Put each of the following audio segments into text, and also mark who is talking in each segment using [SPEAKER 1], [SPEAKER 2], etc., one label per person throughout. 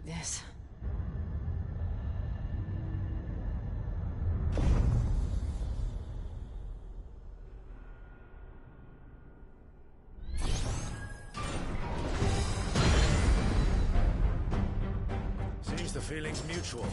[SPEAKER 1] like this.
[SPEAKER 2] Seems the feeling's mutual.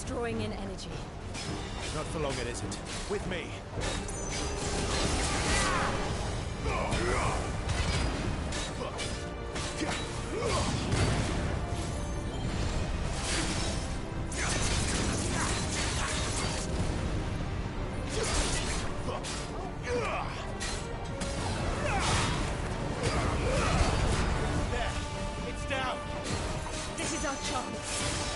[SPEAKER 1] Drawing in energy.
[SPEAKER 2] Not for long, it isn't. With me. There. It's down.
[SPEAKER 1] This is our chance.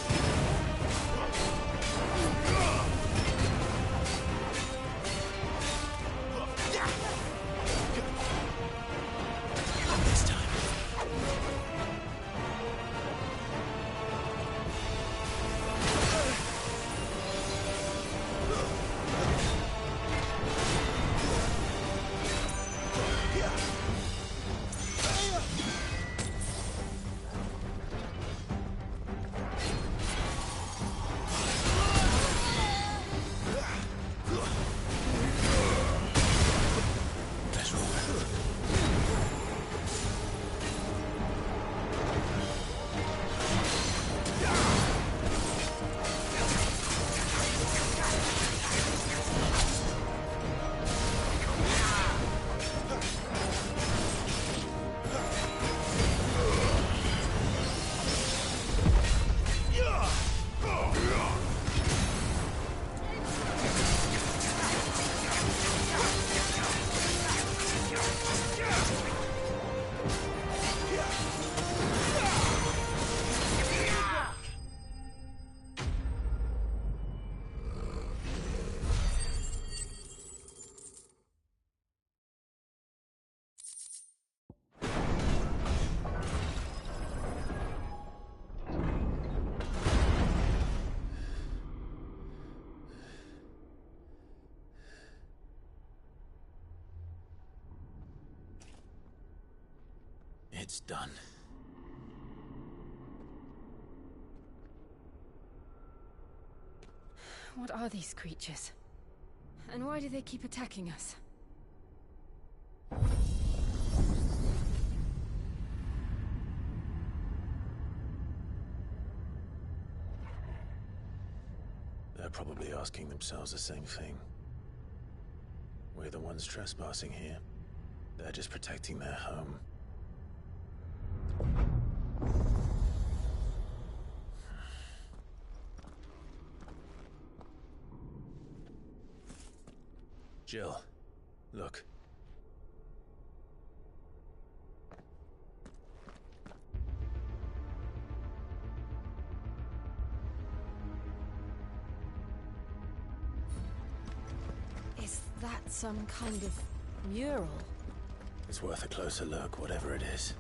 [SPEAKER 2] It's done.
[SPEAKER 1] What are these creatures? And why do they keep attacking us?
[SPEAKER 2] They're probably asking themselves the same thing. We're the ones trespassing here. They're just protecting their home. Jill, look.
[SPEAKER 1] Is that some kind of mural?
[SPEAKER 2] It's worth a closer look, whatever it is.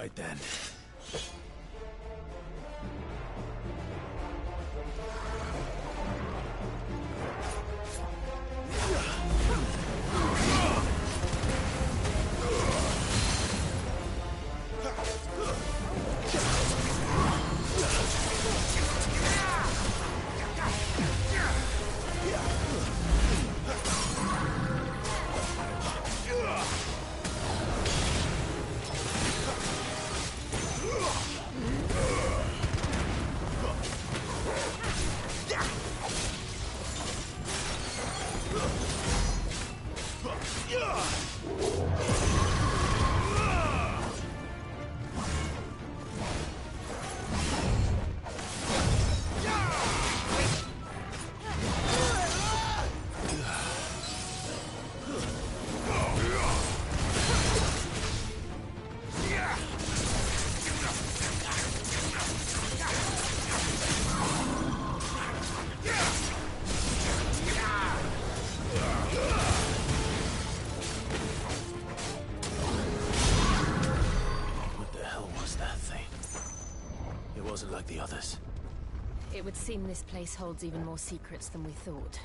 [SPEAKER 2] right then. Like the others.
[SPEAKER 1] It would seem this place holds even more secrets than we thought.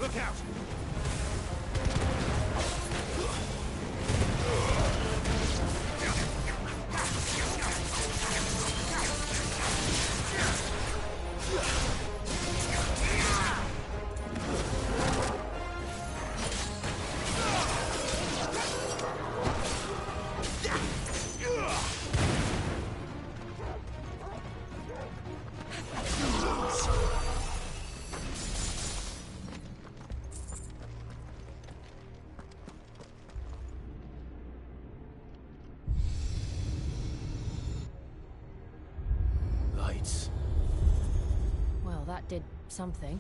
[SPEAKER 3] Look out!
[SPEAKER 2] Lights.
[SPEAKER 1] Well, that did something.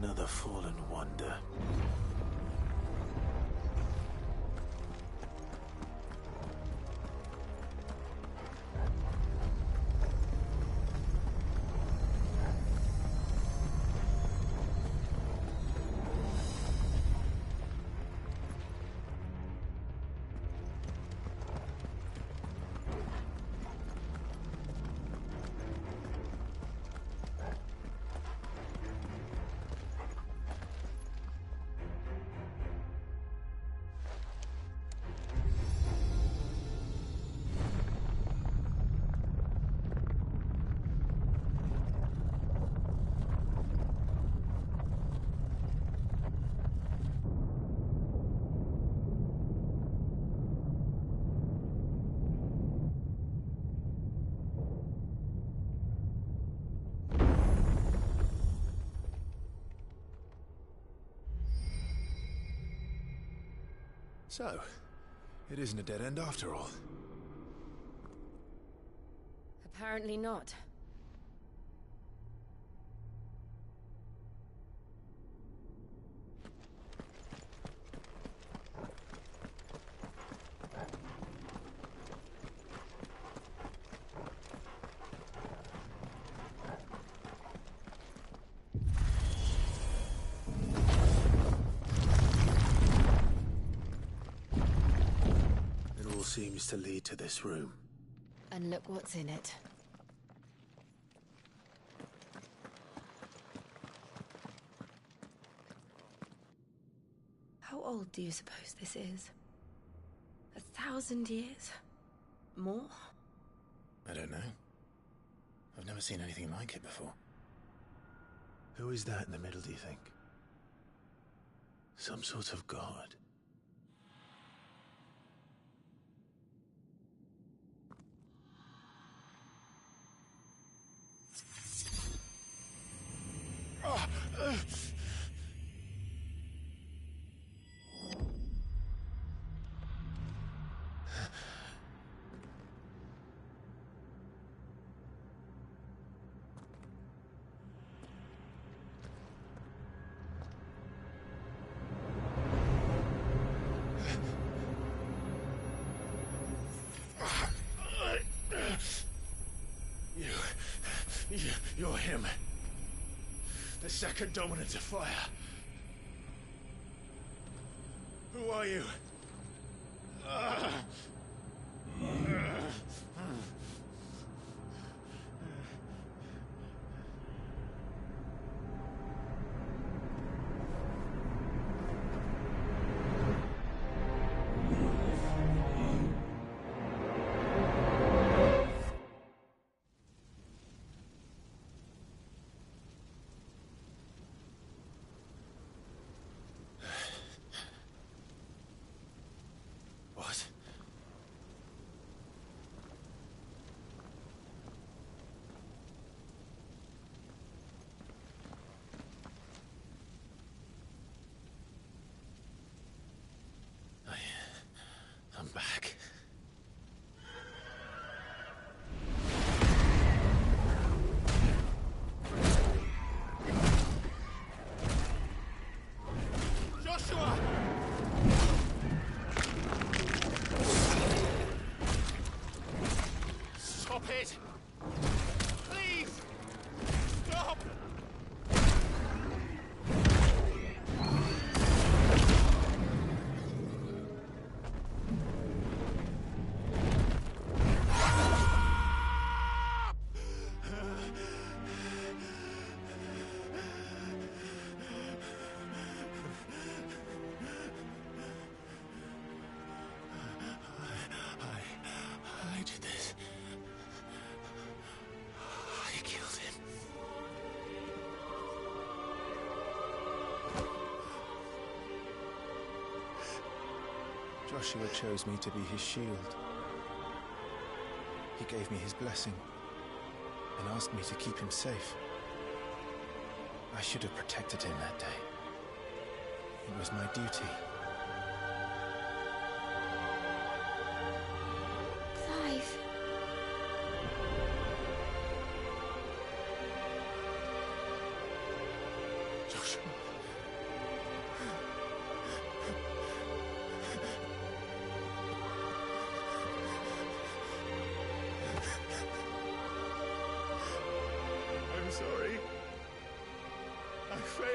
[SPEAKER 2] Another fallen wonder.
[SPEAKER 3] So, it isn't a dead end after all.
[SPEAKER 1] Apparently not.
[SPEAKER 2] Seems to lead to this room.
[SPEAKER 1] And look what's in it. How old do you suppose this is? 1,000 years? More?
[SPEAKER 2] I don't know. I've never seen anything like it before. Who is that in the middle, do you think? Some sort of god? You're him. The second dominant of fire. Who are you? What? I'm back. Joshua! Stop it! Please! Stop! I did this. I killed him.
[SPEAKER 3] Joshua chose me to be his shield. He gave me his blessing and asked me to keep him safe. I should have protected him that day. It was my duty.
[SPEAKER 4] Clive.
[SPEAKER 2] Joshua.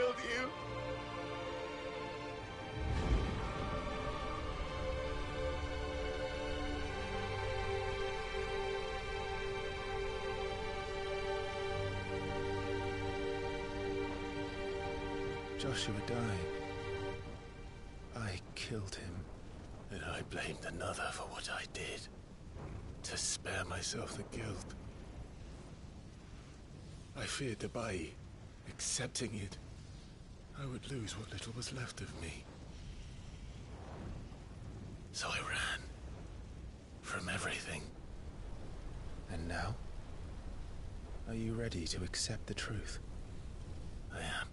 [SPEAKER 2] killed you.
[SPEAKER 3] Joshua died. I killed him.
[SPEAKER 2] And I blamed another for what I did. To spare myself the guilt. I feared that by accepting it, I would lose what little was left of me. So I ran. From everything.
[SPEAKER 3] And now? Are you ready to accept the truth?
[SPEAKER 2] I am.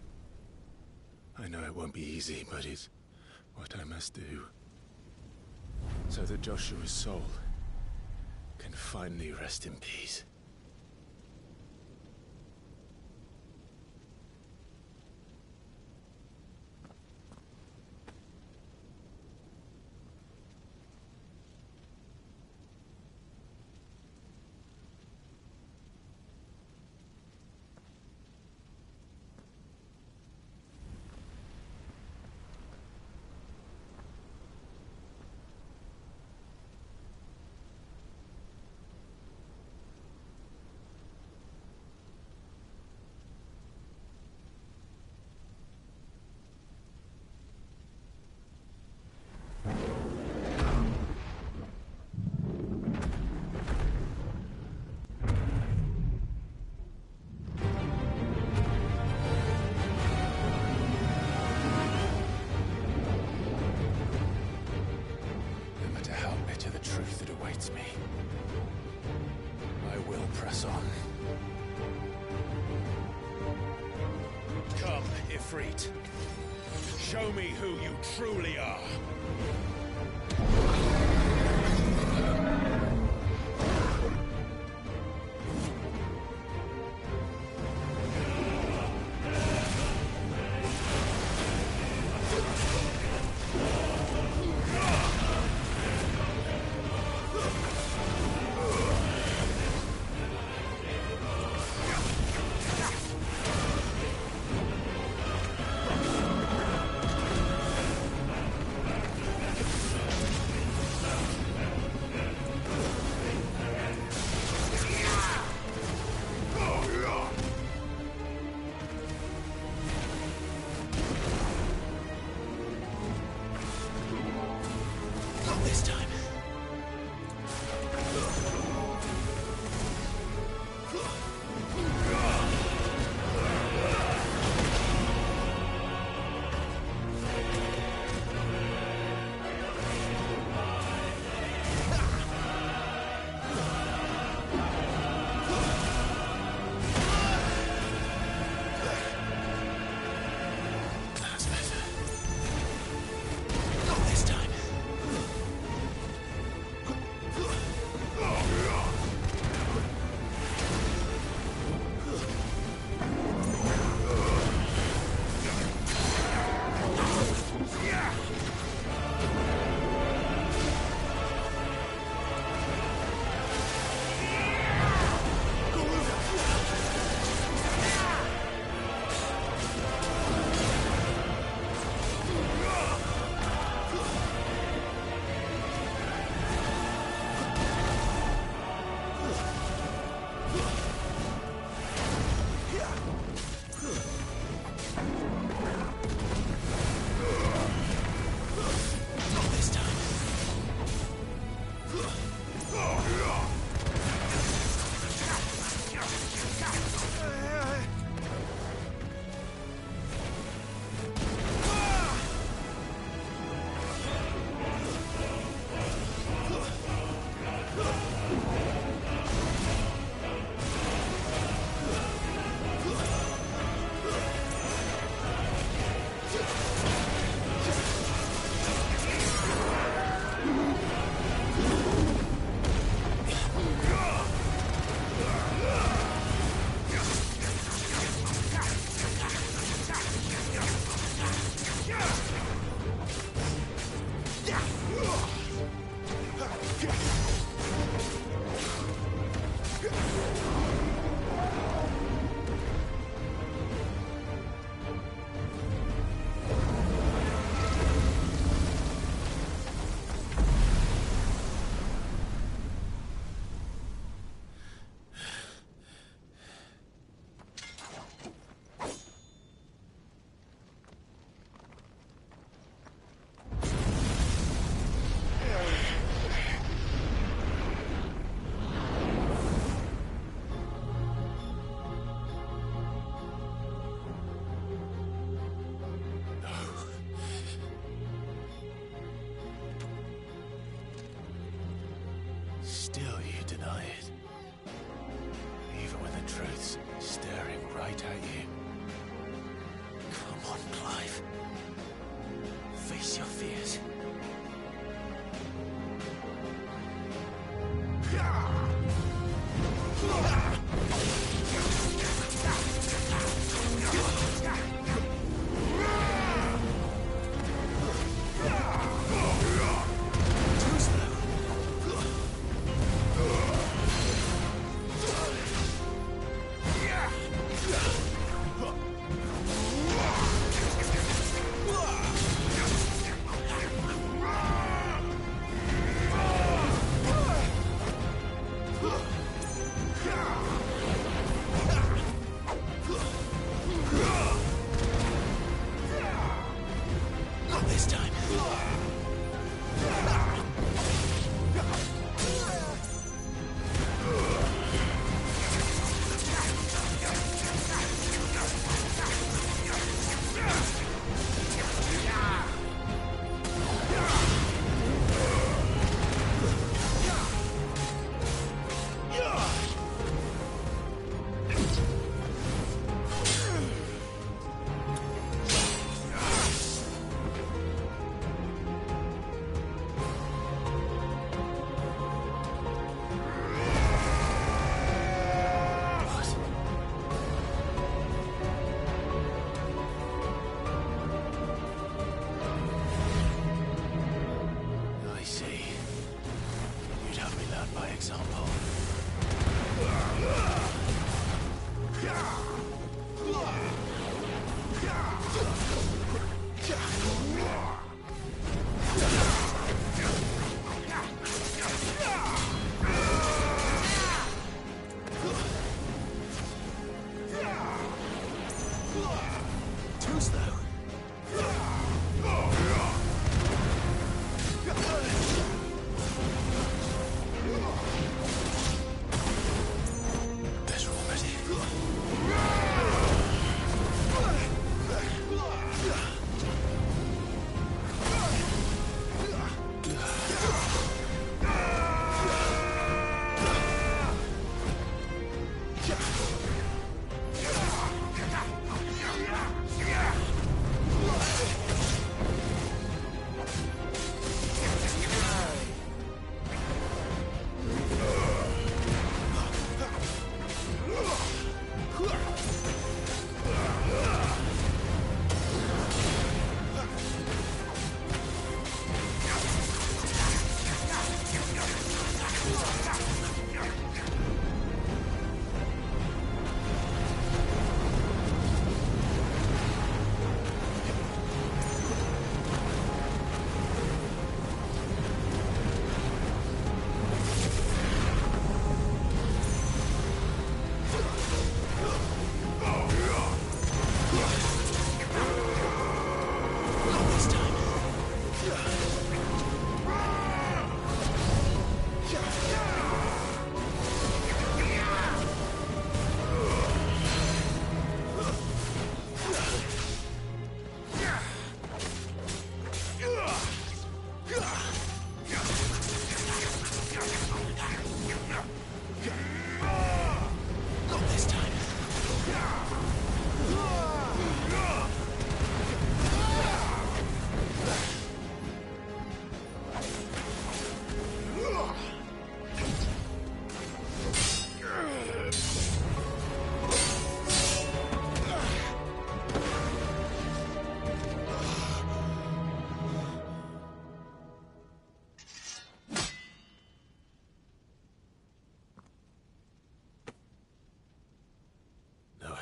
[SPEAKER 2] I know it won't be easy, but it's what I must do. So that Joshua's soul can finally rest in peace. Me. I will press on.
[SPEAKER 4] Come, Ifrit. Show me who you truly are.
[SPEAKER 2] deny it. Even when the truth's staring right at you. Come on, Clive. Face your fears.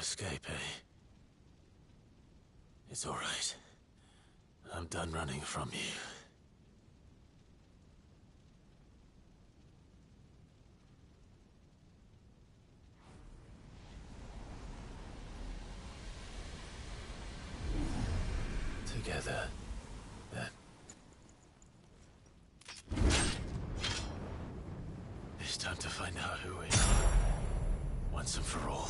[SPEAKER 2] Escape, eh? It's all right. I'm done running from you. Together, then. It's time to find out who we are, once and for all.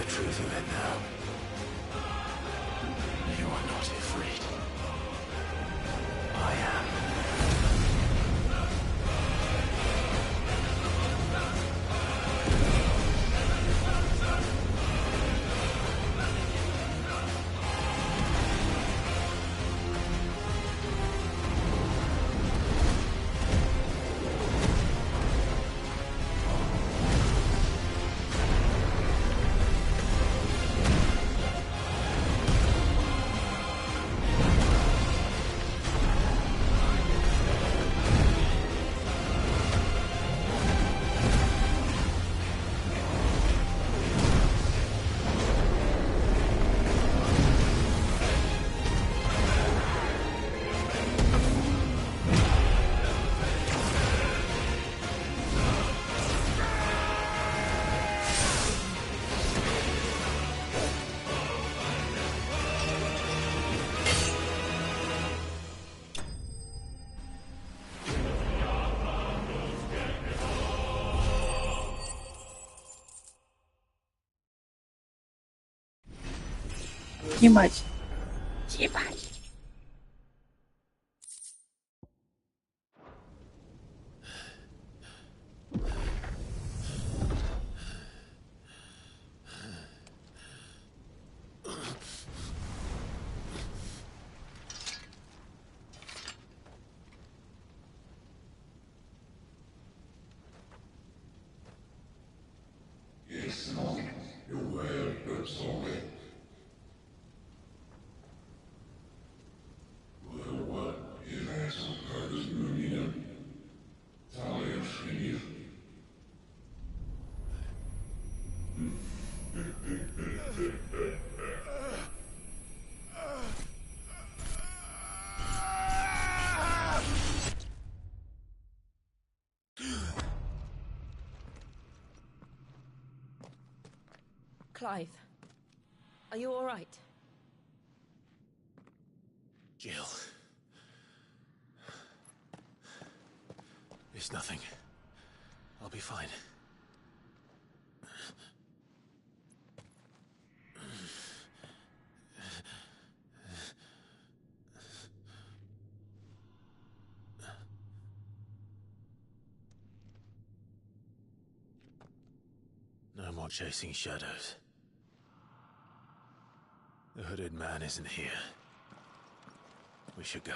[SPEAKER 2] truth of it now. You are not Ifrit. I am.
[SPEAKER 5] Ебать. Ебать.
[SPEAKER 1] Clive, are you all right?
[SPEAKER 2] Jill. It's nothing. I'll be fine. No more chasing shadows. The hooded man isn't here. We should go.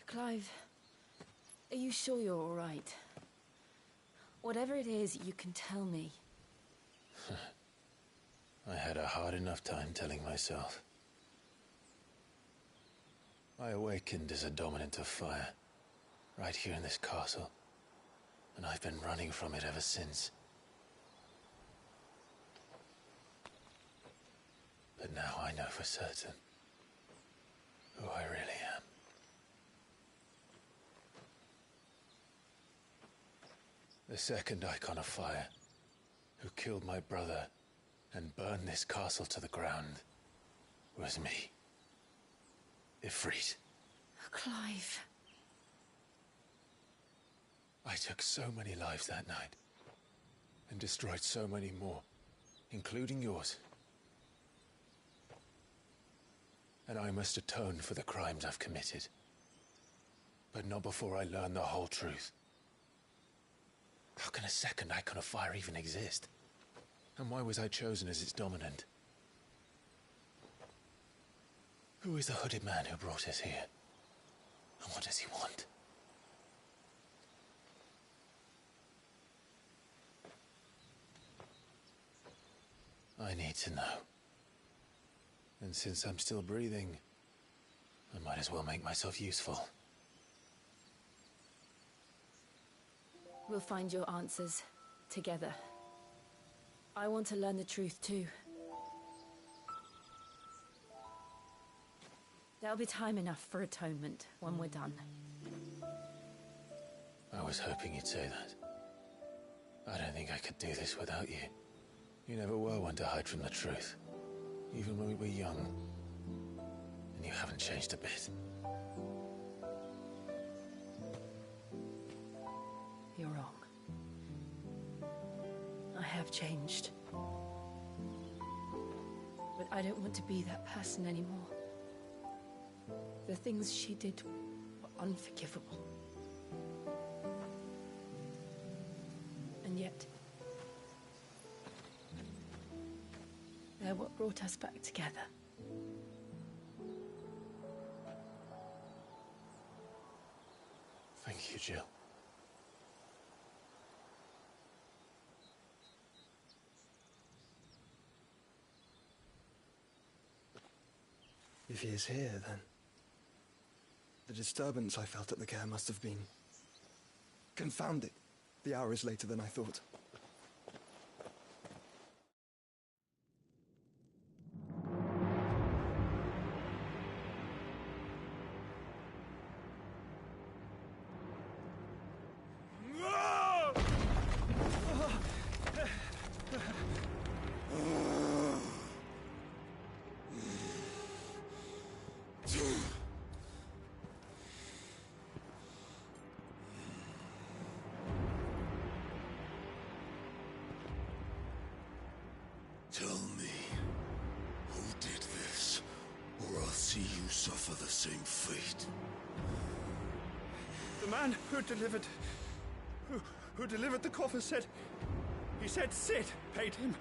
[SPEAKER 1] Clive, are you sure you're all right? Whatever it is, you can tell me.
[SPEAKER 2] I had a hard enough time telling myself. I awakened as a dominant of fire, right here in this castle, and I've been running from it ever since. But now I know for certain who I really am. The second icon of fire, who killed my brother and burned this castle to the ground, was me. Ifrit.
[SPEAKER 1] Clive.
[SPEAKER 2] I took so many lives that night, and destroyed so many more, including yours. And I must atone for the crimes I've committed. But not before I learn the whole truth. How can a second icon of fire even exist? And why was I chosen as its dominant? Who is the hooded man who brought us here? And what does he want? I need to know. And since I'm still breathing, I might as well make myself useful.
[SPEAKER 1] We'll find your answers together. I want to learn the truth too. There'll be time enough for atonement when we're done.
[SPEAKER 3] I was hoping you'd say that. I don't think I could do this without you. You never were one to hide from the truth. Even when we were young. And you haven't changed a bit.
[SPEAKER 1] You're wrong. I have changed. But I don't want to be that person anymore. The things she did were unforgivable. And yet, they're what brought us back together.
[SPEAKER 3] Thank you, Jill.
[SPEAKER 6] If he is here, then the disturbance I felt at the care must have been confounded. The hour is later than I thought.
[SPEAKER 4] Tell me, who did this, or I'll see you suffer the same fate.
[SPEAKER 6] The man who delivered the coffer said... He said Sid paid him.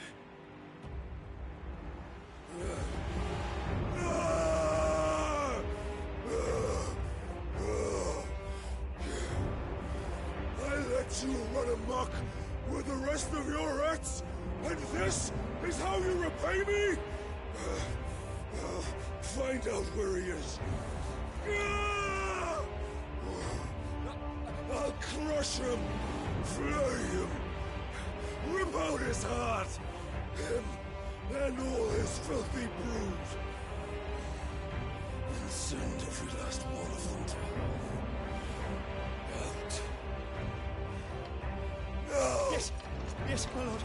[SPEAKER 4] I let you run amok with the rest of your rats, and this is how you repay me? Find out where he is. I'll crush him, flay him, rip out his heart, him and all his filthy brood, and send every last one of them to out. Now!
[SPEAKER 6] Yes, yes, my lord.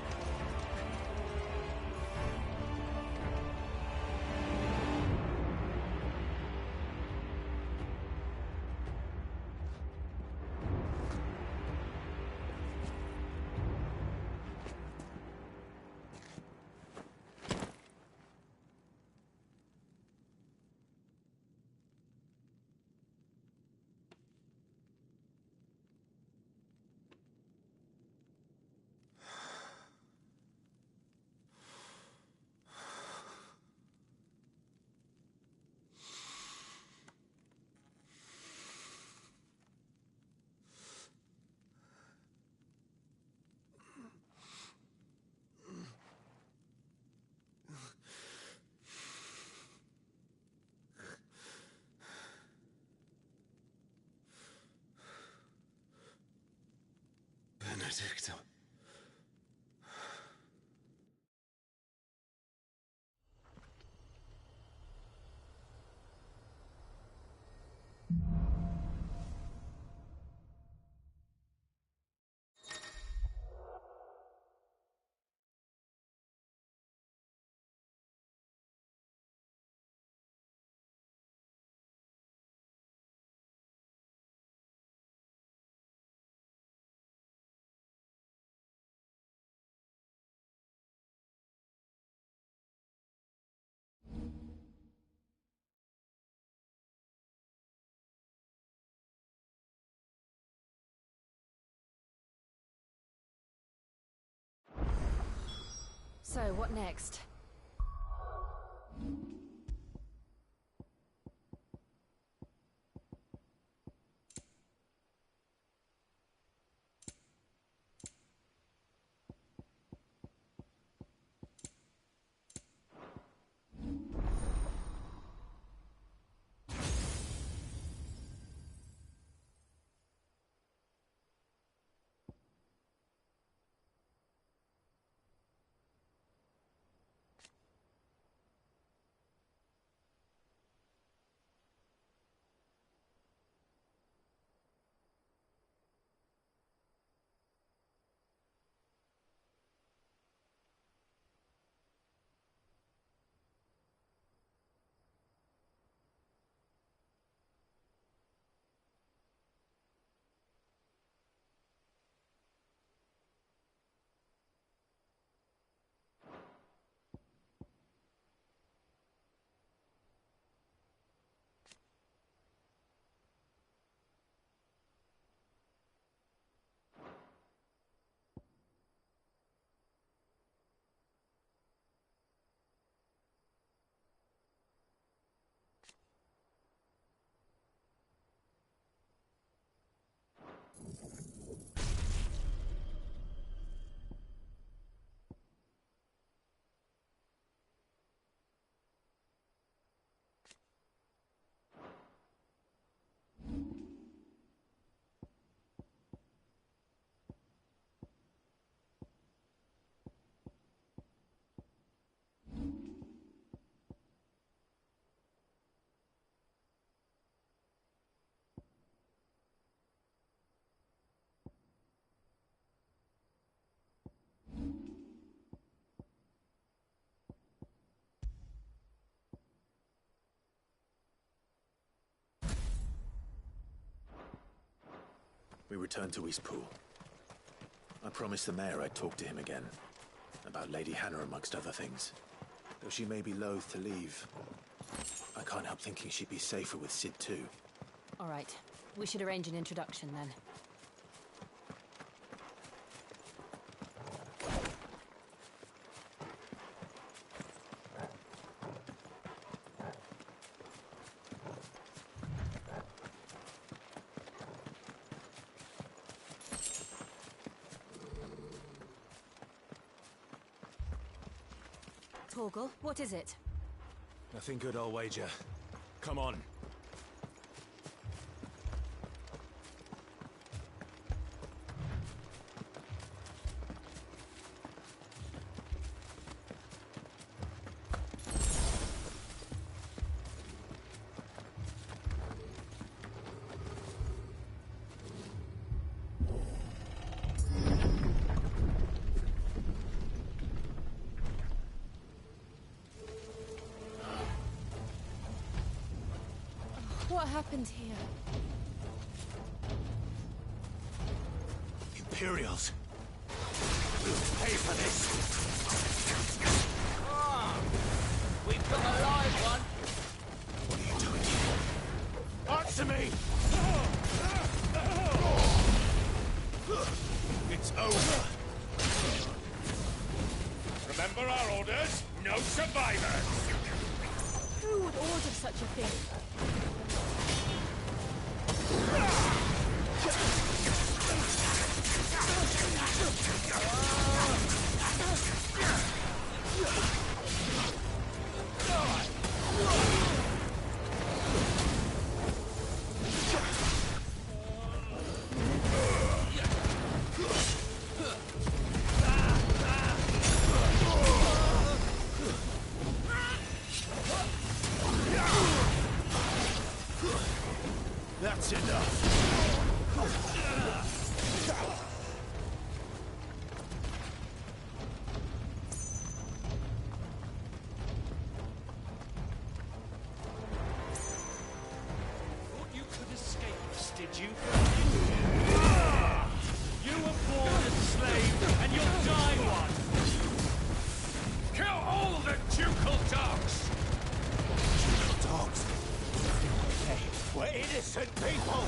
[SPEAKER 4] Benedicta.
[SPEAKER 1] So, what next?
[SPEAKER 3] We returned to Eastpool. I promised the mayor I'd talk to him again. About Lady Hannah, amongst other things. Though she may be loath to leave, I can't help thinking she'd be safer with Sid too.
[SPEAKER 1] All right. We should arrange an introduction then. Torgal, what is it?
[SPEAKER 2] Nothing good, I'll wager. Come on.
[SPEAKER 1] What happened here?
[SPEAKER 2] Imperials. We'll pay for this.
[SPEAKER 7] We've got a live one.
[SPEAKER 2] What are you doing here? Answer me! It's over.
[SPEAKER 4] Remember our orders? No survivors!
[SPEAKER 1] Who would order such a thing?
[SPEAKER 2] That's enough.
[SPEAKER 4] Thought you could escape us, did you? You were born a slave, and you'll die one! Kill all the ducal dogs!
[SPEAKER 2] Ducal dogs? Hey, we're innocent people!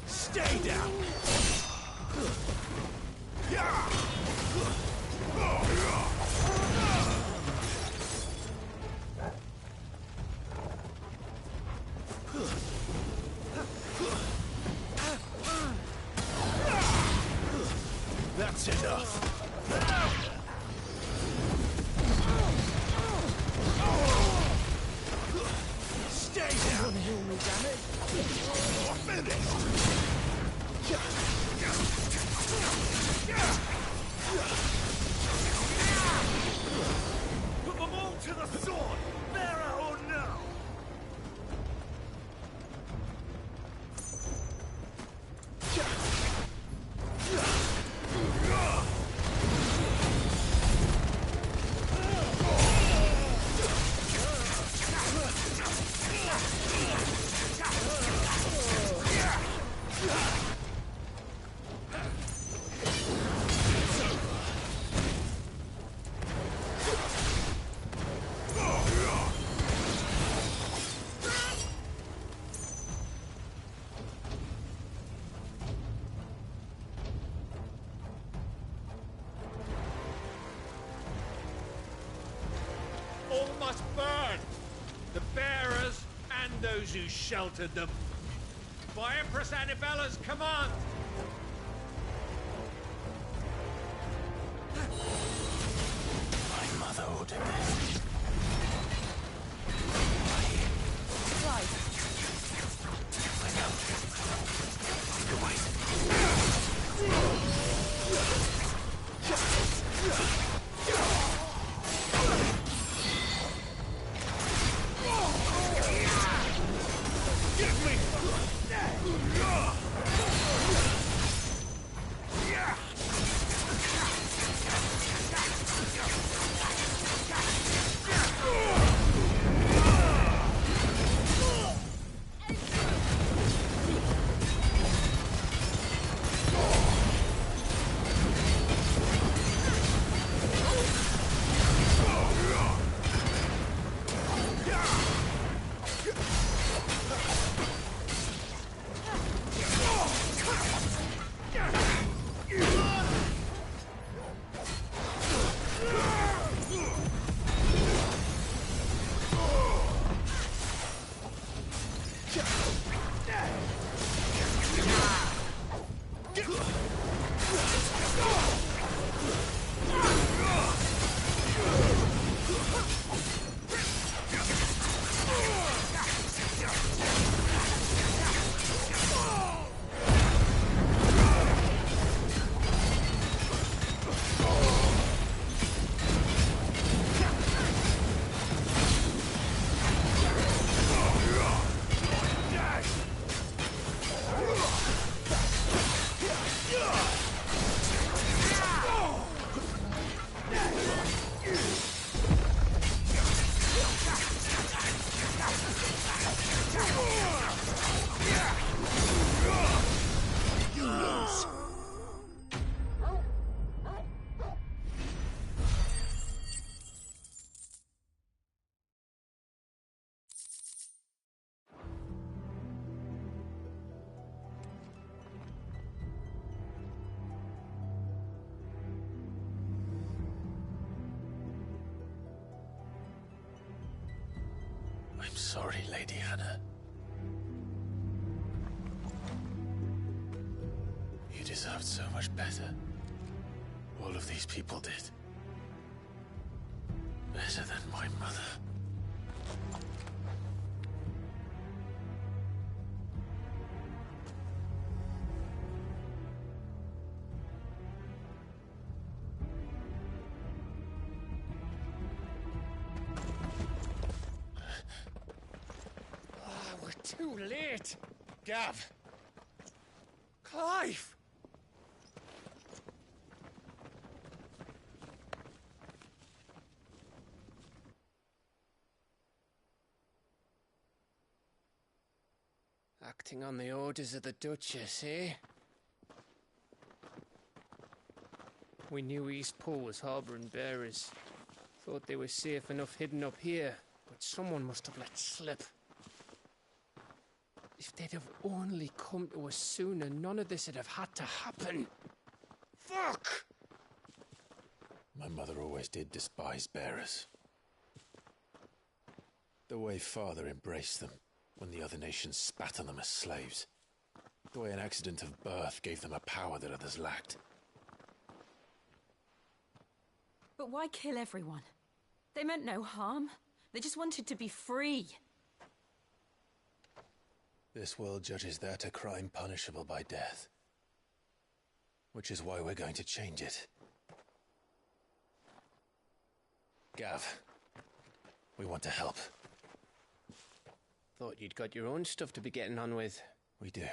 [SPEAKER 2] Stay down! That's enough! Stay down! You're finished!
[SPEAKER 4] Put them all to the sword! Bearer or no! All must burn! The bearers and those who sheltered them. By Empress Annabella's command!
[SPEAKER 3] My mother ordered this.
[SPEAKER 1] Clive,
[SPEAKER 3] I know. I'm sorry, Lady Hannah. You deserved so much better. All of these people did. Better than my mother.
[SPEAKER 4] Too late! Gav! Clive!
[SPEAKER 7] Acting on the orders of the Duchess, eh? We knew East Pool was harbouring bearers. Thought they were safe enough hidden up here, but someone must have let slip. If they'd have only come to us sooner, none of this would have had to happen. Fuck!
[SPEAKER 3] My mother always did despise bearers. The way Father embraced them when the other nations spat on them as slaves. The way an accident of birth gave them a power that others lacked.
[SPEAKER 1] But why kill everyone? They meant no harm. They just wanted to be free.
[SPEAKER 3] This world judges that a crime punishable by death. Which is why we're going to change it. Gav, we want to help.
[SPEAKER 7] Thought you'd got your own stuff to be getting on with.
[SPEAKER 3] We do.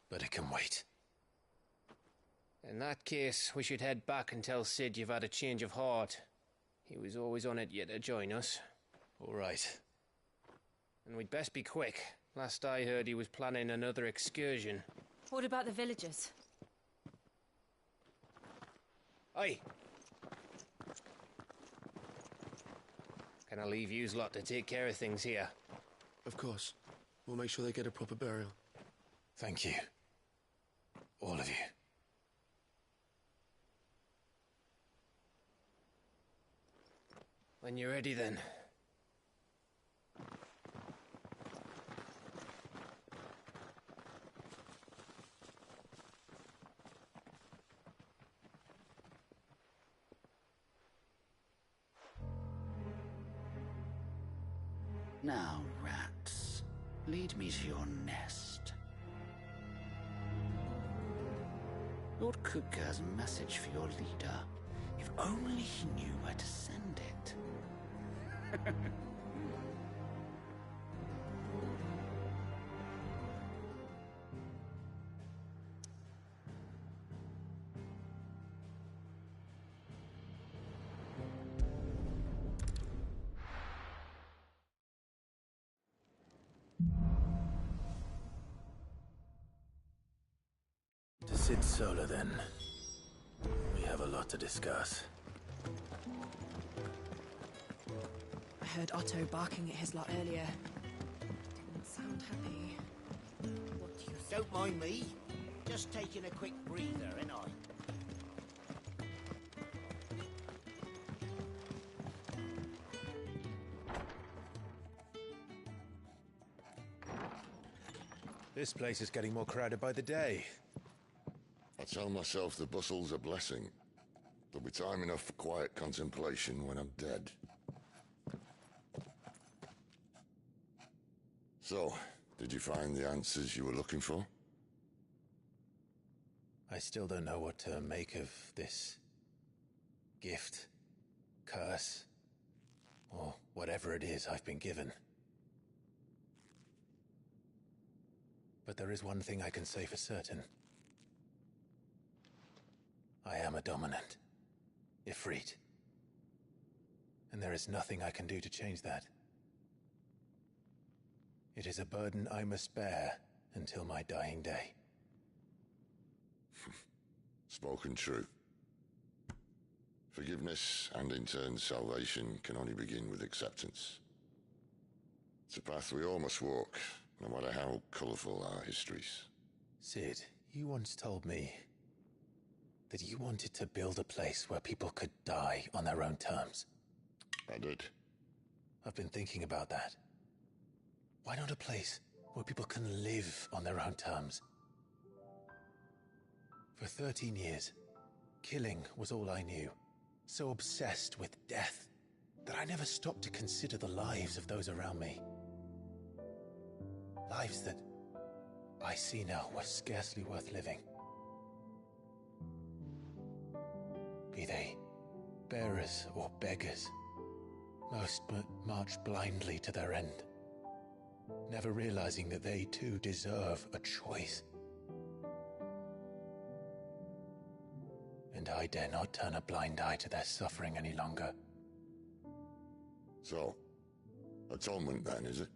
[SPEAKER 3] But it can wait.
[SPEAKER 7] In that case, we should head back and tell Sid you've had a change of heart. He was always on it yet to join us.
[SPEAKER 3] All right.
[SPEAKER 7] And we'd best be quick. Last I heard, he was planning another excursion.
[SPEAKER 1] What about the villagers?
[SPEAKER 7] Aye. Can I leave yous lot to take care of things here?
[SPEAKER 8] Of course. We'll make sure they get a proper burial.
[SPEAKER 3] Thank you. All of you.
[SPEAKER 7] When you're ready, then.
[SPEAKER 9] Now, rats, lead me to your nest. Lord Kupka has a message for your leader. If only he knew where to send it.
[SPEAKER 3] Sit Solar, then. We have a lot to discuss.
[SPEAKER 1] I heard Otto barking at his lot earlier. Didn't sound happy.
[SPEAKER 9] What, you don't mind me? Just taking a quick breather, ain't I?
[SPEAKER 3] This place is getting more crowded by the day.
[SPEAKER 10] I tell myself the bustle's a blessing. There'll be time enough for quiet contemplation when I'm dead. So, did you find the answers you were looking for?
[SPEAKER 3] I still don't know what to make of this gift, curse, or whatever it is I've been given. But there is one thing I can say for certain. I am a dominant, Ifrit. And there is nothing I can do to change that. It is a burden I must bear until my dying day.
[SPEAKER 10] Spoken true. Forgiveness, and in turn salvation, can only begin with acceptance. It's a path we all must walk, no matter how colourful our histories.
[SPEAKER 3] Sid, you once told me that you wanted to build a place where people could die on their own terms.
[SPEAKER 10] I did.
[SPEAKER 3] I've been thinking about that. Why not a place where people can live on their own terms? For 13 years, killing was all I knew. So obsessed with death that I never stopped to consider the lives of those around me. Lives that I see now were scarcely worth living. Be they bearers or beggars, most but march blindly to their end, never realizing that they too deserve a choice. And I dare not turn a blind eye to their suffering any longer.
[SPEAKER 10] So, atonement then, is it?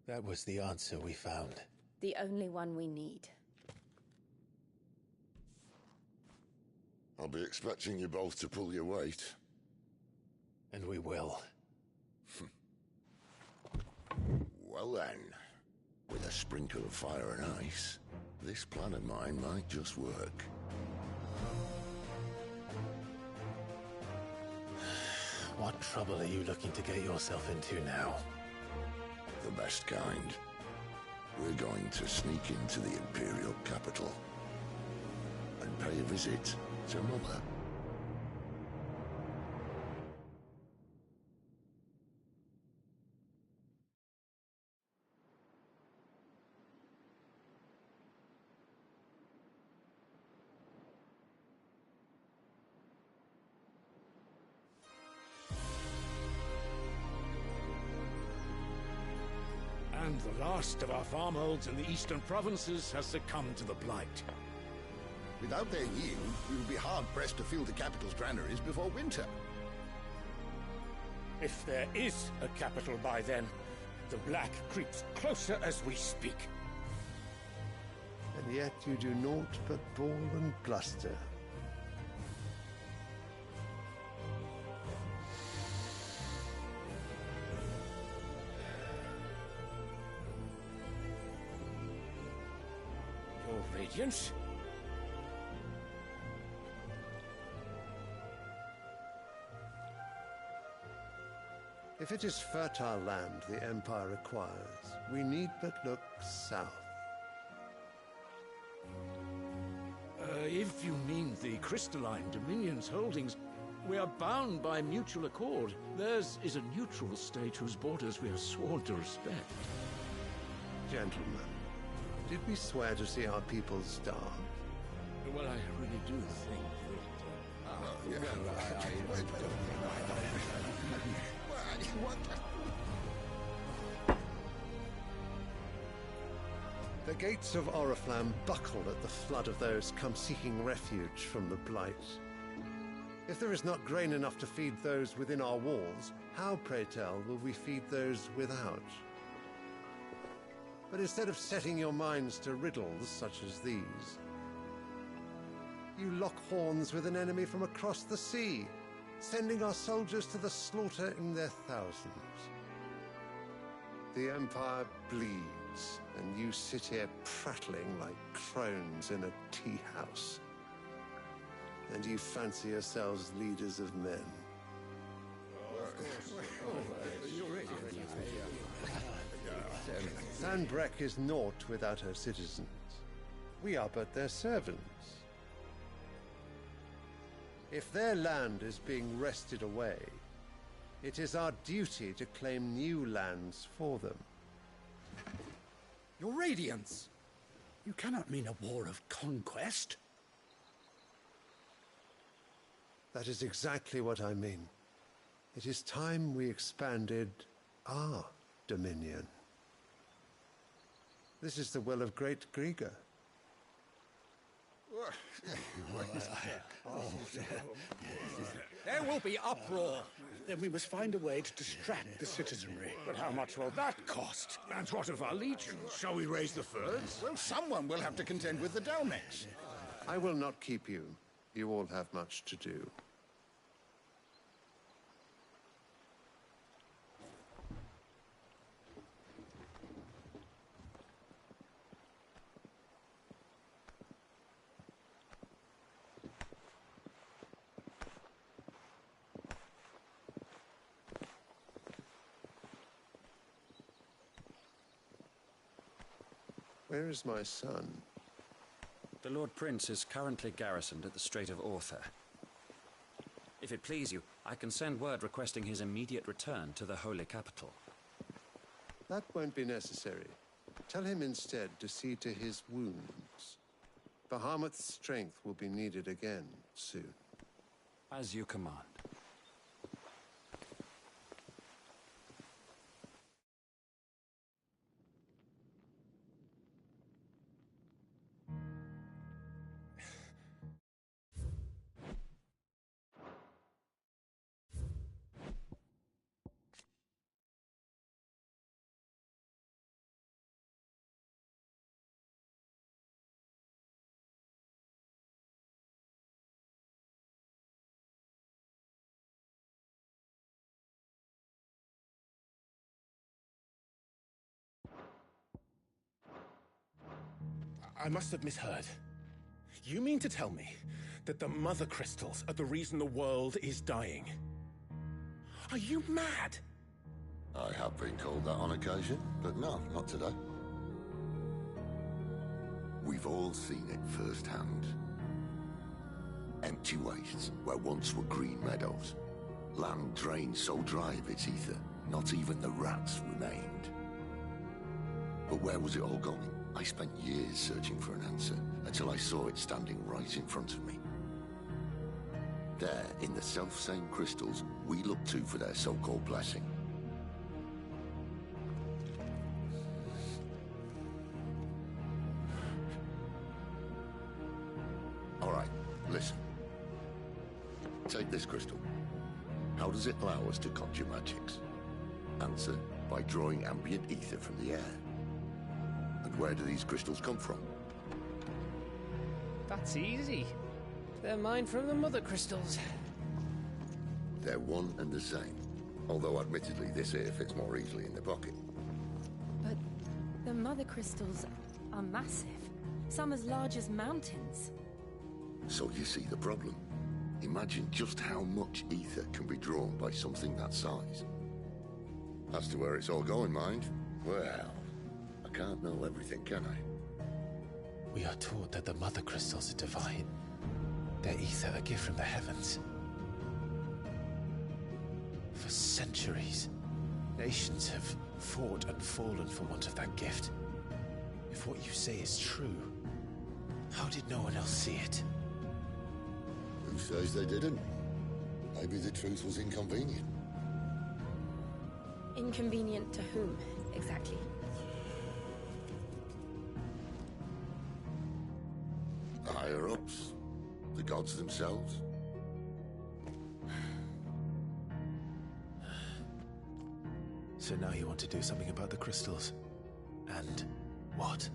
[SPEAKER 3] That was the answer we found.
[SPEAKER 11] The only one we need.
[SPEAKER 10] I'll be expecting you both to pull your weight.
[SPEAKER 3] And we will.
[SPEAKER 10] Well then, with a sprinkle of fire and ice, this plan of mine might just work.
[SPEAKER 3] What trouble are you looking to get yourself into now?
[SPEAKER 10] The best kind. We're going to sneak into the Imperial capital and pay a visit to Mother.
[SPEAKER 4] And the last of our farmholds in the eastern provinces has succumbed to the Blight.
[SPEAKER 12] Without their yield, we will be hard-pressed to fill the capital's granaries before winter.
[SPEAKER 4] If there is a capital by then, the Black creeps closer as we speak.
[SPEAKER 13] And yet you do naught but bawl and bluster.
[SPEAKER 4] Your Radiance?
[SPEAKER 13] If it is fertile land the Empire requires, we need but look south.
[SPEAKER 4] If you mean the Crystalline Dominion's holdings, we are bound by mutual accord. Theirs is a neutral state whose borders we are sworn to respect.
[SPEAKER 13] Gentlemen, did we swear to see our people starve?
[SPEAKER 4] Well, I really do think
[SPEAKER 13] The gates of Oriflamme buckle at the flood of those come seeking refuge from the Blight. If there is not grain enough to feed those within our walls, how, pray tell, will we feed those without? But instead of setting your minds to riddles such as these, you lock horns with an enemy from across the sea, sending our soldiers to the slaughter in their thousands. The Empire bleeds, and you sit here prattling like crones in a tea house. And you fancy yourselves leaders of men. Sanbreque is naught without her citizens. We are but their servants. If their land is being wrested away, it is our duty to claim new lands for them.
[SPEAKER 14] Your Radiance! You cannot mean a war of conquest.
[SPEAKER 13] That is exactly what I mean. It is time we expanded our dominion. This is the will of great Grieger.
[SPEAKER 14] There will be uproar. Then we must find a way to distract the citizenry.
[SPEAKER 4] But how much will that cost? And what of our legions? Shall we raise the furs?
[SPEAKER 12] Well, someone will have to contend with the Dalnex.
[SPEAKER 13] I will not keep you. You all have much to do. Where is my son?
[SPEAKER 15] The Lord Prince is currently garrisoned at the Strait of Orther. If it please you, I can send word requesting his immediate return to the Holy Capital.
[SPEAKER 13] That won't be necessary. Tell him instead to see to his wounds. Bahamut's strength will be needed again soon.
[SPEAKER 15] As you command.
[SPEAKER 2] I must have misheard. You mean to tell me that the Mother Crystals are the reason the world is dying? Are you mad?
[SPEAKER 10] I have been called that on occasion, but no, not today. We've all seen it firsthand. Empty wastes where once were green meadows. Land drained so dry of its ether, not even the rats remained. But where was it all going? I spent years searching for an answer, until I saw it standing right in front of me. There, in the self-same crystals we look to for their so-called blessing. All right, listen. Take this crystal. How does it allow us to conjure magics? Answer, by drawing ambient ether from the air. And where do these crystals come from?
[SPEAKER 7] That's easy. They're mined from the Mother Crystals.
[SPEAKER 10] They're one and the same. Although admittedly this here fits more easily in the pocket.
[SPEAKER 1] But the Mother Crystals are massive. Some as large as mountains.
[SPEAKER 10] So you see the problem. Imagine just how much ether can be drawn by something that size. As to where it's all going, mind, well, I can't know everything, can I?
[SPEAKER 3] We are taught that the Mother Crystals are divine. Their ether a gift from the heavens. For centuries, nations have fought and fallen for want of that gift. If what you say is true, how did no one else see it?
[SPEAKER 10] Who says they didn't? Maybe the truth was inconvenient.
[SPEAKER 1] Inconvenient to whom, exactly?
[SPEAKER 10] The higher-ups? The gods themselves?
[SPEAKER 2] So now you want to do something about the crystals. And
[SPEAKER 3] What?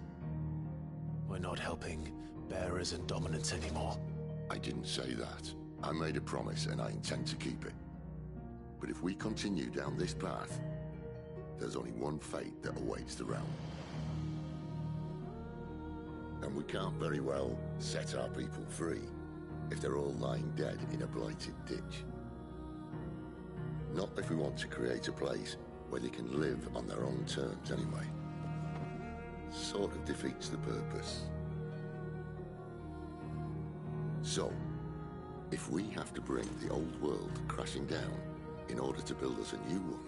[SPEAKER 3] We're not helping bearers and dominants anymore.
[SPEAKER 10] I didn't say that. I made a promise and I intend to keep it. But if we continue down this path, there's only one fate that awaits the realm. And we can't very well set our people free if they're all lying dead in a blighted ditch. Not if we want to create a place where they can live on their own terms anyway. Sort of defeats the purpose. So, if we have to bring the old world crashing down in order to build us a new one,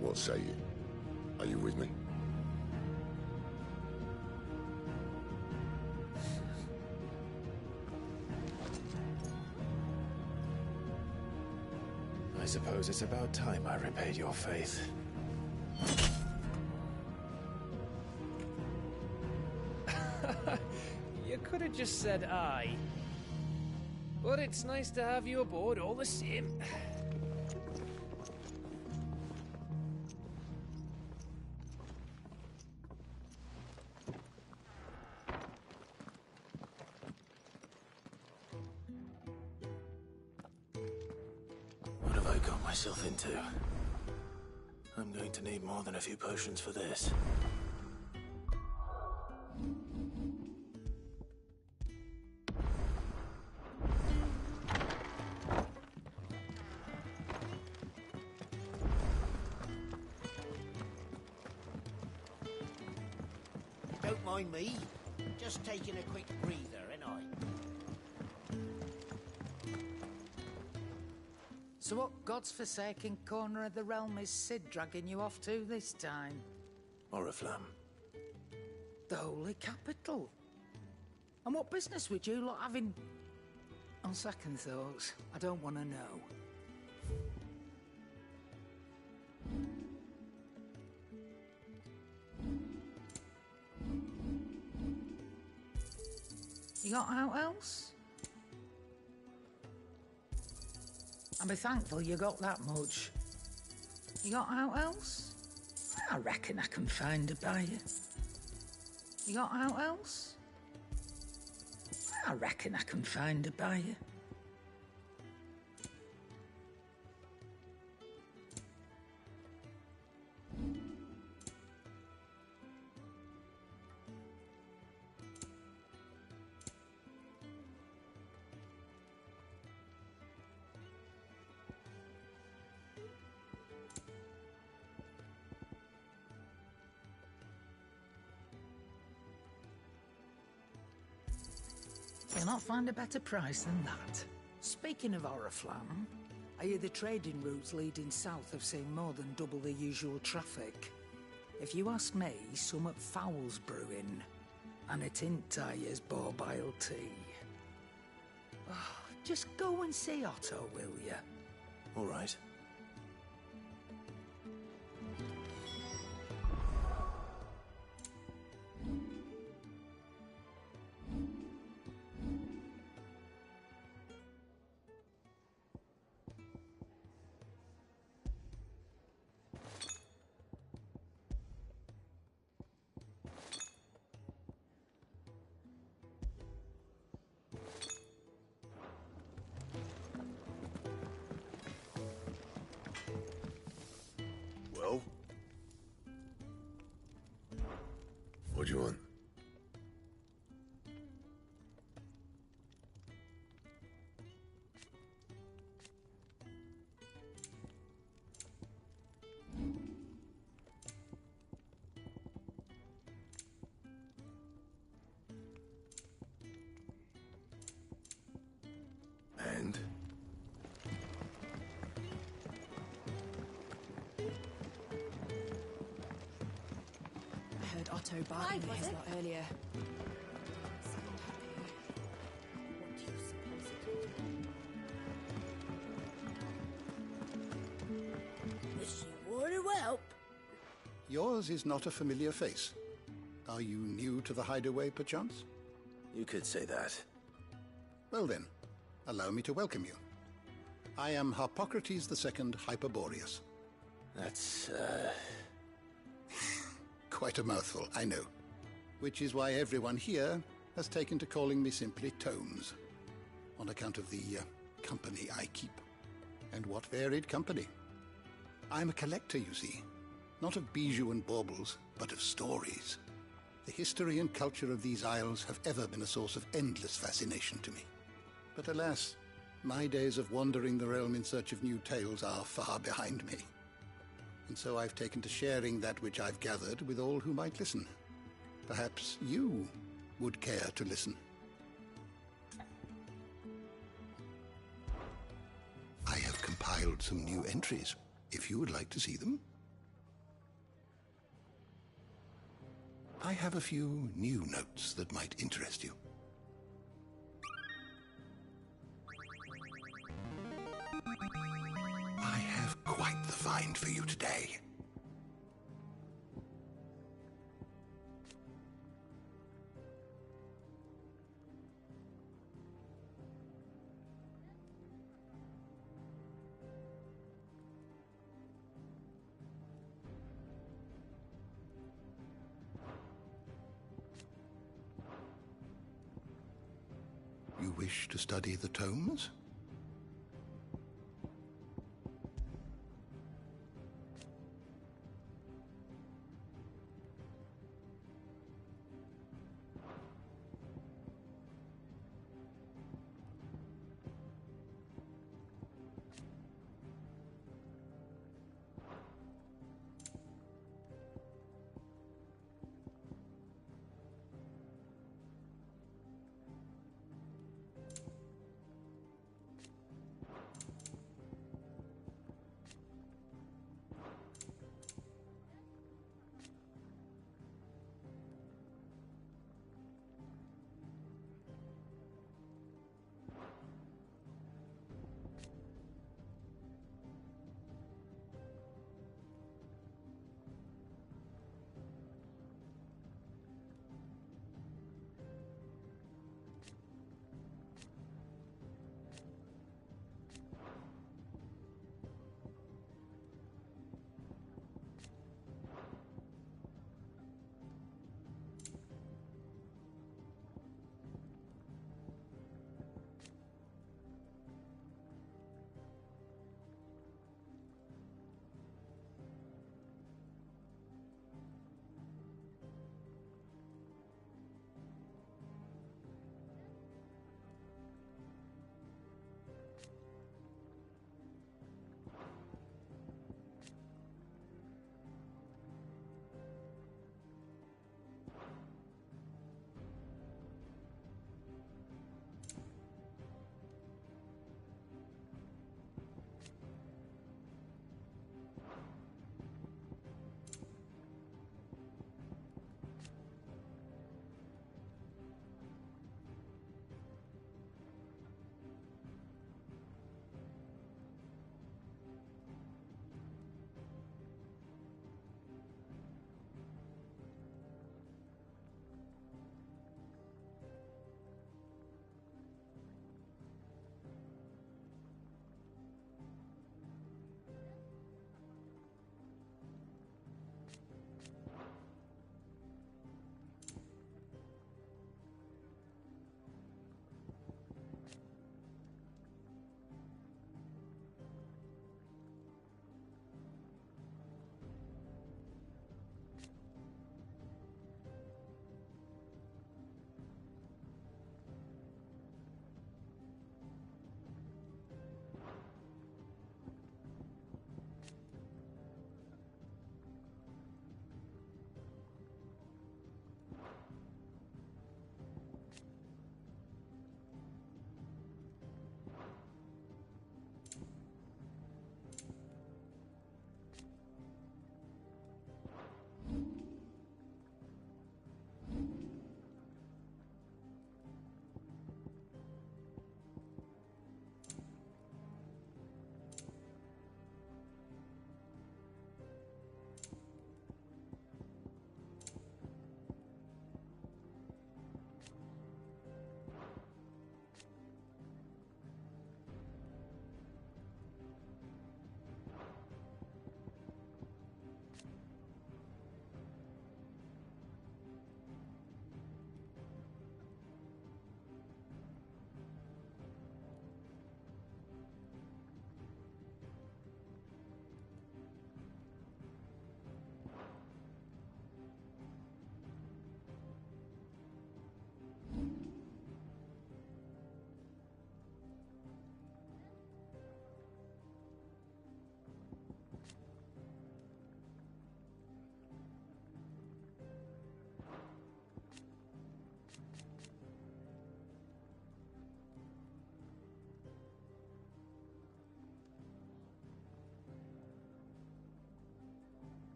[SPEAKER 10] what say you? Are you with me?
[SPEAKER 3] I suppose it's about time I repaid your faith.
[SPEAKER 7] You could have just said aye. But it's nice to have you aboard all the same.
[SPEAKER 3] What have I got myself into? I'm going to need more than a few potions for this.
[SPEAKER 9] Don't mind me. Just taking a quick breather, ain't I?
[SPEAKER 16] So what God's forsaken corner of the realm is Sid dragging you off to this time?
[SPEAKER 3] Oriflamme.
[SPEAKER 16] The Holy Capital. And what business would you lot have in... On second thoughts, I don't want to know. You got out else? I'll be thankful you got that much. You got out else? I reckon I can find a buyer. You got out else? I reckon I can find a buyer. You'll not find a better price than that. Speaking of Oriflamme, I hear the trading routes leading south have seen more than double the usual traffic. If you ask me, summat foul's brewing, and it entires borbile tea. Oh, just go and see Otto, will you?
[SPEAKER 3] All right.
[SPEAKER 10] Well? What do you want? And?
[SPEAKER 1] I heard Otto barking at his lot earlier.
[SPEAKER 14] Miss you want to help? Yours is not a familiar face. Are you new to the hideaway, perchance?
[SPEAKER 3] You could say that.
[SPEAKER 14] Well then, allow me to welcome you. I am Harpocrates II Hyperboreus.
[SPEAKER 3] That's,
[SPEAKER 12] Quite a mouthful, I know. Which is why everyone here has taken to calling me simply Tomes, on account of the company I keep. And what varied company. I'm a collector, you see. Not of bijou and baubles, but of stories. The history and culture of these isles have ever been a source of endless fascination to me. But alas, my days of wandering the realm in search of new tales are far behind me. And so I've taken to sharing that which I've gathered with all who might listen. Perhaps you would care to listen. I have compiled some new entries, if you would like to see them. I have a few new notes that might interest you. I have quite the find for you today. You wish to study the tomes?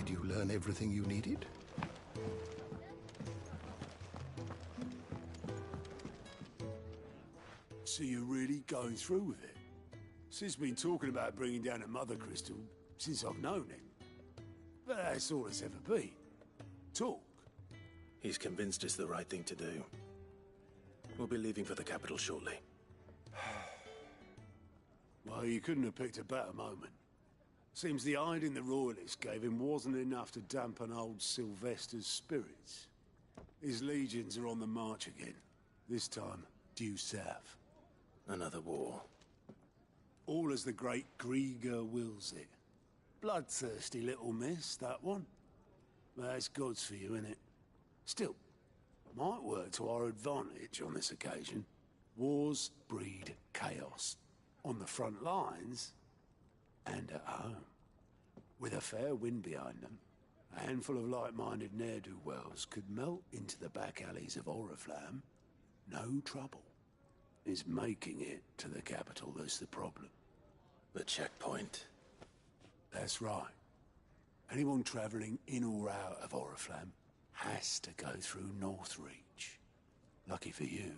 [SPEAKER 12] Did you learn everything you needed?
[SPEAKER 4] So you're really going through with it? Sid's been talking about bringing down a mother crystal since I've known him. But that's all it's ever been. Talk.
[SPEAKER 2] He's convinced it's the right thing to do. We'll be leaving for the capital shortly.
[SPEAKER 4] Well, you couldn't have picked a better moment. Seems the hiding the Royalists gave him wasn't enough to dampen old Sylvester's spirits. His legions are on the march again. This time, due south.
[SPEAKER 2] Another war.
[SPEAKER 4] All as the great Grieger wills it. Bloodthirsty little miss, that one. But that's God's for you, innit? Still, might work to our advantage on this occasion. Wars breed chaos. On the front lines, and at home. With a fair wind behind them, a handful of like-minded ne'er-do-wells could melt into the back alleys of Oriflamme. No trouble. It's making it to the capital that's the problem.
[SPEAKER 2] The checkpoint.
[SPEAKER 4] That's right. Anyone travelling in or out of Oriflamme has to go through Northreach. Lucky for you,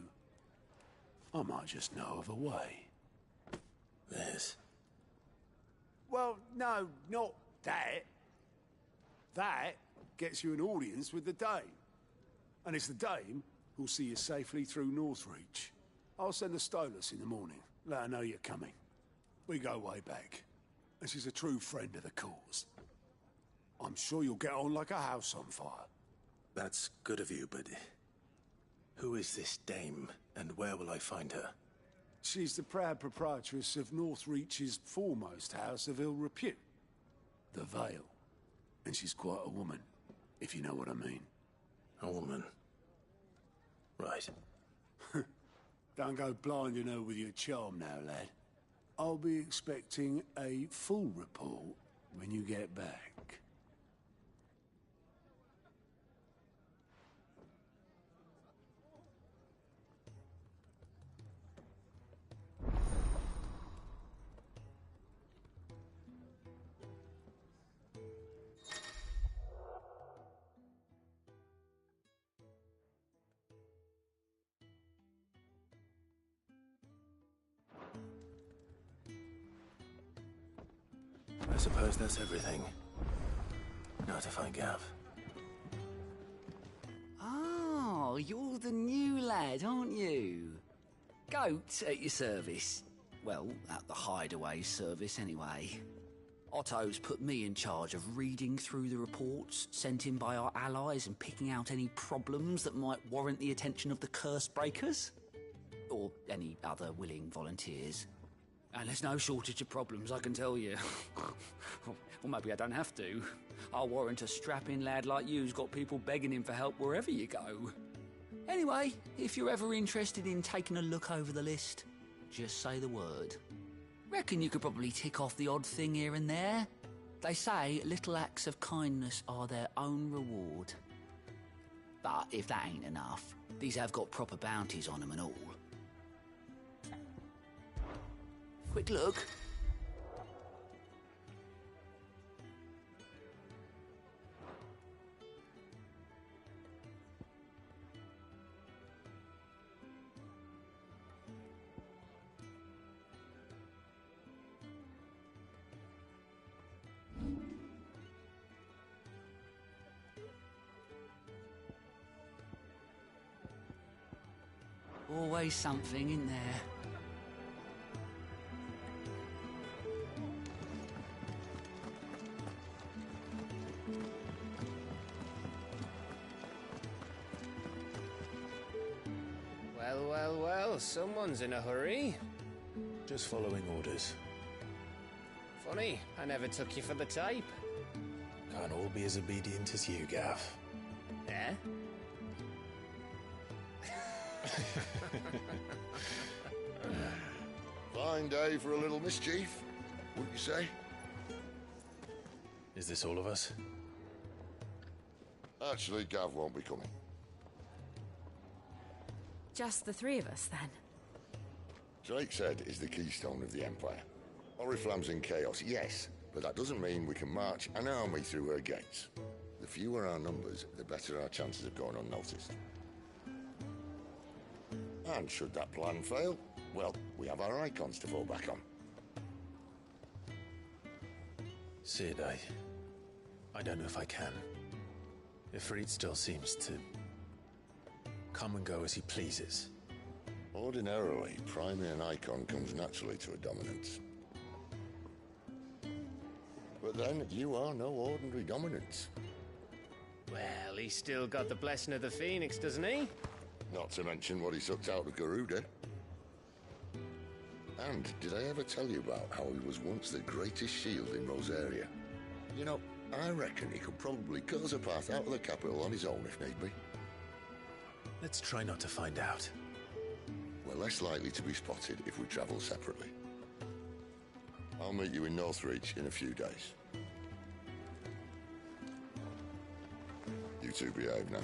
[SPEAKER 4] I might just know of a way.
[SPEAKER 2] This?
[SPEAKER 4] Well, no, not that. That gets you an audience with the Dame. And it's the Dame who'll see you safely through Northreach. I'll send a Stolas in the morning. Let her know you're coming. We go way back. And she's a true friend of the cause. I'm sure you'll get on like a house on fire.
[SPEAKER 2] That's good of you, but... who is this Dame, and where will I find her?
[SPEAKER 4] She's the proud proprietress of Northreach's foremost house of ill repute, the Vale. And she's quite a woman, if you know what I mean.
[SPEAKER 2] A woman? Right.
[SPEAKER 4] Don't go blinding her with your charm now, lad. I'll be expecting a full report when you get back.
[SPEAKER 2] I suppose that's everything. Now to find Gav.
[SPEAKER 9] Oh, you're the new lad, aren't you? Goat at your service. Well, at the hideaway service anyway. Otto's put me in charge of reading through the reports sent in by our allies and picking out any problems that might warrant the attention of the curse breakers. Or any other willing volunteers. And there's no shortage of problems, I can tell you. Or maybe I don't have to. I'll warrant a strapping lad like you's got people begging him for help wherever you go. Anyway, if you're ever interested in taking a look over the list, just say the word. Reckon you could probably tick off the odd thing here and there. They say little acts of kindness are their own reward. But if that ain't enough, these have got proper bounties on them and all. Quick look. Always something in there.
[SPEAKER 7] Well, someone's in a hurry.
[SPEAKER 2] Just following orders.
[SPEAKER 7] Funny, I never took you for the type.
[SPEAKER 2] Can't all be as obedient as you, Gav.
[SPEAKER 7] Eh?
[SPEAKER 10] Fine day for a little mischief, wouldn't you say?
[SPEAKER 2] Is this all of us?
[SPEAKER 10] Actually, Gav won't be coming.
[SPEAKER 1] Just the three of us, then?
[SPEAKER 10] Drake's head is the keystone of the Empire. Oriflamme's in chaos, yes, But that doesn't mean we can march an army through her gates. The fewer our numbers, the better our chances of going unnoticed. And should that plan fail, well, we have our icons to fall back on.
[SPEAKER 3] Sid, I don't know if I can. Ifrit still seems to come and go as he pleases.
[SPEAKER 10] Ordinarily, priming an icon comes naturally to a dominance. But then, you are no ordinary dominance.
[SPEAKER 7] Well, he's still got the blessing of the Phoenix, doesn't he?
[SPEAKER 10] Not to mention what he sucked out of Garuda. And did I ever tell you about how he was once the greatest shield in Rosaria? You know, I reckon he could probably cut us a path out of the capital on his own if need be.
[SPEAKER 3] Let's try not to find out.
[SPEAKER 10] We're less likely to be spotted if we travel separately. I'll meet you in Northreach in a few days. You two behave now.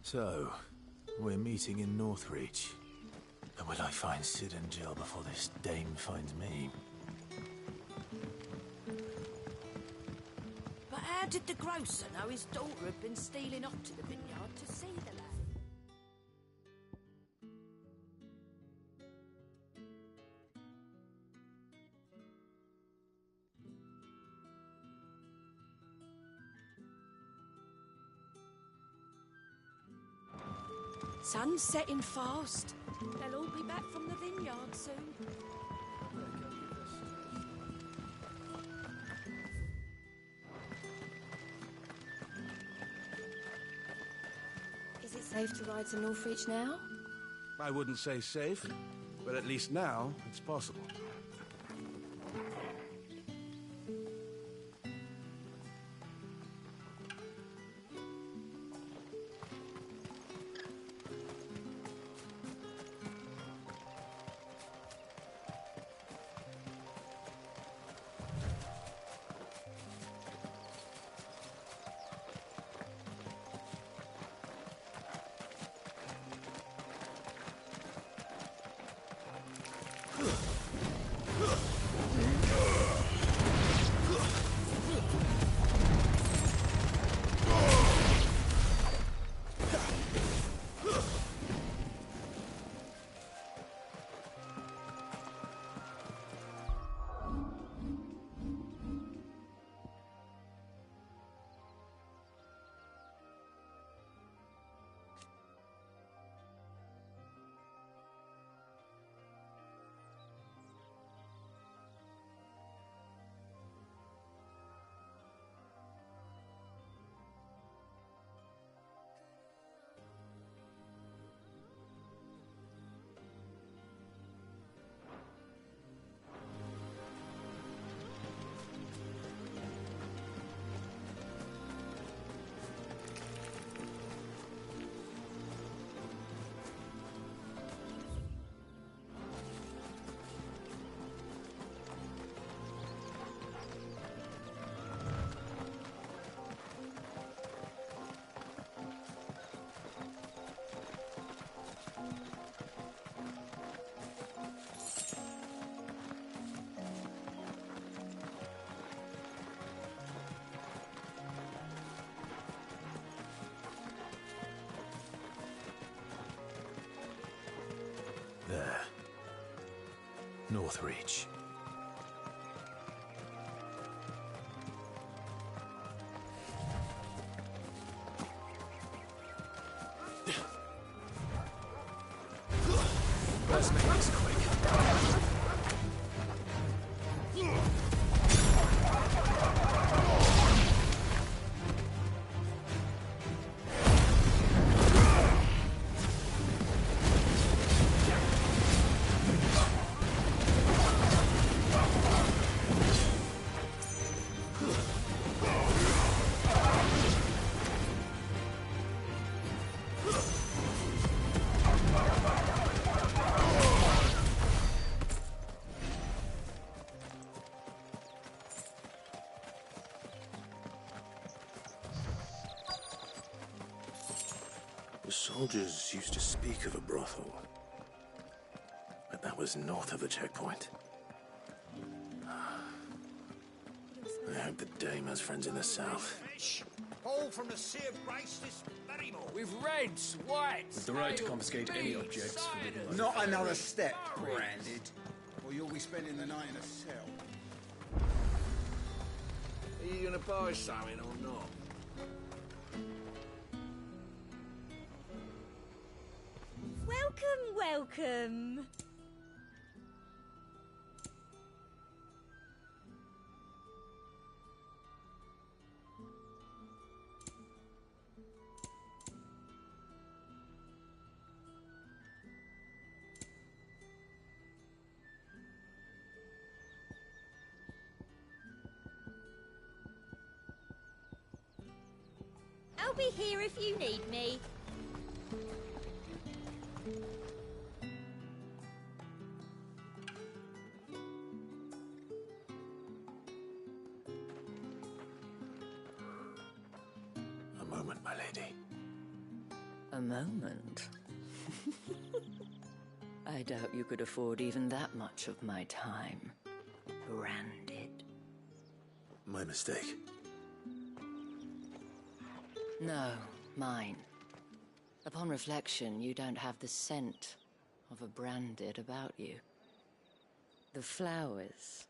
[SPEAKER 3] So, we're meeting in Northreach. And will I find Sid and Jill before this dame finds me?
[SPEAKER 17] But how did the grocer know his daughter had been stealing off to the vineyard to see the lad? Sun's setting fast. They'll all be back from the vineyard soon.
[SPEAKER 1] Is it safe to ride to Northreach now?
[SPEAKER 18] I wouldn't say safe, but at least now it's possible.
[SPEAKER 3] There. Northreach. Let's make this quick.
[SPEAKER 2] The soldiers used to speak of a brothel, but that was north of the checkpoint. I hope the dame has friends in the south.
[SPEAKER 19] All from the Sea of Grace this very morning.
[SPEAKER 20] With reds, whites,
[SPEAKER 8] With the right to confiscate any objects forbidden by
[SPEAKER 14] Not another step, branded, or you'll be spending the night in a cell.
[SPEAKER 20] Are you gonna buy something or not?
[SPEAKER 21] Welcome, welcome. I'll be here if you need me.
[SPEAKER 3] A moment, my lady.
[SPEAKER 9] A
[SPEAKER 1] A moment. I doubt you could afford even that much of my time. Branded.
[SPEAKER 3] My mistake.
[SPEAKER 1] No, mine. Upon reflection, you don't have the scent of a branded about you. The flowers.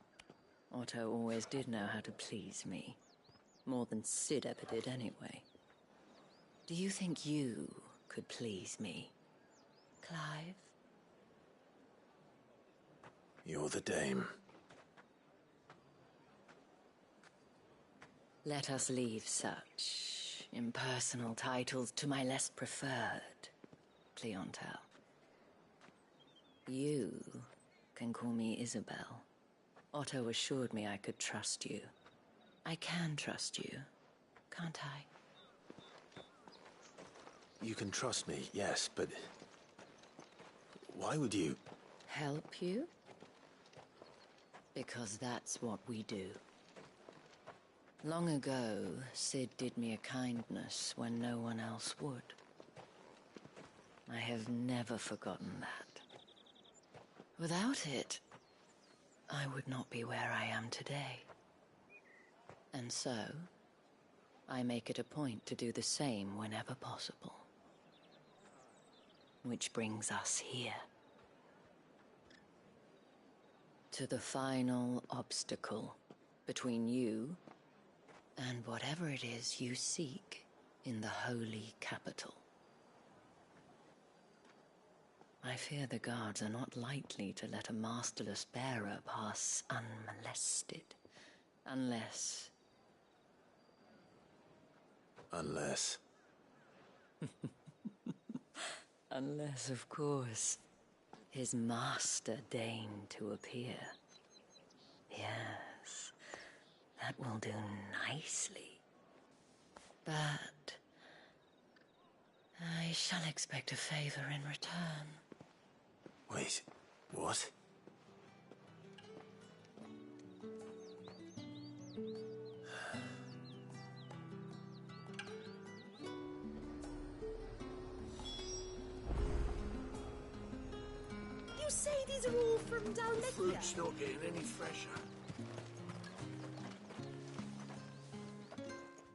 [SPEAKER 1] Otto always did know how to please me. More than Sid ever did anyway. Do you think you could please me, Clive?
[SPEAKER 3] You're the dame.
[SPEAKER 1] Let us leave such impersonal titles to my less preferred clientele. You can call me Isabel. Otto assured me I could trust you. I can trust you, can't I?
[SPEAKER 3] You can trust me, yes, but... why would you...
[SPEAKER 1] Help you? Because that's what we do. Long ago, Sid did me a kindness when no one else would. I have never forgotten that. Without it, I would not be where I am today. And so, I make it a point to do the same whenever possible. Which brings us here. To the final obstacle between you and whatever it is you seek in the holy capital. I fear the guards are not likely to let a masterless bearer pass unmolested. Unless...
[SPEAKER 3] Unless...
[SPEAKER 1] Unless, of course, his master deigned to appear. Yes, that will do nicely. But... I shall expect a favor in return.
[SPEAKER 3] Wait, what?
[SPEAKER 21] You say these are all from Dalmecchia?
[SPEAKER 20] Fruit's not getting any fresher.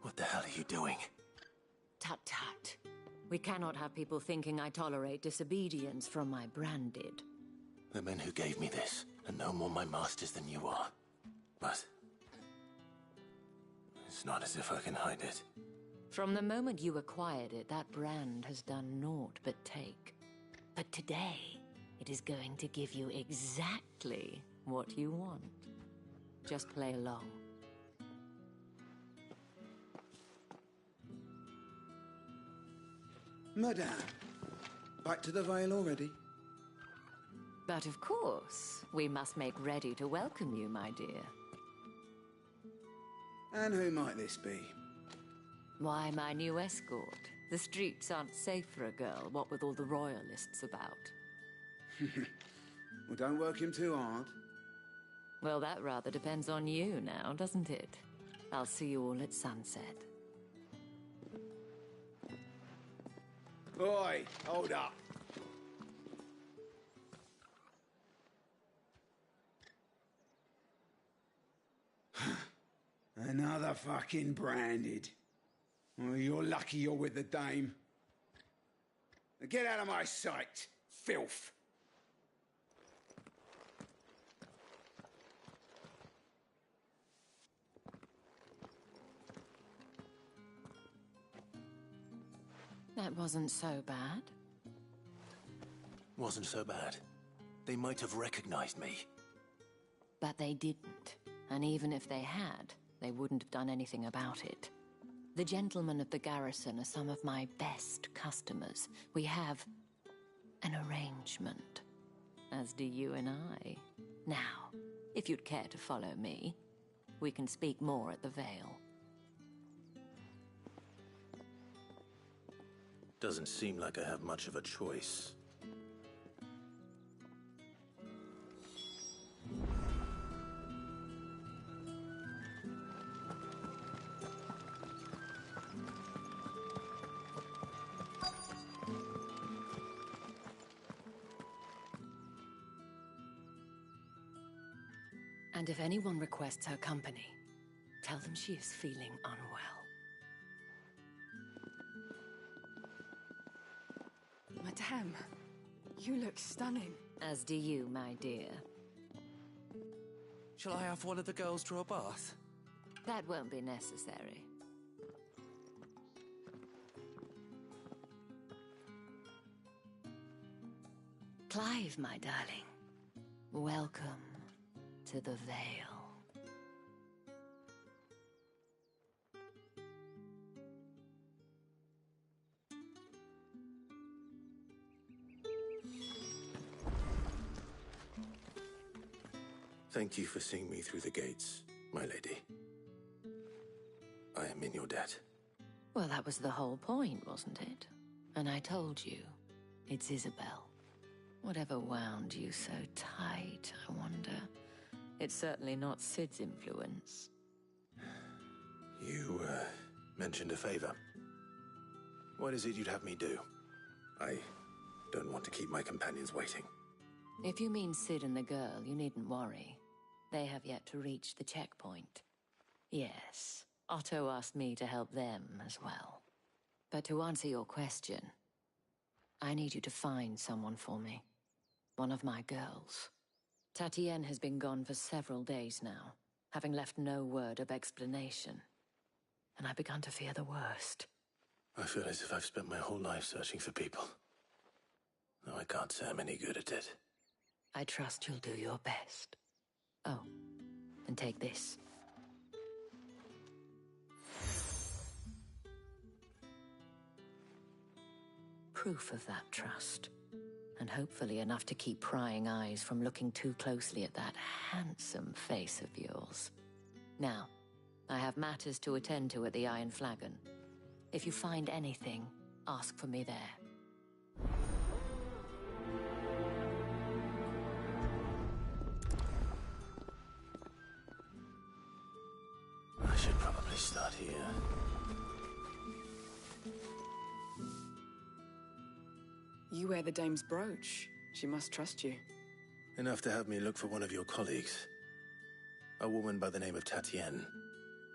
[SPEAKER 3] What the hell are you doing?
[SPEAKER 1] Tut tut. We cannot have people thinking I tolerate disobedience from my branded.
[SPEAKER 3] The men who gave me this are no more my masters than you are. But... it's not as if I can hide it.
[SPEAKER 1] From the moment you acquired it, that brand has done naught but take. But today, it is going to give you exactly what you want. Just play along.
[SPEAKER 5] Madame, back to the Vale already?
[SPEAKER 1] But of course, we must make ready to welcome you, my dear.
[SPEAKER 5] And who might this be?
[SPEAKER 1] Why, my new escort. The streets aren't safe for a girl, what with all the royalists about.
[SPEAKER 5] Well, don't work him too hard.
[SPEAKER 1] Well, that rather depends on you now, doesn't it? I'll see you all at sunset.
[SPEAKER 5] Oi, hold up. Another fucking branded. Well, you're lucky you're with the dame. Now get out of my sight, filth.
[SPEAKER 1] That wasn't so bad.
[SPEAKER 3] Wasn't so bad. They might have recognized me.
[SPEAKER 1] But they didn't. And even if they had, they wouldn't have done anything about it. The gentlemen of the garrison are some of my best customers. We have an arrangement, as do you and I. Now, if you'd care to follow me, we can speak more at the Vale.
[SPEAKER 3] Doesn't seem like I have much of a choice.
[SPEAKER 1] And if anyone requests her company, tell them she is feeling unwell.
[SPEAKER 6] Madame, you look stunning.
[SPEAKER 1] As do you, my dear.
[SPEAKER 22] Shall I have one of the girls draw a bath?
[SPEAKER 1] That won't be necessary. Clive, my darling. Welcome to the Vale.
[SPEAKER 3] Thank you for seeing me through the gates, my lady. I am in your debt.
[SPEAKER 1] Well, that was the whole point, wasn't it? And I told you, it's Isabel. Whatever wound you so tight, I wonder. It's certainly not Sid's influence.
[SPEAKER 3] You, mentioned a favor. What is it you'd have me do? I don't want to keep my companions waiting.
[SPEAKER 1] If you mean Sid and the girl, you needn't worry. They have yet to reach the checkpoint. Yes, Otto asked me to help them as well. But to answer your question, I need you to find someone for me. One of my girls. Tatienne has been gone for several days now, having left no word of explanation. And I've begun to fear the worst.
[SPEAKER 3] I feel as if I've spent my whole life searching for people. Though I can't say I'm any good at it.
[SPEAKER 1] I trust you'll do your best. Oh, and take this. Proof of that trust. And hopefully enough to keep prying eyes from looking too closely at that handsome face of yours. Now, I have matters to attend to at the Iron Flagon. If you find anything, ask for me there.
[SPEAKER 3] I should probably start here.
[SPEAKER 6] You wear the dame's brooch. She must trust you.
[SPEAKER 3] Enough to have me look for one of your colleagues. A woman by the name of Tatienne.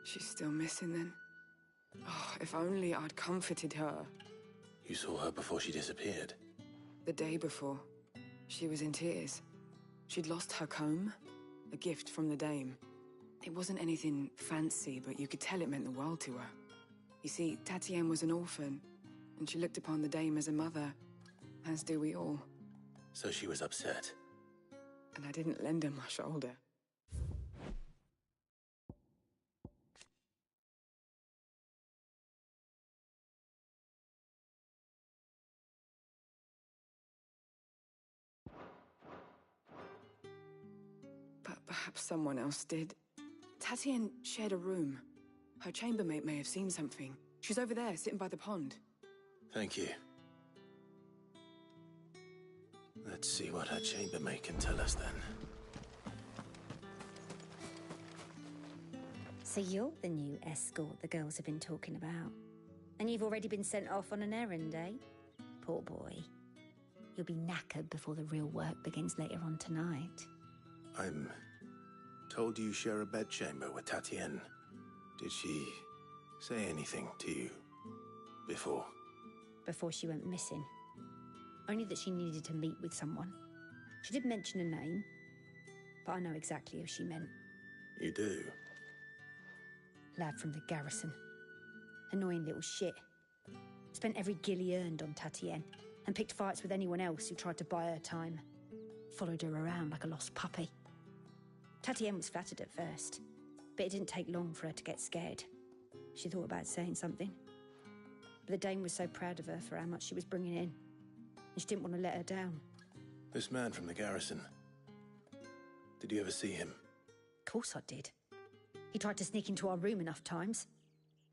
[SPEAKER 6] She's still missing then. Oh, if only I'd comforted her.
[SPEAKER 3] You saw her before she disappeared?
[SPEAKER 6] The day before. She was in tears. She'd lost her comb, a gift from the dame. It wasn't anything fancy, but you could tell it meant the world to her. You see, Tatienne was an orphan, and she looked upon the dame as a mother, as do we all.
[SPEAKER 3] So she was upset.
[SPEAKER 6] And I didn't lend her my shoulder. But perhaps someone else did. Tatienne shared a room. Her chambermaid may have seen something. She's over there, sitting by the pond.
[SPEAKER 3] Thank you. Let's see what her chambermaid can tell us then.
[SPEAKER 23] So you're the new escort the girls have been talking about. And you've already been sent off on an errand, eh? Poor boy. You'll be knackered before the real work begins later on tonight.
[SPEAKER 3] I'm told you share a bedchamber with Tatienne. Did she say anything to you before?
[SPEAKER 23] Before she went missing. Only that she needed to meet with someone. She did mention a name, but I know exactly who she meant.
[SPEAKER 3] You do?
[SPEAKER 23] Lad from the garrison. Annoying little shit. Spent every gil he earned on Tatienne, and picked fights with anyone else who tried to buy her time. Followed her around like a lost puppy. Tatienne was flattered at first, but it didn't take long for her to get scared. She thought about saying something. But the dame was so proud of her for how much she was bringing in, and she didn't want to let her down.
[SPEAKER 3] This man from the garrison. Did you ever see him?
[SPEAKER 23] Of course I did. He tried to sneak into our room enough times.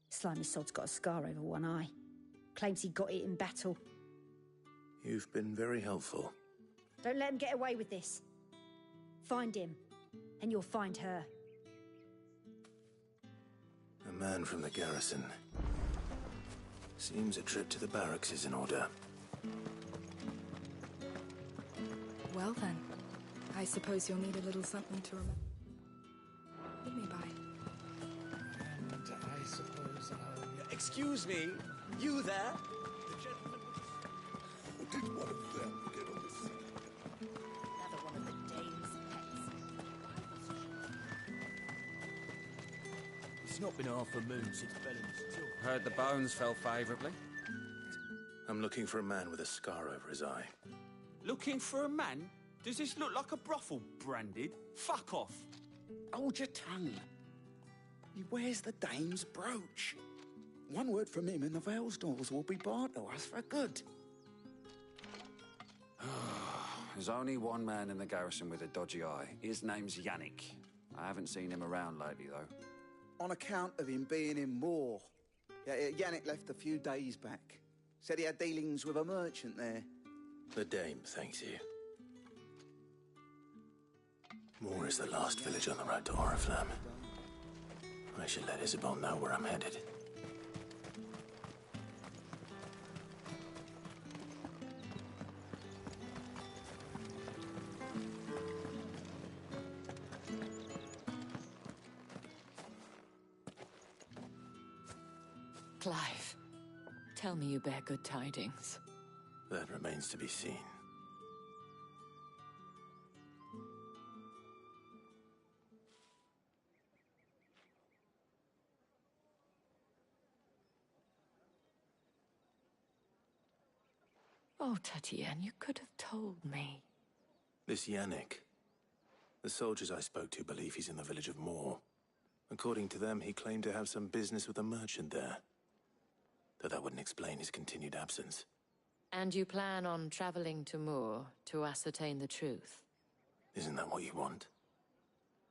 [SPEAKER 23] Slimy sod's got a scar over one eye. Claims he got it in battle.
[SPEAKER 3] You've been very helpful.
[SPEAKER 23] Don't let him get away with this. Find him, and you'll find her.
[SPEAKER 3] A man from the garrison. Seems a trip to the barracks is in order.
[SPEAKER 6] Well then, I suppose you'll need a little something to remember. With me by.
[SPEAKER 11] And I suppose excuse me, you there? The gentleman...
[SPEAKER 10] How did one of them get on this?
[SPEAKER 17] Another one of the dame's pets.
[SPEAKER 11] It's not been half a moon since Bellamy's till.
[SPEAKER 3] Heard the bones fell favourably. I'm looking for a man with a scar over his eye.
[SPEAKER 11] Looking for a man? Does this look like a brothel, Branded? Fuck off.
[SPEAKER 14] Hold your tongue. He wears the dame's brooch. One word from him and the Vale's doors will be barred to us for good.
[SPEAKER 9] There's only one man in the garrison with a dodgy eye. His name's Yannick. I haven't seen him around lately, though.
[SPEAKER 14] On account of him being in Moor. Yannick left a few days back. Said he had dealings with a merchant there.
[SPEAKER 3] The dame thanks you. Moor is the last village on the road to Oriflamme. I should let Isabel know where I'm headed.
[SPEAKER 1] Clive, tell me you bear good tidings.
[SPEAKER 3] That remains to be seen.
[SPEAKER 1] Oh, Tatienne, you could have told me.
[SPEAKER 3] This Yannick. The soldiers I spoke to believe he's in the village of Moor. According to them, he claimed to have some business with a merchant there. Though that wouldn't explain his continued absence.
[SPEAKER 1] And you plan on traveling to Moor to ascertain the truth?
[SPEAKER 3] Isn't that what you want?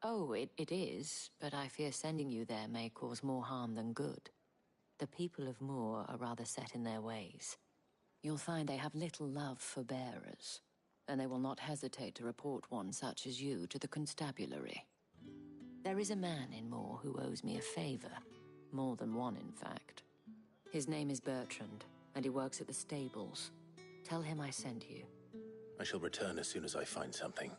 [SPEAKER 1] Oh, it is, but I fear sending you there may cause more harm than good. The people of Moor are rather set in their ways. You'll find they have little love for bearers, and they will not hesitate to report one such as you to the constabulary. There is a man in Moor who owes me a favor. More than one, in fact. His name is Bertrand, and he works at the stables. Tell him I sent you.
[SPEAKER 3] I shall return as soon as I find something.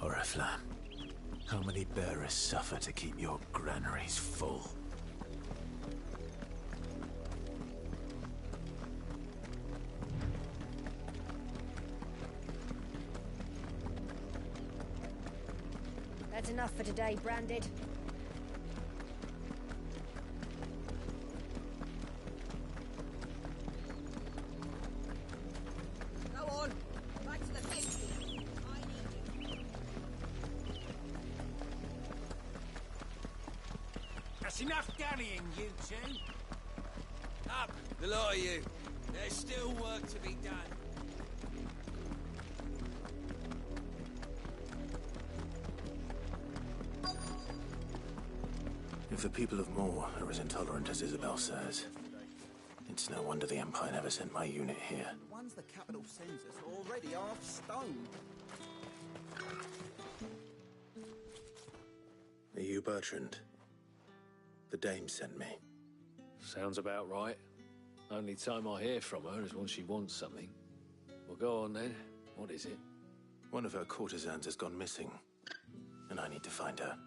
[SPEAKER 3] Oriflamme, how many bearers suffer to keep your granaries full?
[SPEAKER 23] That's enough for today, Branded.
[SPEAKER 17] Go on, back to the fence.
[SPEAKER 19] That's enough dallying, you two.
[SPEAKER 20] Up, the lot of you. There's still work to be done.
[SPEAKER 3] If the people of Moor are as intolerant as Isabel says, it's no wonder the Empire never sent my unit here.
[SPEAKER 14] The ones the capital sends us are already half stone.
[SPEAKER 3] Are you Bertrand? The dame sent me.
[SPEAKER 13] Sounds about right. Only time I hear from her is when she wants something. Well, go on then. What is it?
[SPEAKER 3] One of her courtesans has gone missing, and I need to find her.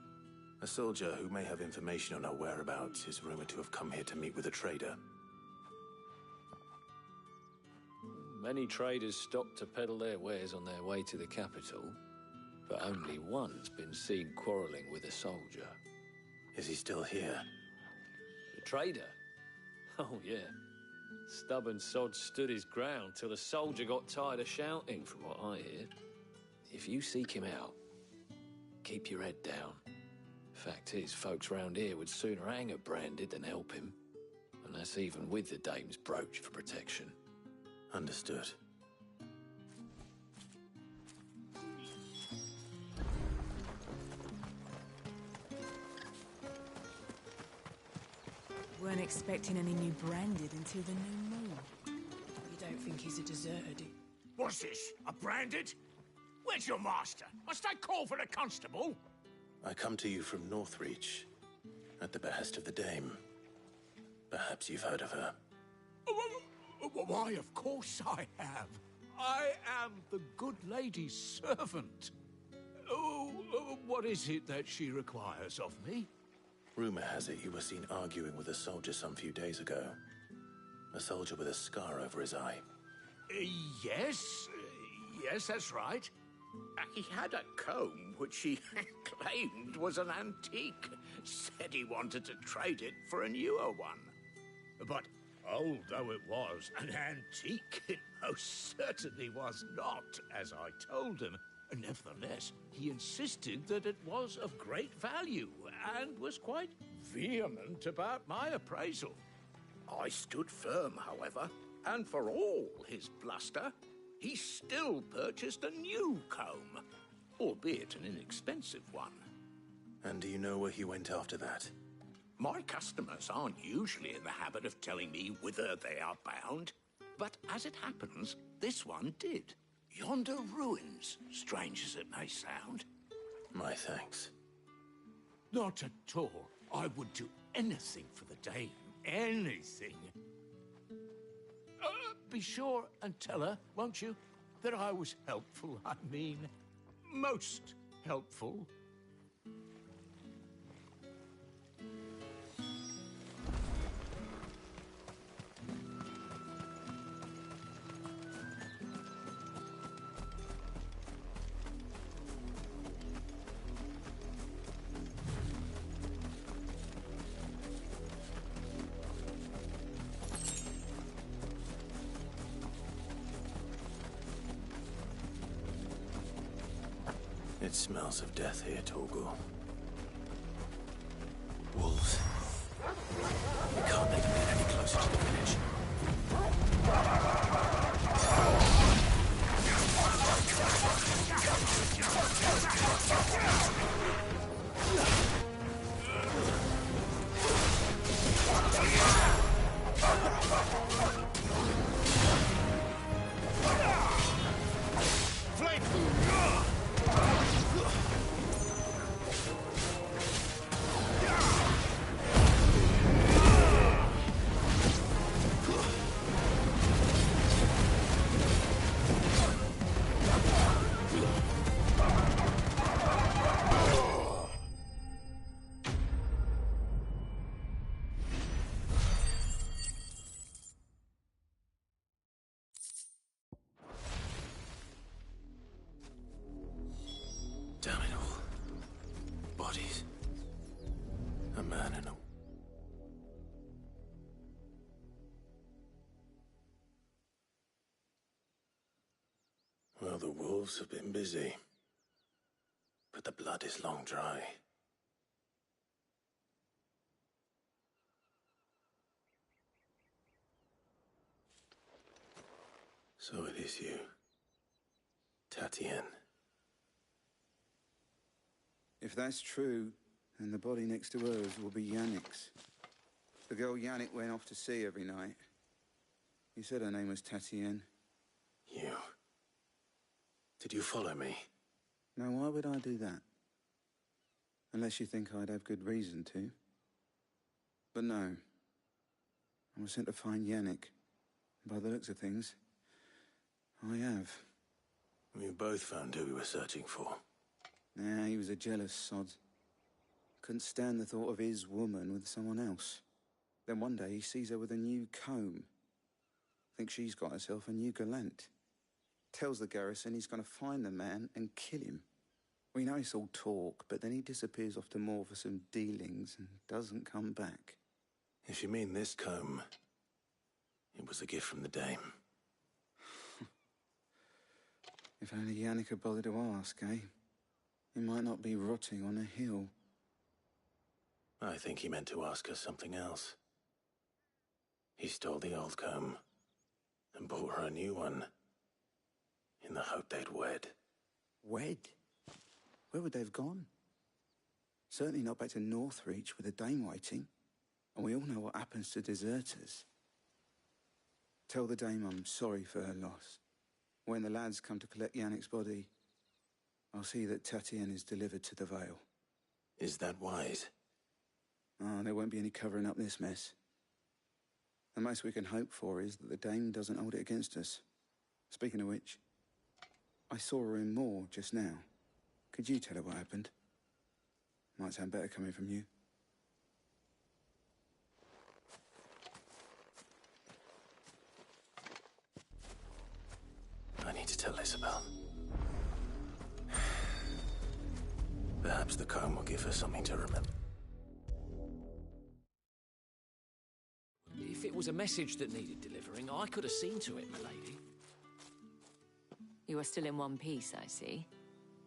[SPEAKER 3] A soldier who may have information on her whereabouts is rumored to have come here to meet with a trader.
[SPEAKER 13] Many traders stop to peddle their wares on their way to the capital, but only one's been seen quarrelling with a soldier.
[SPEAKER 3] Is he still here?
[SPEAKER 13] The trader? Oh, yeah. Stubborn sod stood his ground till the soldier got tired of shouting, from what I hear. If you seek him out, keep your head down. Fact is, folks round here would sooner hang a Branded than help him. And that's even with the dame's brooch for protection.
[SPEAKER 3] Understood.
[SPEAKER 6] Weren't expecting any new branded until the new moon.
[SPEAKER 21] You don't think he's a deserter, do you?
[SPEAKER 19] What's this? A branded? Where's your master? Must I call for the constable?
[SPEAKER 3] I come to you from Northreach, at the behest of the Dame. Perhaps you've heard of her.
[SPEAKER 19] Why, of course I have. I am the good lady's servant. What is it that she requires of me?
[SPEAKER 3] Rumor has it you were seen arguing with a soldier some few days ago. A soldier with a scar over his eye.
[SPEAKER 19] Yes. Yes, that's right. He had a comb which he claimed was an antique. Said he wanted to trade it for a newer one. But old though it was, an antique it most certainly was not, as I told him. Nevertheless, he insisted that it was of great value and was quite vehement about my appraisal. I stood firm, however, and for all his bluster, he still purchased a new comb, albeit an inexpensive one.
[SPEAKER 3] And do you know where he went after that?
[SPEAKER 19] My customers aren't usually in the habit of telling me whither they are bound, but as it happens, this one did. Yonder ruins, strange as it may sound.
[SPEAKER 3] My thanks.
[SPEAKER 19] Not at all. I would do anything for the Dame. Anything. Be sure and tell her, won't you, that I was helpful. I mean, most helpful.
[SPEAKER 3] It smells of death here, Torgal. Wolves. We can't let them get any closer to the village. Damn it all. Bodies. A man and a... Well, the wolves have been busy. But the blood is long dry. So it is you. Tatienne.
[SPEAKER 5] If that's true, then the body next to hers will be Yannick's. The girl Yannick went off to see every night. He said her name was Tatienne.
[SPEAKER 3] You... Did you follow me?
[SPEAKER 5] Now, why would I do that? Unless you think I'd have good reason to. But no. I was sent to find Yannick. By the looks of things, I have.
[SPEAKER 3] We both found who we were searching for.
[SPEAKER 5] Nah, he was a jealous sod. Couldn't stand the thought of his woman with someone else. Then one day he sees her with a new comb. Thinks she's got herself a new gallant. Tells the garrison he's going to find the man and kill him. We know it's all talk, but then he disappears off to Moor for some dealings and doesn't come back.
[SPEAKER 3] If you mean this comb, it was a gift from the Dame.
[SPEAKER 5] If only Yannick had bothered to ask, eh? He might not be rotting on a hill.
[SPEAKER 3] I think he meant to ask us something else. He stole the old comb and bought her a new one in the hope they'd wed.
[SPEAKER 5] Wed? Where would they have gone? Certainly not back to Northreach with a Dame waiting. And we all know what happens to deserters. Tell the dame I'm sorry for her loss. When the lads come to collect Yannick's body, I'll see that Tatienne is delivered to the Vale.
[SPEAKER 3] Is that wise?
[SPEAKER 5] Oh, there won't be any covering up this mess. The most we can hope for is that the dame doesn't hold it against us. Speaking of which, I saw her in Moor just now. Could you tell her what happened? Might sound better coming from you.
[SPEAKER 3] I need to tell Isabel. Perhaps the comb will give her something to remember.
[SPEAKER 13] If it was a message that needed delivering, I could have seen to it, my lady.
[SPEAKER 1] You are still in one piece, I see.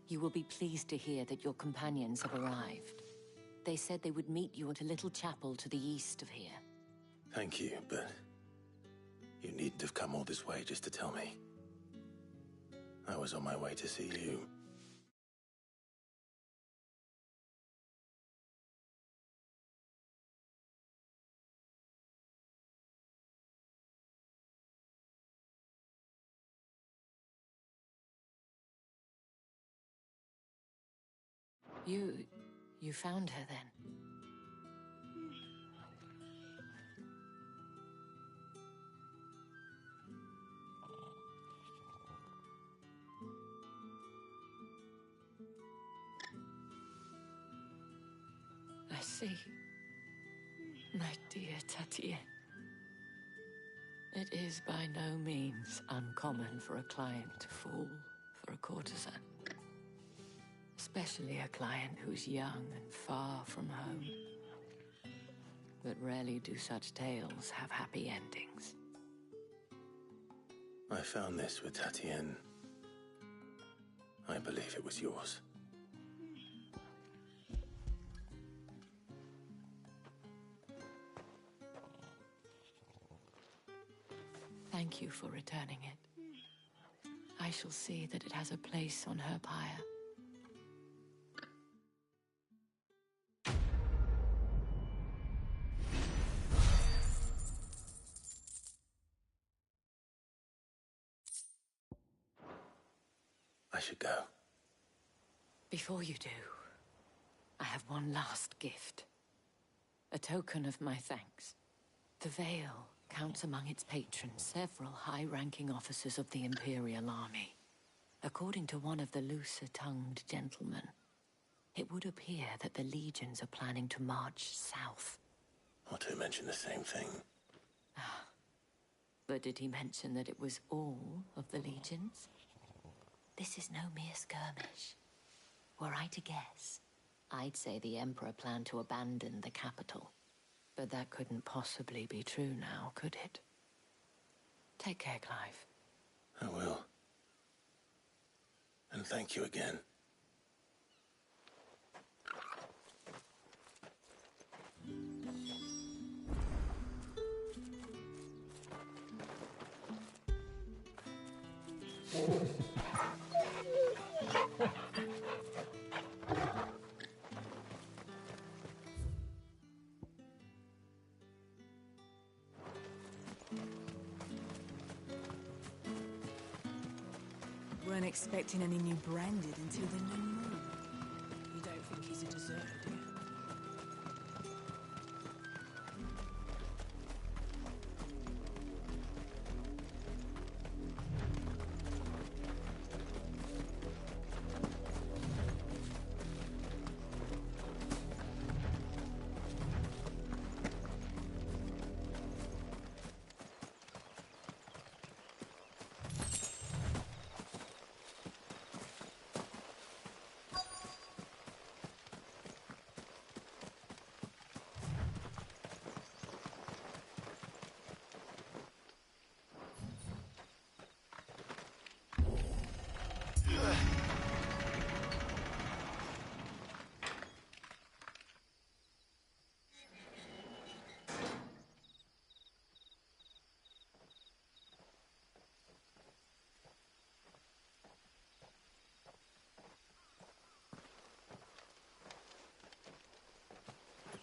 [SPEAKER 1] You will be pleased to hear that your companions have arrived. They said they would meet you at a little chapel to the east of here.
[SPEAKER 3] Thank you, but you needn't have come all this way just to tell me. I was on my way to see you.
[SPEAKER 1] You found her then? I see. My dear Tatienne. It is by no means uncommon for a client to fall for a courtesan. Especially a client who's young and far from home. But rarely do such tales have happy endings.
[SPEAKER 3] I found this with Tatienne. I believe it was yours.
[SPEAKER 1] Thank you for returning it. I shall see that it has a place on her pyre.
[SPEAKER 3] I should go.
[SPEAKER 1] Before you do, I have one last gift. A token of my thanks. The Vale counts among its patrons several high-ranking officers of the Imperial Army. According to one of the looser-tongued gentlemen, it would appear that the legions are planning to march south.
[SPEAKER 3] Otto mentioned the same thing.
[SPEAKER 1] But did he mention that it was all of the legions? This is no mere skirmish. Were I to guess, I'd say the Emperor planned to abandon the capital. But that couldn't possibly be true now, could it? Take care, Clive.
[SPEAKER 3] I will. And thank you again.
[SPEAKER 6] Weren't expecting any new branded until the new moon.
[SPEAKER 21] You don't think he's a deserter, do you?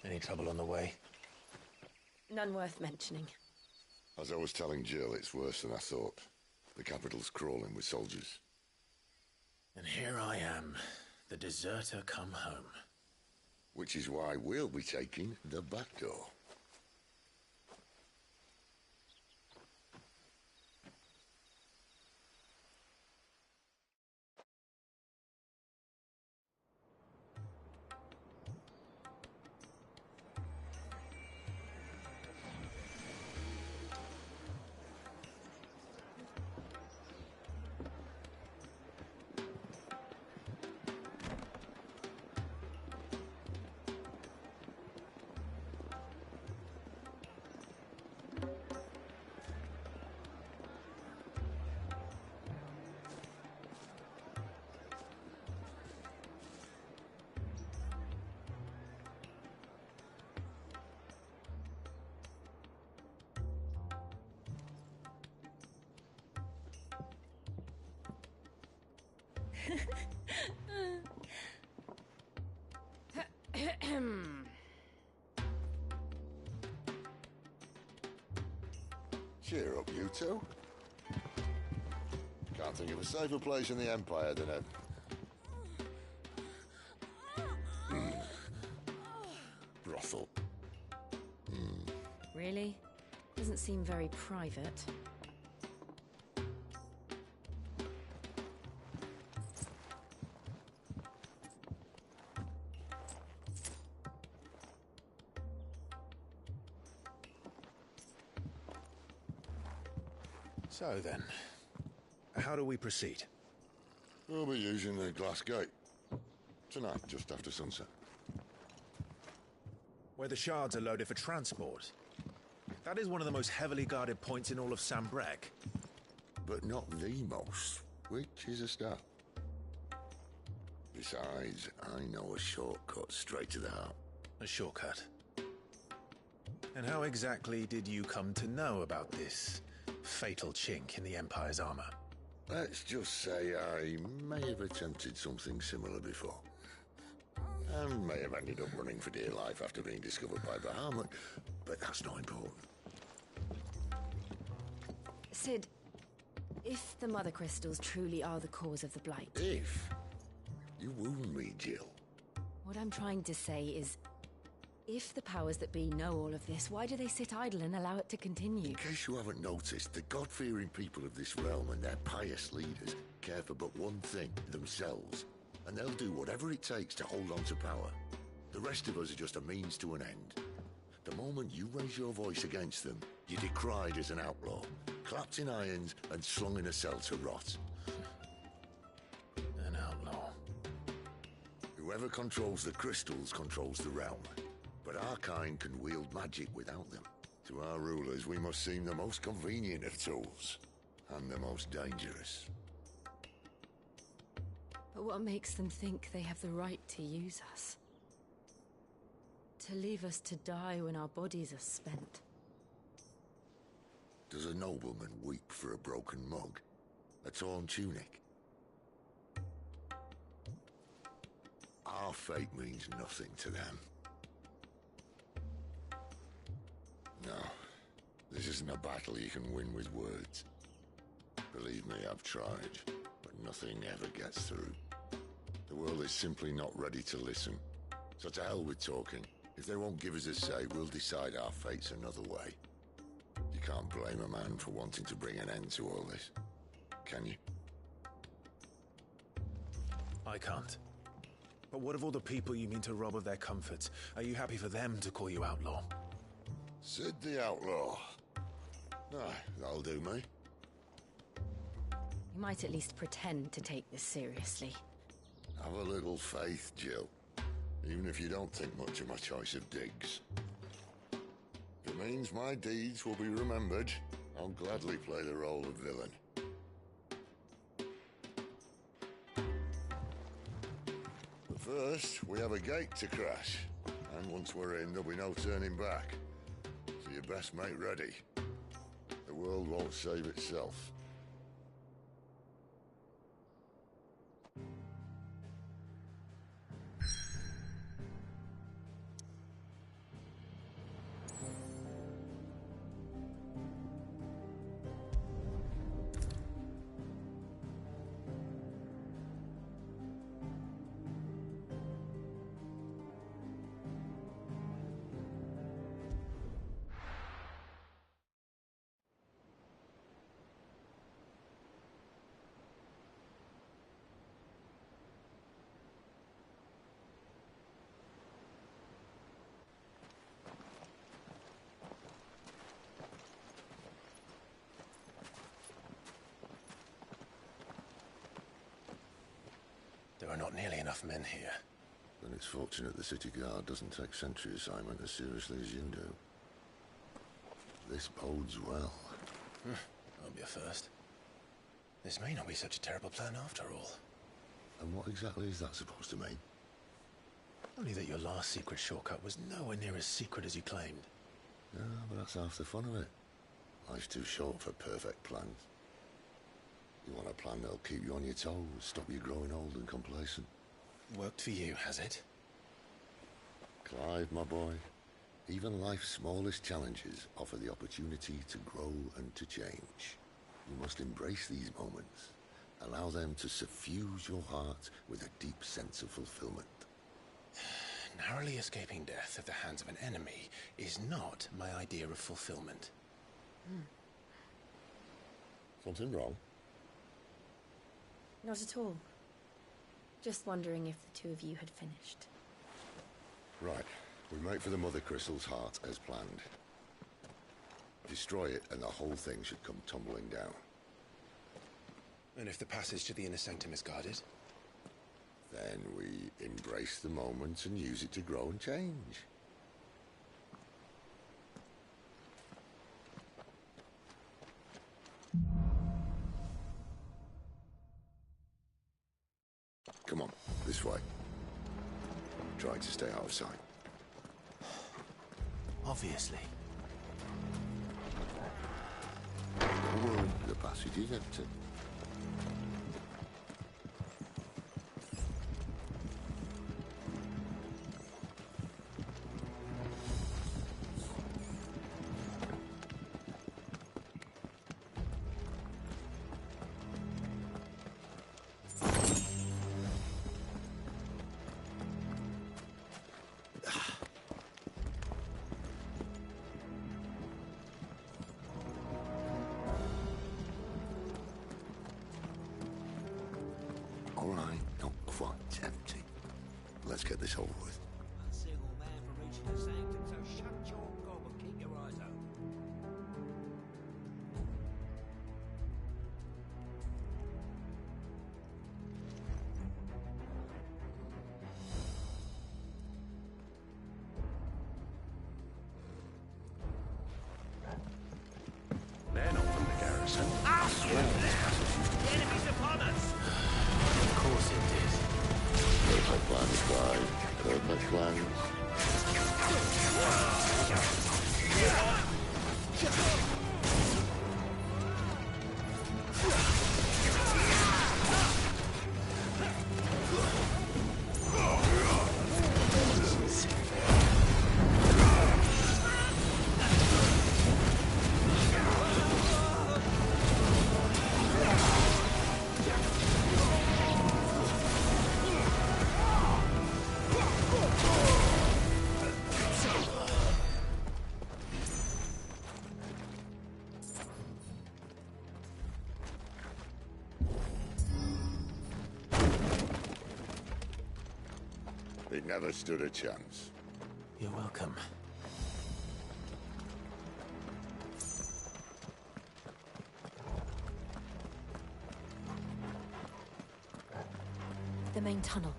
[SPEAKER 3] Any trouble on the way?
[SPEAKER 17] None worth mentioning.
[SPEAKER 10] As I was telling Jill, it's worse than I thought. The capital's crawling with soldiers.
[SPEAKER 3] And here I am, the deserter come home.
[SPEAKER 10] Which is why we'll be taking the back door. Cheer up, you two. Can't think of a safer place in the Empire than a... brothel.
[SPEAKER 23] Really? Doesn't seem very private.
[SPEAKER 3] So then, how do we proceed?
[SPEAKER 10] We'll be using the glass gate. Tonight, just after sunset.
[SPEAKER 3] Where the shards are loaded for transport. That is one of the most heavily guarded points in all of Sambrec.
[SPEAKER 10] But not the most, which is a start. Besides, I know a shortcut straight to the heart.
[SPEAKER 3] A shortcut? And how exactly did you come to know about this fatal chink in the Empire's armor?
[SPEAKER 10] Let's just say I may have attempted something similar before. And may have ended up running for dear life after being discovered by Bahamut, but that's not important.
[SPEAKER 23] Sid, if the Mother Crystals truly are the cause of the Blight...
[SPEAKER 10] If? You wound me, Jill.
[SPEAKER 23] What I'm trying to say is, if the powers that be know all of this, why do they sit idle and allow it to continue?
[SPEAKER 10] In case you haven't noticed, the God-fearing people of this realm and their pious leaders care for but one thing, themselves. And they'll do whatever it takes to hold on to power. The rest of us are just a means to an end. The moment you raise your voice against them, you're decried as an outlaw, clapped in irons and slung in a cell to rot.
[SPEAKER 3] An outlaw.
[SPEAKER 10] Whoever controls the crystals controls the realm. But our kind can wield magic without them. To our rulers, we must seem the most convenient of tools. And the most dangerous.
[SPEAKER 23] But what makes them think they have the right to use us? To leave us to die when our bodies are spent?
[SPEAKER 10] Does a nobleman weep for a broken mug? A torn tunic? Our fate means nothing to them. No, this isn't a battle you can win with words. Believe me, I've tried, but nothing ever gets through. The world is simply not ready to listen. So to hell with talking. If they won't give us a say, we'll decide our fates another way. You can't blame a man for wanting to bring an end to all this, can you?
[SPEAKER 3] I can't. But what of all the people you mean to rob of their comforts? Are you happy for them to call you outlaw?
[SPEAKER 10] Sid the Outlaw. Aye, that'll do me.
[SPEAKER 23] You might at least pretend to take this seriously.
[SPEAKER 10] Have a little faith, Jill. Even if you don't think much of my choice of digs. If it means my deeds will be remembered, I'll gladly play the role of villain. But first, we have a gate to crash. And once we're in, there'll be no turning back. So you best make ready. The world won't save itself.
[SPEAKER 3] There are not nearly enough men here.
[SPEAKER 10] Then it's fortunate the city guard doesn't take sentry assignment as seriously as you do. This bodes well.
[SPEAKER 3] That'll be a first. This may not be such a terrible plan after all.
[SPEAKER 10] And what exactly is that supposed to mean?
[SPEAKER 3] Only that your last secret shortcut was nowhere near as secret as you claimed.
[SPEAKER 10] Yeah, but that's half the fun of it. Life's too short for perfect plans. You want a plan that'll keep you on your toes, stop you growing old and complacent.
[SPEAKER 3] Worked for you, has it?
[SPEAKER 10] Clive, my boy, even life's smallest challenges offer the opportunity to grow and to change. You must embrace these moments. Allow them to suffuse your heart with a deep sense of fulfillment.
[SPEAKER 3] Narrowly escaping death at the hands of an enemy is not my idea of fulfillment.
[SPEAKER 10] Something wrong?
[SPEAKER 23] Not at all. Just wondering if the two of you had finished.
[SPEAKER 10] Right. We make for the Mother Crystal's heart as planned. Destroy it and the whole thing should come tumbling down.
[SPEAKER 3] And if the passage to the inner sanctum is guarded?
[SPEAKER 10] Then we embrace the moment and use it to grow and change. Come on, this way. Try to stay out of sight.
[SPEAKER 3] Obviously.
[SPEAKER 10] Don't worry, the passage is empty. All right, not quite empty. Let's get this over with.
[SPEAKER 19] A single man for reaching the sanctum, so shut your gob and keep your eyes open.
[SPEAKER 18] Men from the garrison.
[SPEAKER 19] Ah, the enemy's upon us!
[SPEAKER 3] Of course it did.
[SPEAKER 10] Perfect plans, Clive. Perfect plans. They never stood a chance.
[SPEAKER 3] You're welcome.
[SPEAKER 23] The main tunnel.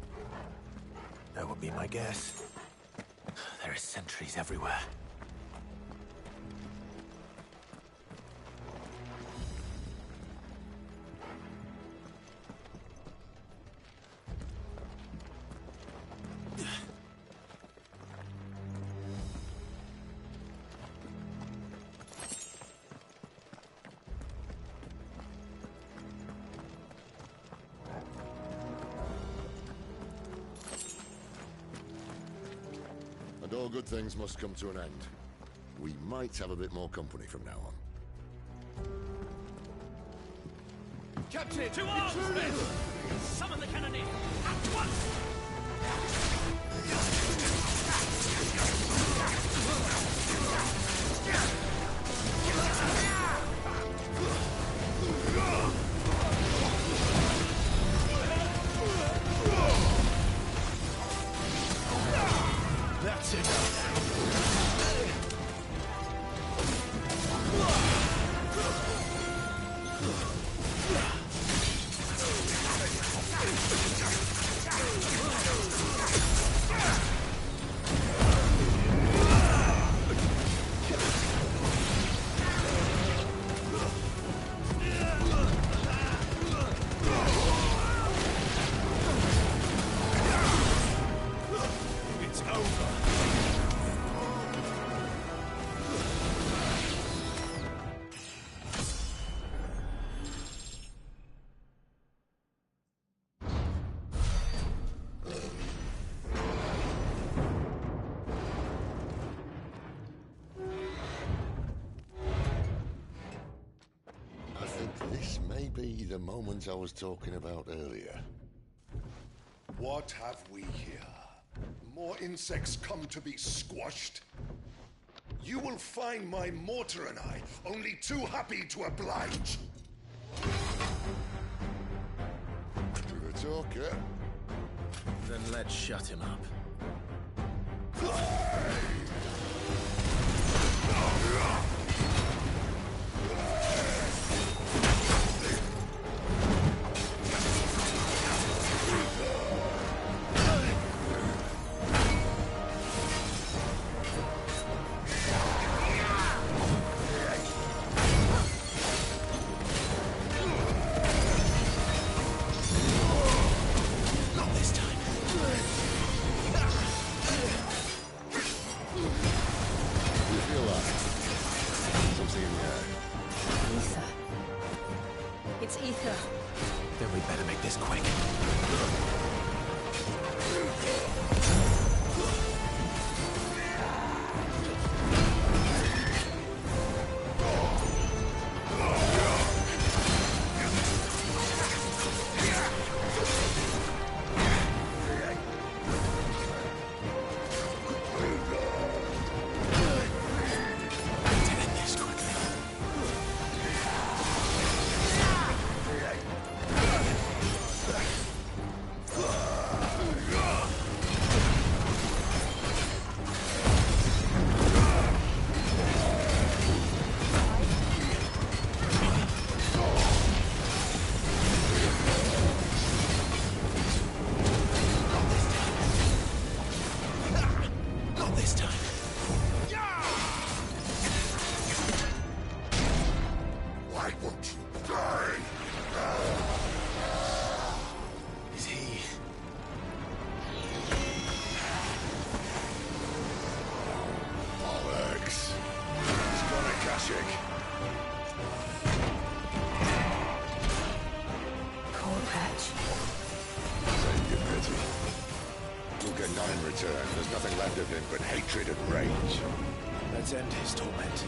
[SPEAKER 3] That would be my guess. There are sentries everywhere.
[SPEAKER 10] And all good things must come to an end. We might have a bit more company from now on.
[SPEAKER 19] Captain! To arms, men! Summon the cannoneer! At once!
[SPEAKER 18] That's it.
[SPEAKER 10] me the moment I was talking about earlier.
[SPEAKER 12] What have we here? More insects come to be squashed? You will find my mortar and I only too happy to oblige.
[SPEAKER 10] To the talker.
[SPEAKER 3] Then let's shut him up.
[SPEAKER 10] There's nothing left of him but hatred and rage.
[SPEAKER 3] Let's end his torment.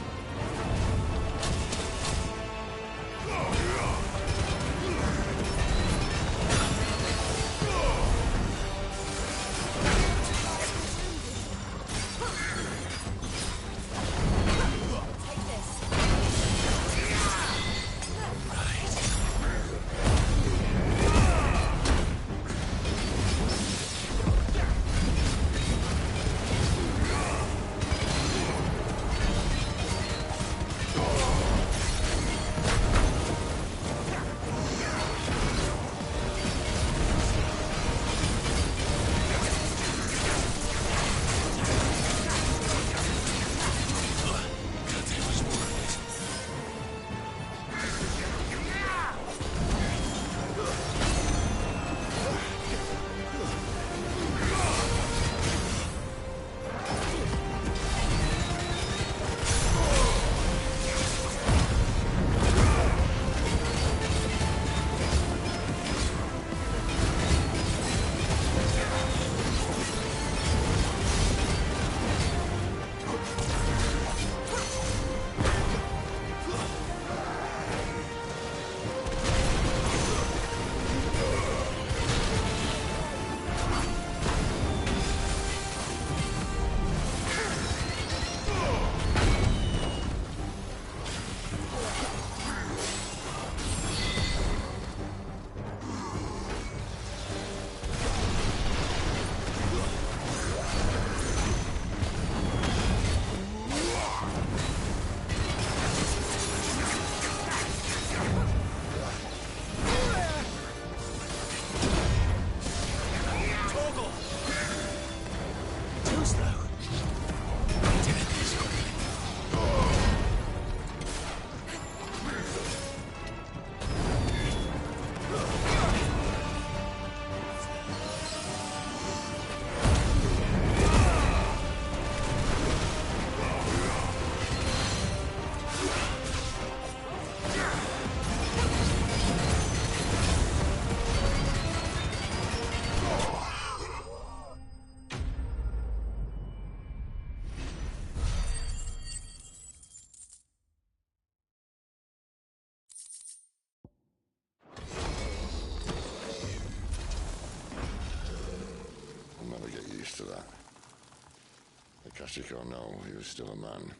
[SPEAKER 10] Tragic or no, he was still a man.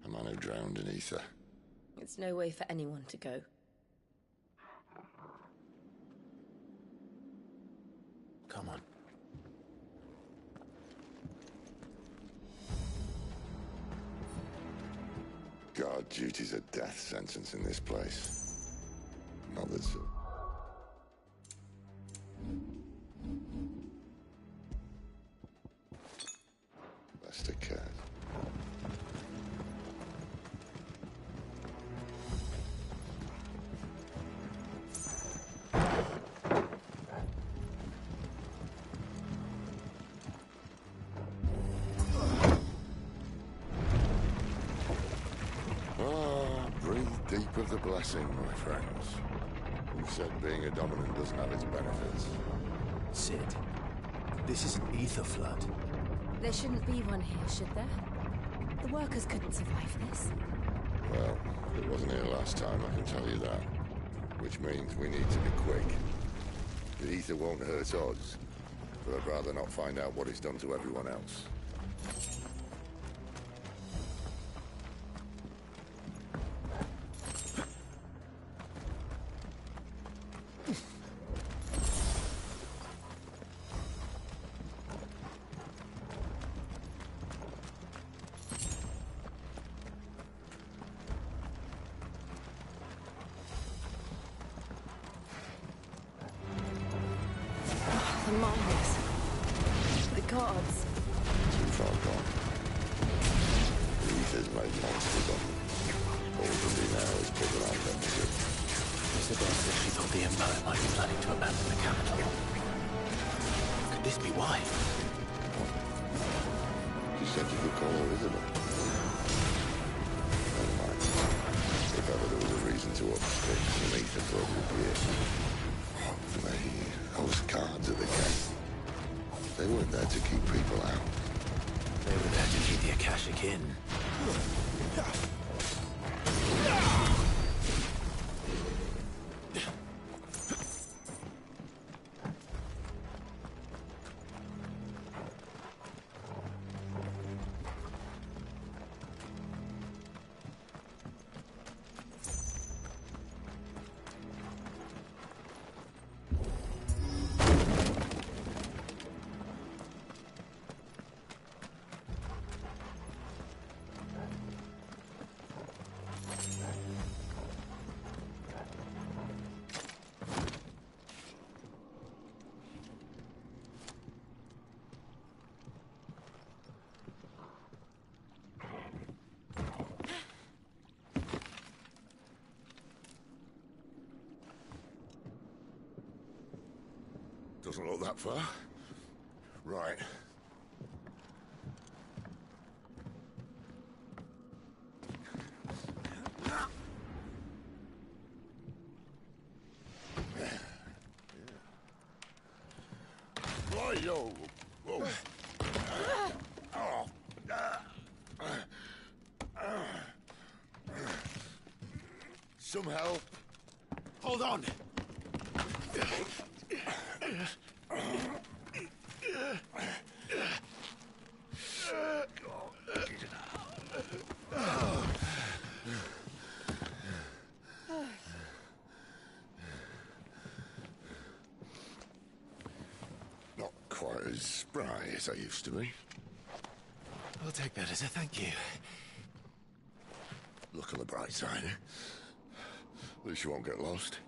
[SPEAKER 10] A man who drowned in ether.
[SPEAKER 4] It's no way for anyone to go.
[SPEAKER 3] Come on.
[SPEAKER 10] Guard duty's a death sentence in this place. Not that so. Best of care. Breathe deep of the blessing, my friends. You've said being a dominant doesn't have its benefits.
[SPEAKER 3] Sid, this is an ether flood.
[SPEAKER 4] There shouldn't be one here, should there? The workers couldn't survive this.
[SPEAKER 10] Well, it wasn't here last time, I can tell you that. Which means we need to be quick. The ether won't hurt us, but I'd rather not find out what it's done to everyone else.
[SPEAKER 4] The miners. The guards.
[SPEAKER 10] Too far gone. The ether's made monsters of them. All we can do now is put them out temperature.
[SPEAKER 3] Is the boss that she thought the Empire might be planning to abandon the capital? Could this be why?
[SPEAKER 10] She said you could call her Isabel. Never mind. If ever there was a reason to up sticks, an ether flood would be it. Those guards at the gate. They weren't there to keep people out.
[SPEAKER 3] They were there to keep the Akashic in.
[SPEAKER 10] Doesn't look that far. Right. Right, yo. Whoa. Some help.
[SPEAKER 3] Hold on!
[SPEAKER 10] Not quite as spry as I used to be.
[SPEAKER 3] I'll take that as a thank you.
[SPEAKER 10] Look on the bright side, eh? At least you won't get lost.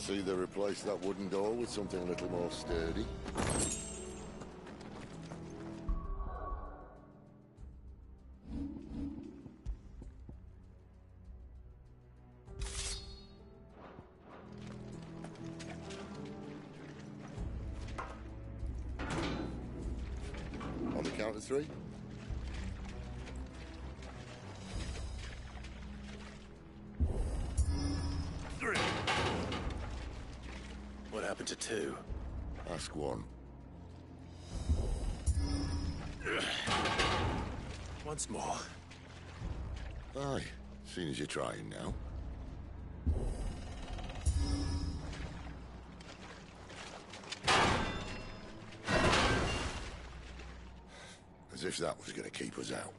[SPEAKER 10] Let's either replace that wooden door with something a little more sturdy. On the count of three.
[SPEAKER 3] What happened to two?
[SPEAKER 10] Ask one.
[SPEAKER 3] Once more.
[SPEAKER 10] Aye, seeing as you're trying now. As if that was going to keep us out.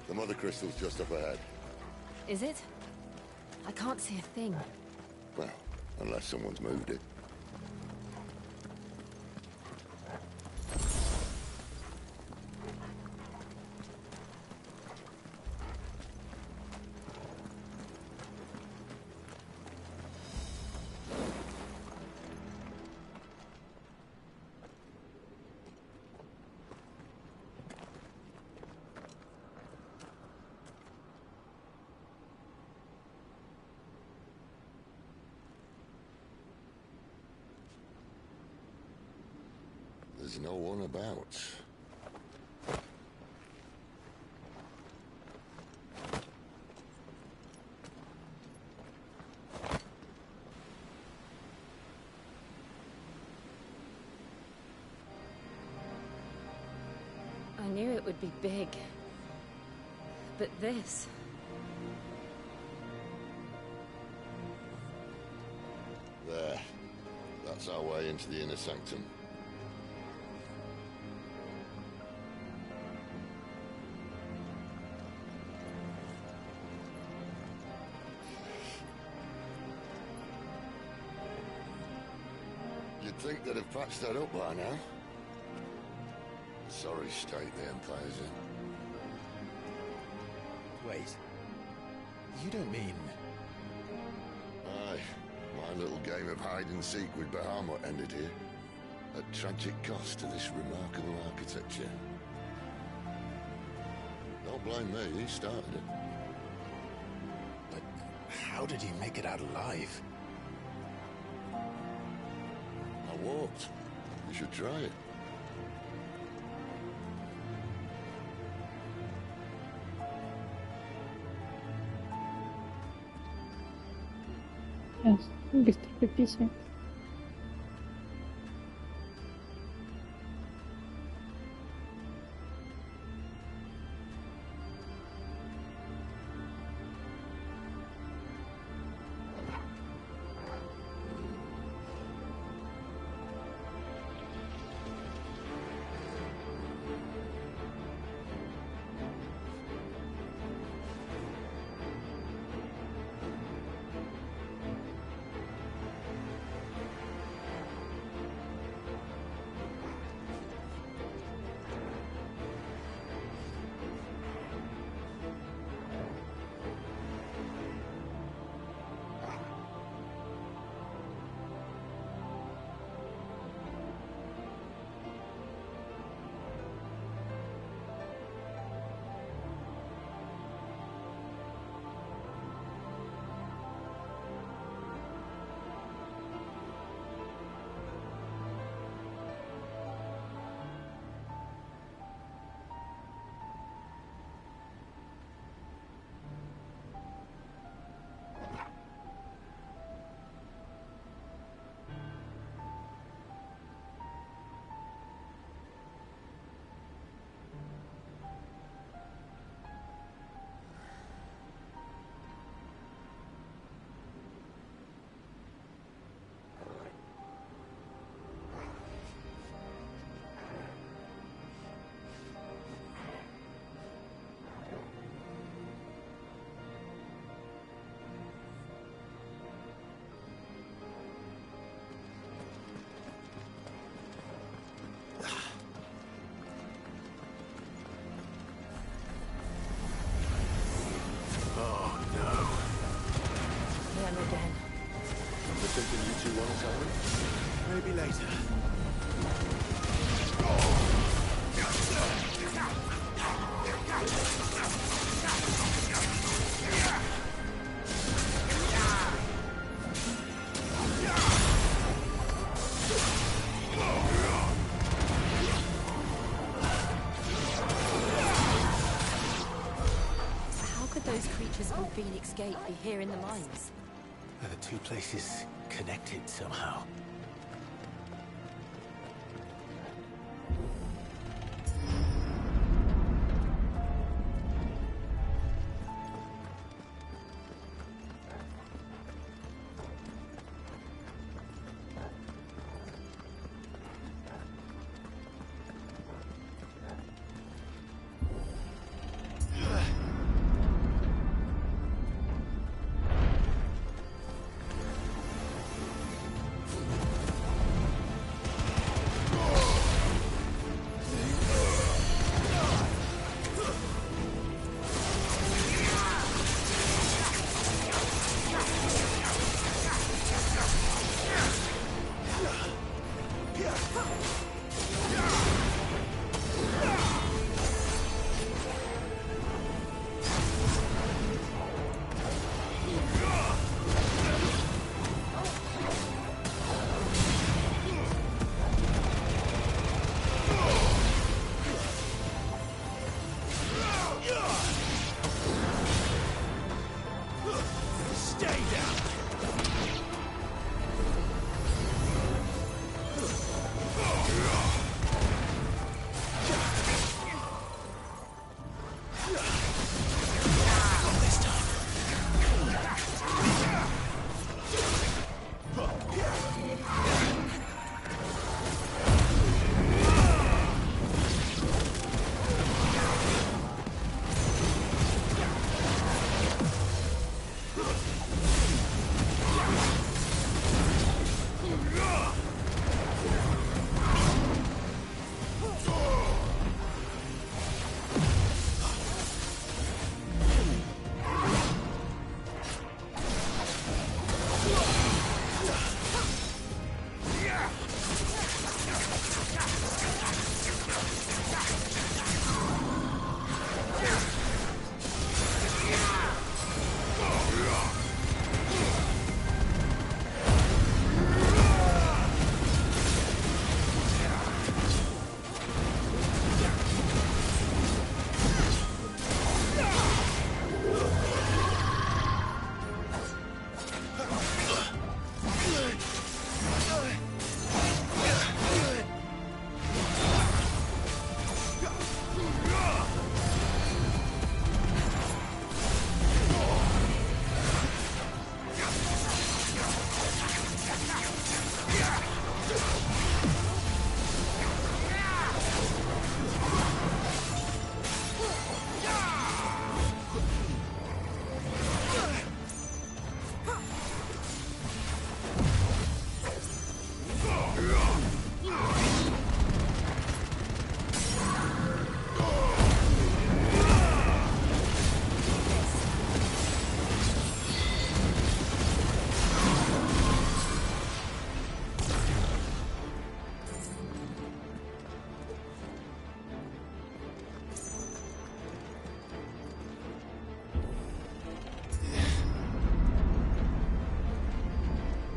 [SPEAKER 10] The mother crystal's just up ahead.
[SPEAKER 4] Is it? I can't see a thing.
[SPEAKER 10] Well, unless someone's moved it. There's no one about.
[SPEAKER 4] I knew it would be big. But this...
[SPEAKER 10] There. That's our way into the inner sanctum. You'd think they'd have patched that up by now. Sorry state the Empire's in.
[SPEAKER 3] Wait. You don't mean...
[SPEAKER 10] Aye. My little game of hide-and-seek with Bahamut ended here. At tragic cost to this remarkable architecture. Don't blame me, he started it.
[SPEAKER 3] But how did he make it out alive?
[SPEAKER 10] I walked. You should try it.
[SPEAKER 7] Быстро пописывай.
[SPEAKER 4] creatures from Phoenix Gate be here in the mines?
[SPEAKER 3] Are the two places connected somehow?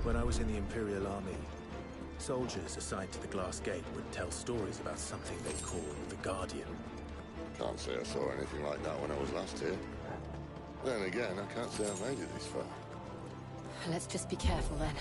[SPEAKER 3] When I was in the Imperial Army, soldiers assigned to the Glass Gate would tell stories about something they called the Guardian.
[SPEAKER 10] Can't say I saw anything like that when I was last here. Then again, I can't say I made it this far.
[SPEAKER 4] Let's just be careful then.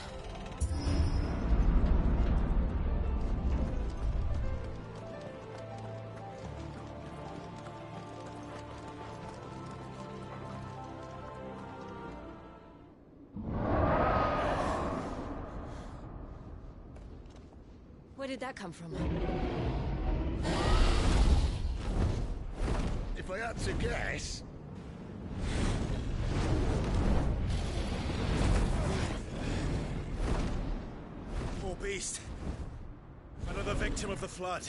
[SPEAKER 4] Where did that come from?
[SPEAKER 10] If I had to guess...
[SPEAKER 3] Poor beast. Another victim of the Flood.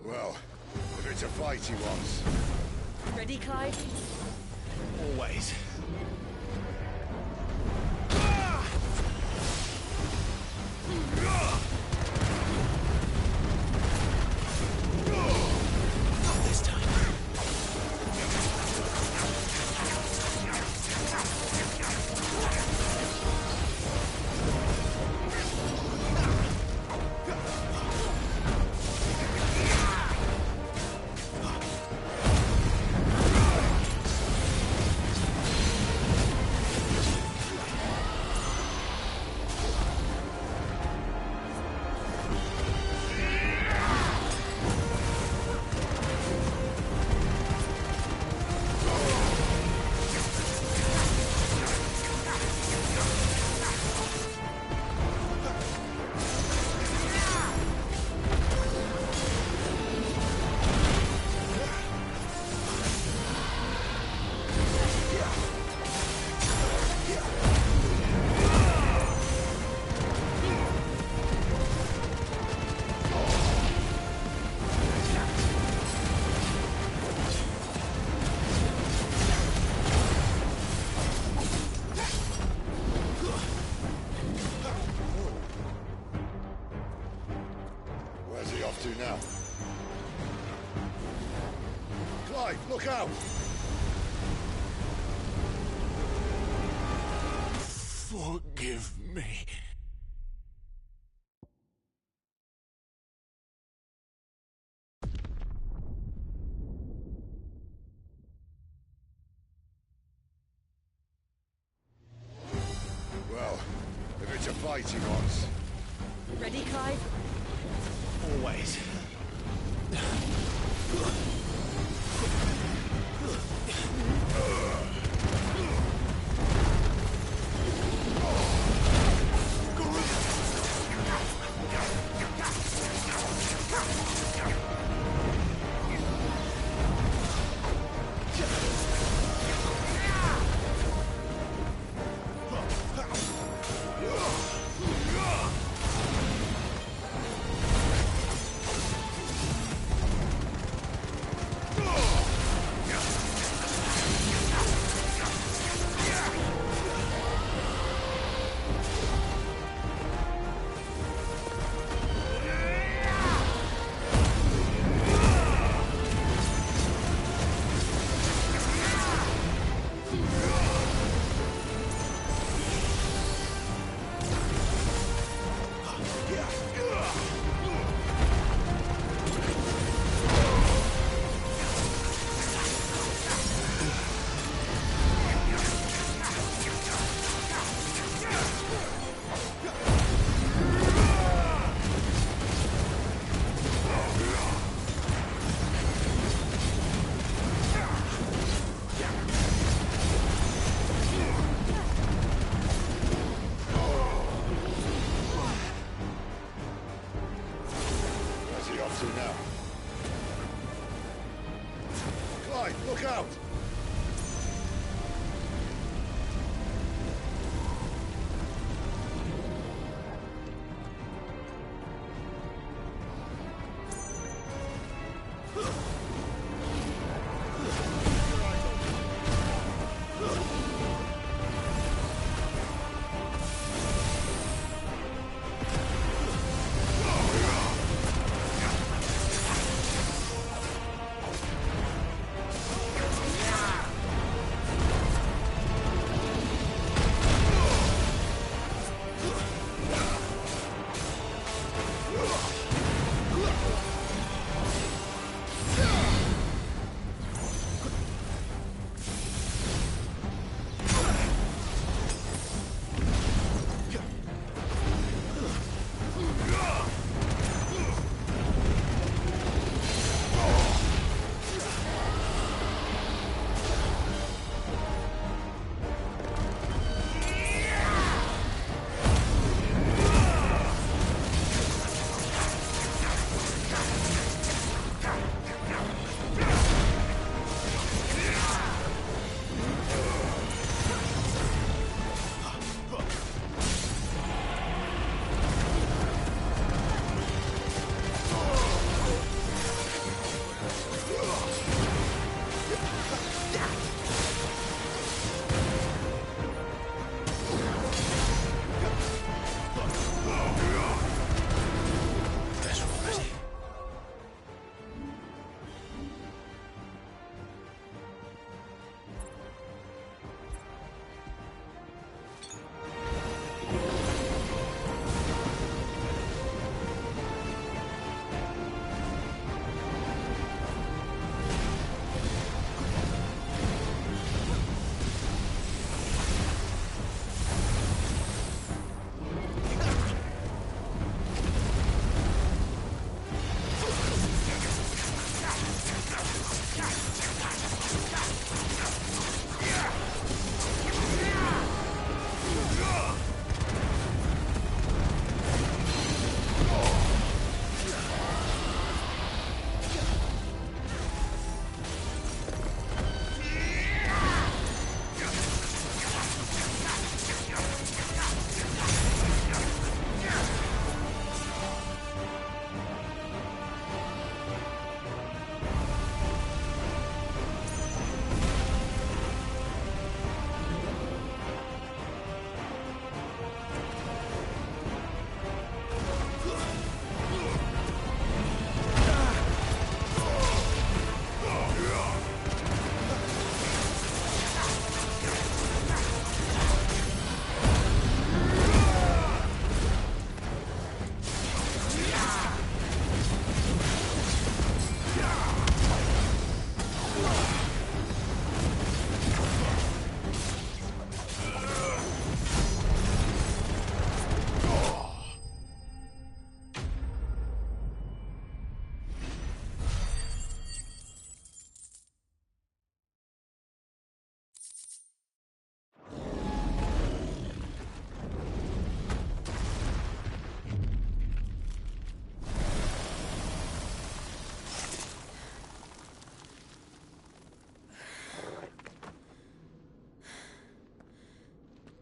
[SPEAKER 10] Well, if it's a fight he wants.
[SPEAKER 4] Ready, Clyde?
[SPEAKER 3] Always. Not this time.
[SPEAKER 12] Look out!
[SPEAKER 19] Forgive me.
[SPEAKER 12] Well, if it's a fight he wants.
[SPEAKER 4] Ready, Clive?
[SPEAKER 3] Always.
[SPEAKER 12] Look out!
[SPEAKER 19] Yeah!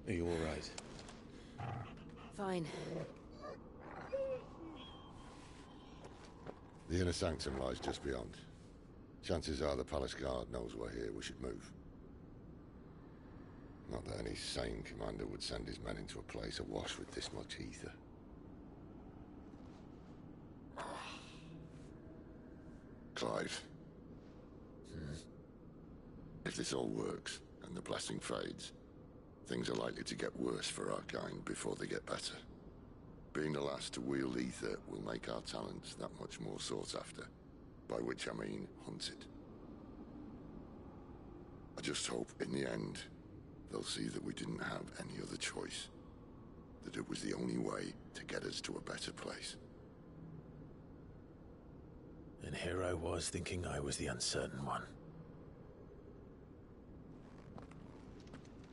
[SPEAKER 3] Are you all right?
[SPEAKER 4] Fine.
[SPEAKER 10] The inner sanctum lies just beyond. Chances are the palace guard knows we're here. We should move. Not that any sane commander would send his men into a place awash with this much ether. Clive. If this all works, and the blessing fades, things are likely to get worse for our kind before they get better. Being the last to wield ether will make our talents that much more sought after. By which I mean hunted. I just hope, in the end, they'll see that we didn't have any other choice. That it was the only way to get us to a better place.
[SPEAKER 3] And here I was thinking I was the uncertain one.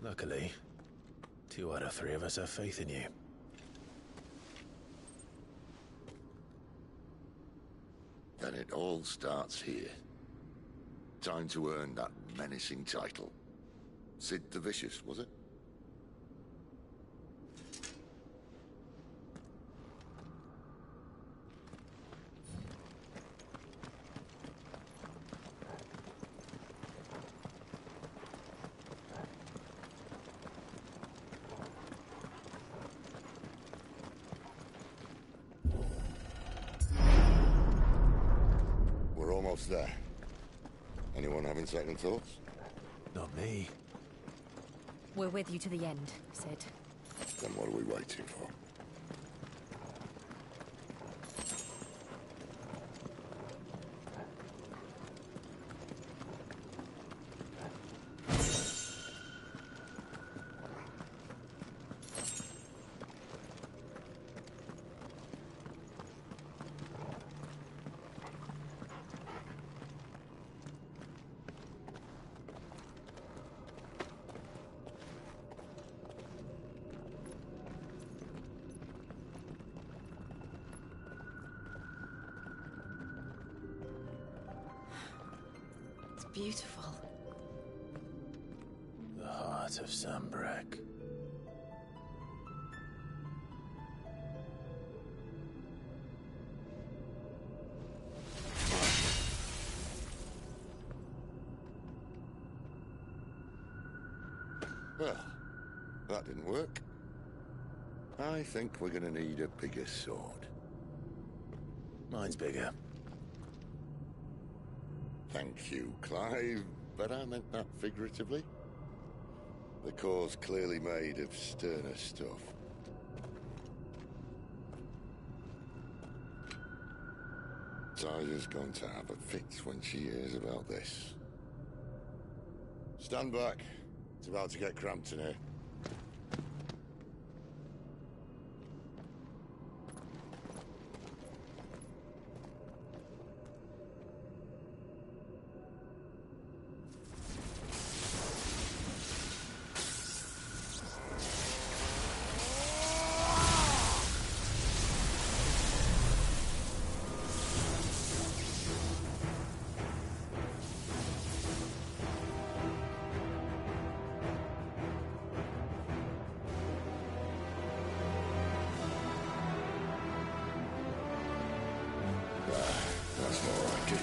[SPEAKER 3] Luckily, 2 out of 3 of us have faith in you.
[SPEAKER 10] Then it all starts here. Time to earn that menacing title. Sid the Vicious, was it? We're almost there. Anyone having second thoughts?
[SPEAKER 3] Not me.
[SPEAKER 4] We're with you to the end, Sid.
[SPEAKER 10] Then what are we waiting for?
[SPEAKER 4] Beautiful.
[SPEAKER 3] The heart of Sambrek.
[SPEAKER 10] Well, that didn't work. I think we're gonna need a bigger sword.
[SPEAKER 3] Mine's bigger.
[SPEAKER 10] Thank you, Clive, but I meant that figuratively. The core's clearly made of sterner stuff. Tyler's going to have a fit when she hears about this. Stand back. It's about to get cramped in here. That's more like it.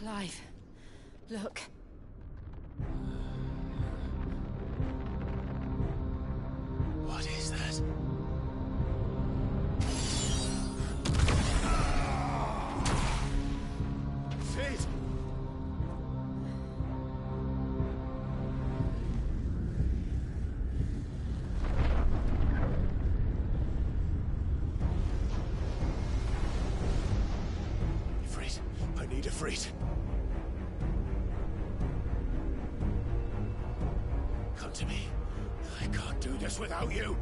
[SPEAKER 4] Clive, look.
[SPEAKER 3] What is that?
[SPEAKER 12] Sid!
[SPEAKER 3] Ifrit, I need Ifrit. Come to me. I can't do this without you.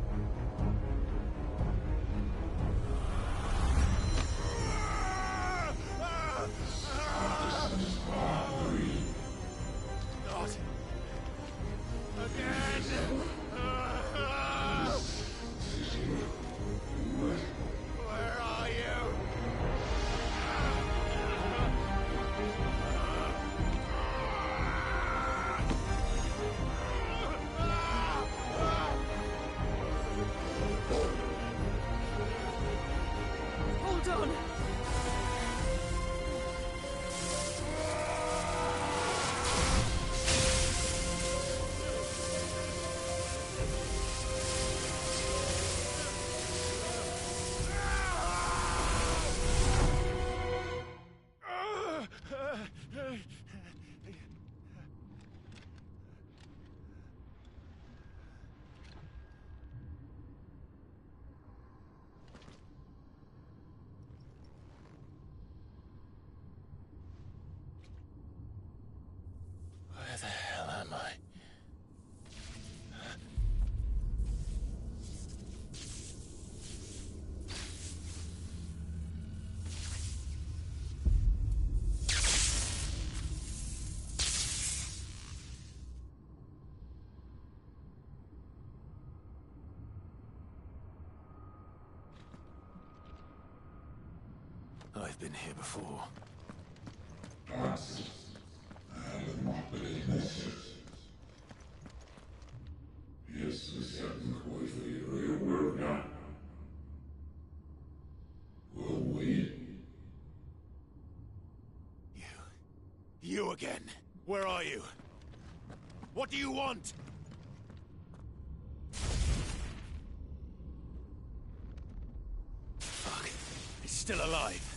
[SPEAKER 21] Hold on.
[SPEAKER 3] Where the hell am I? I've been here before.
[SPEAKER 2] You again. Where are you? What do you want? Fuck. It's still alive.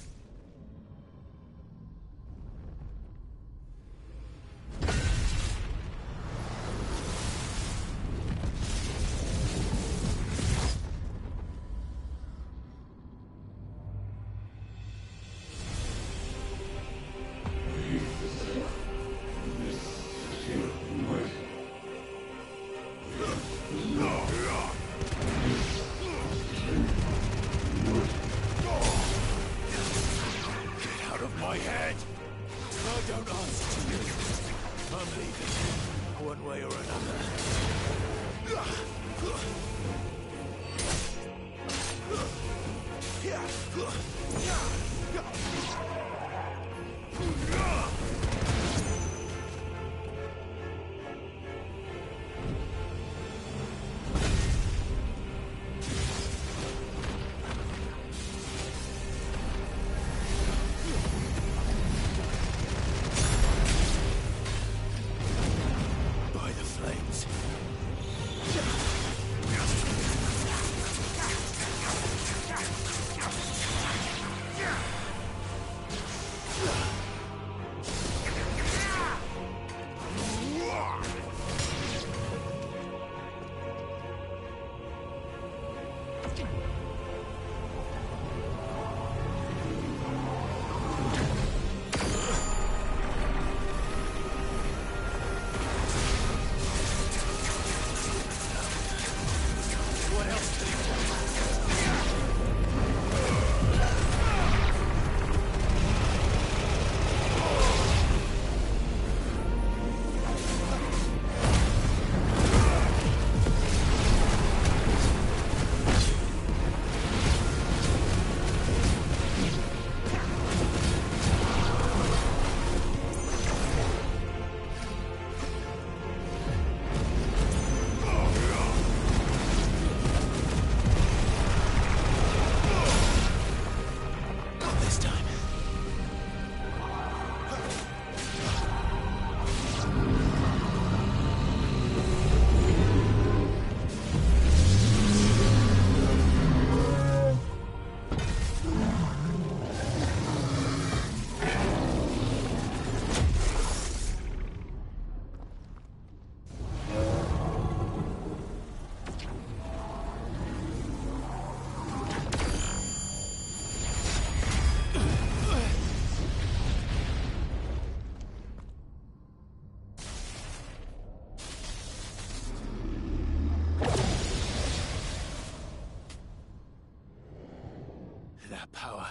[SPEAKER 2] That power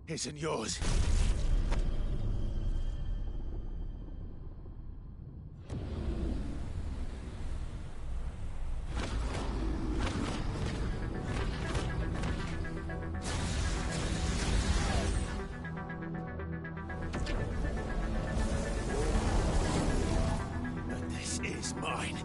[SPEAKER 2] isn't yours. But this is mine.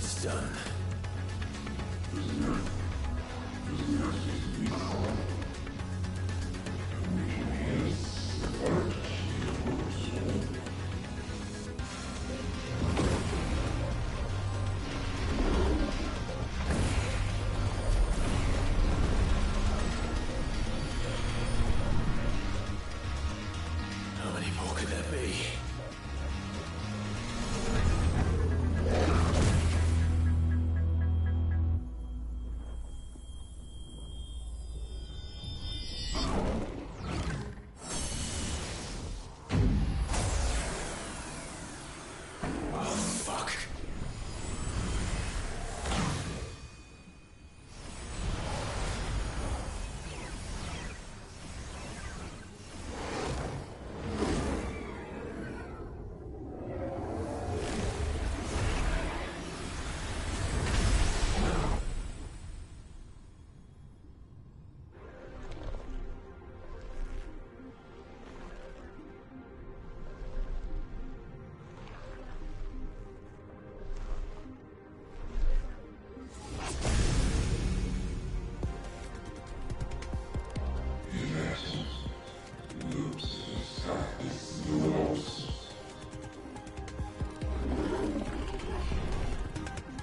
[SPEAKER 3] It's done. How many more could there be?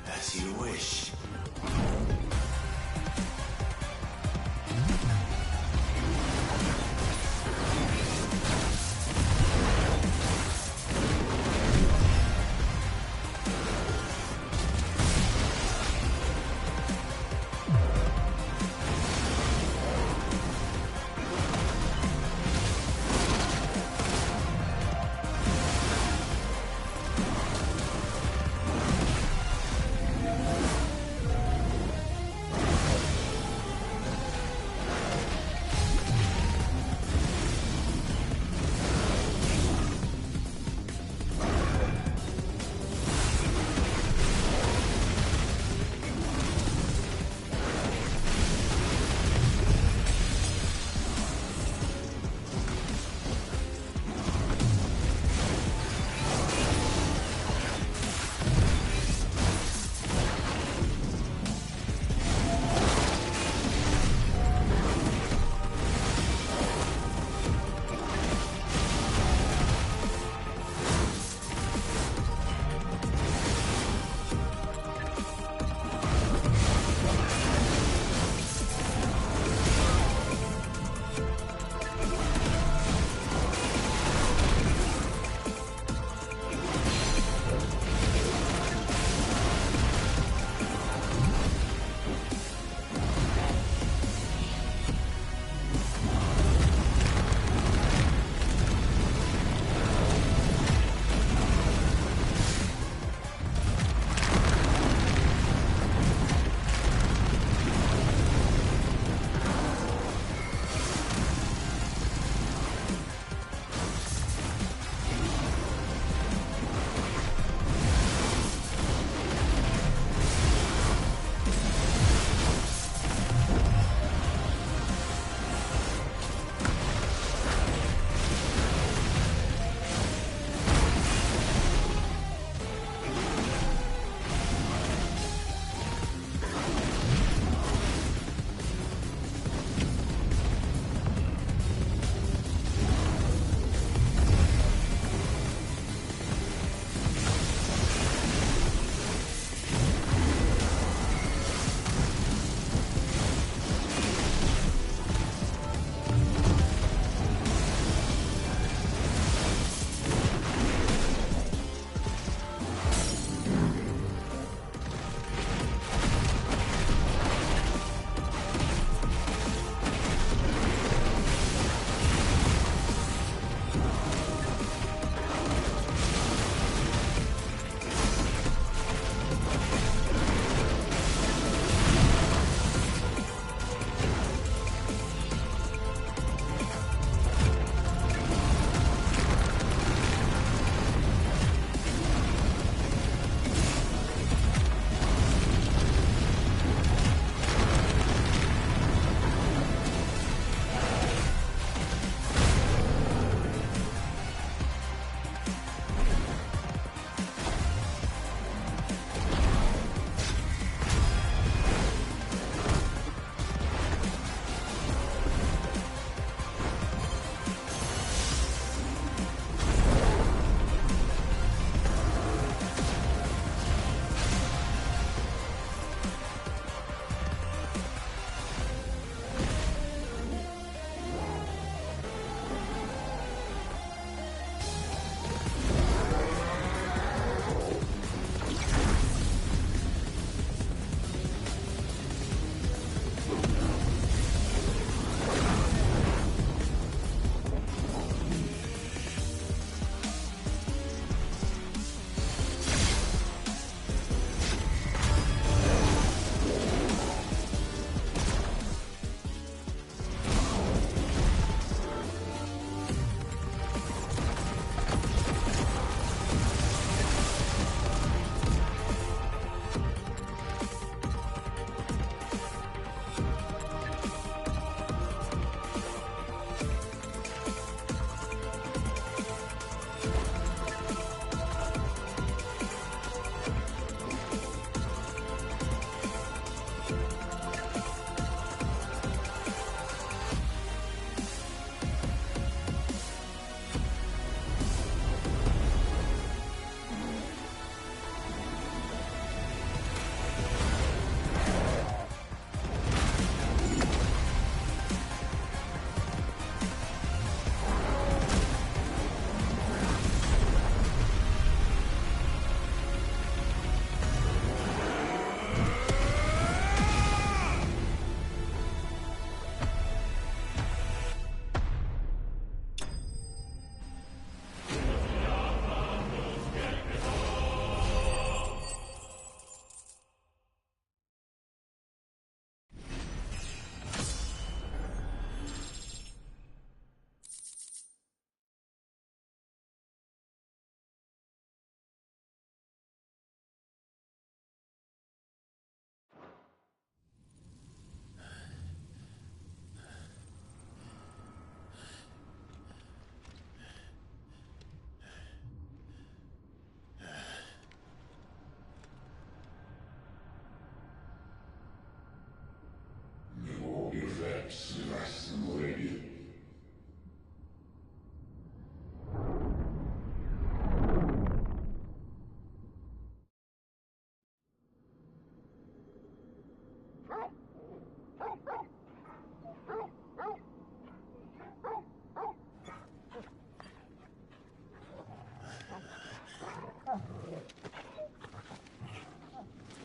[SPEAKER 3] As you wish.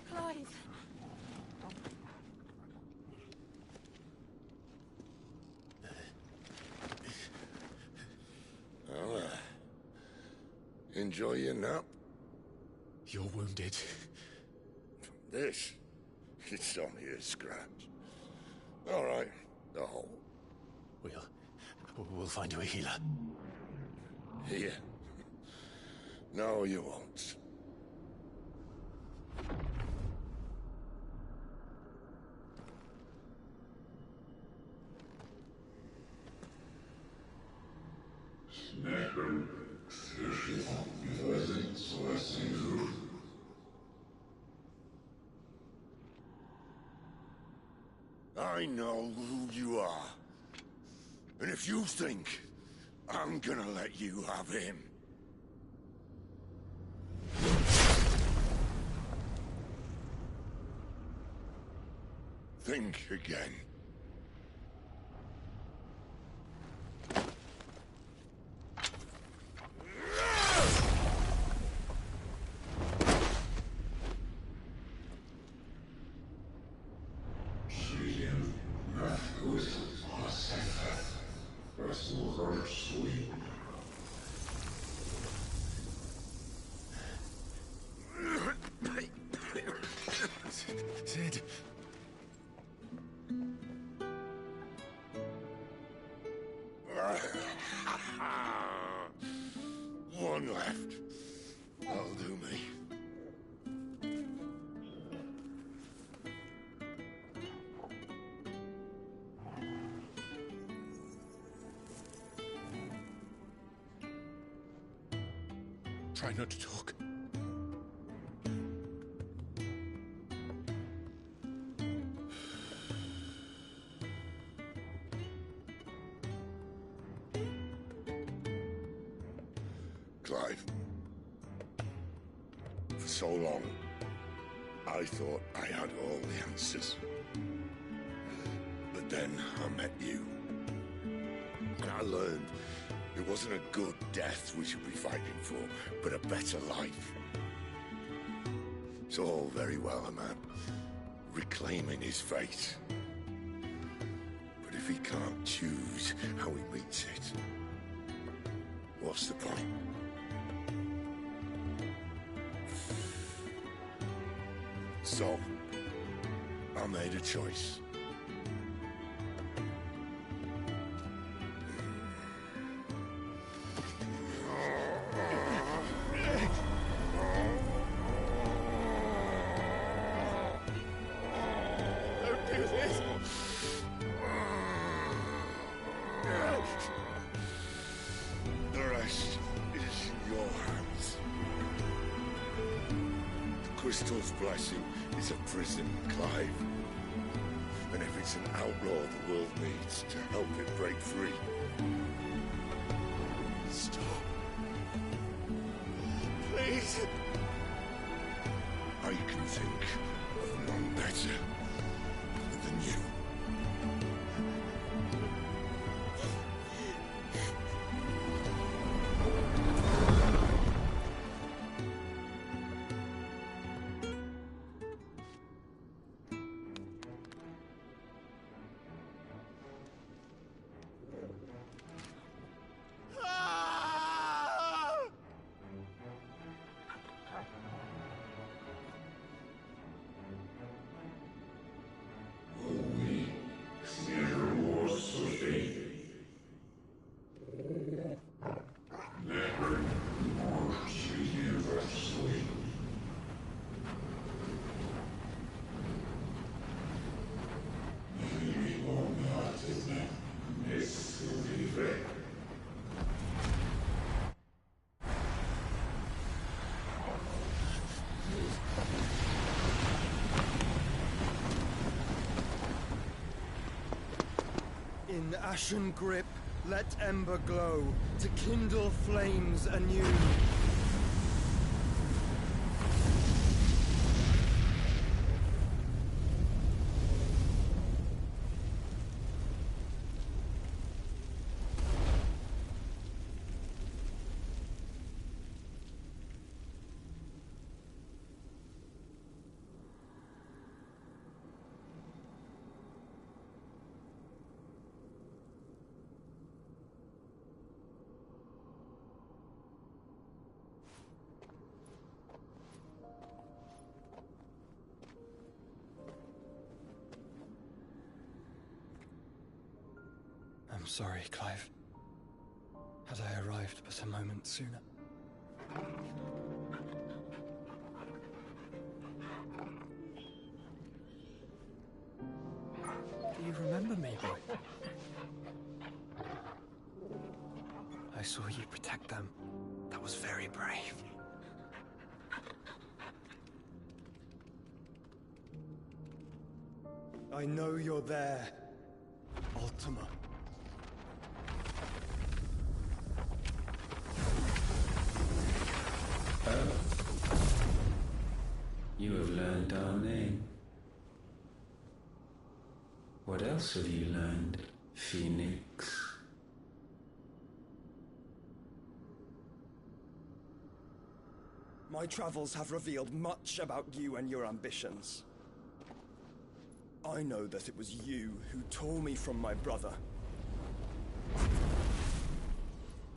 [SPEAKER 4] Clive.
[SPEAKER 10] Well, enjoy your nap.
[SPEAKER 3] You're wounded.
[SPEAKER 10] This? It's only a scratch. All right, the hole.
[SPEAKER 3] We'll find you a healer.
[SPEAKER 10] Here. No, you won't. I know who you are. And if you think I'm gonna let you have him... think again.
[SPEAKER 3] Sid.
[SPEAKER 10] One left. That'll do me.
[SPEAKER 3] Try not to talk.
[SPEAKER 10] Clive. For so long, I thought I had all the answers. But then I met you. And I learned it wasn't a good death we should be fighting for, but a better life. It's all very well, a man reclaiming his fate. But if he can't choose how he meets it, what's the point? So, I made a choice.
[SPEAKER 2] Don't do this!
[SPEAKER 10] The rest is in your hands. The Crystal's blessing is a prison, Clive. And if it's an outlaw the world needs to help it break free... Stop. Please. I can think of none better than you.
[SPEAKER 8] In ashen grip, let ember glow, to kindle flames anew. I'm sorry, Clive. Had I arrived but a moment sooner. Do you remember me, boy? I saw you protect them. That was very brave. I know you're there, Ultima.
[SPEAKER 3] You have learned our name. What else have you learned, Phoenix?
[SPEAKER 8] My travels have revealed much about you and your ambitions. I know that it was you who tore me from my brother.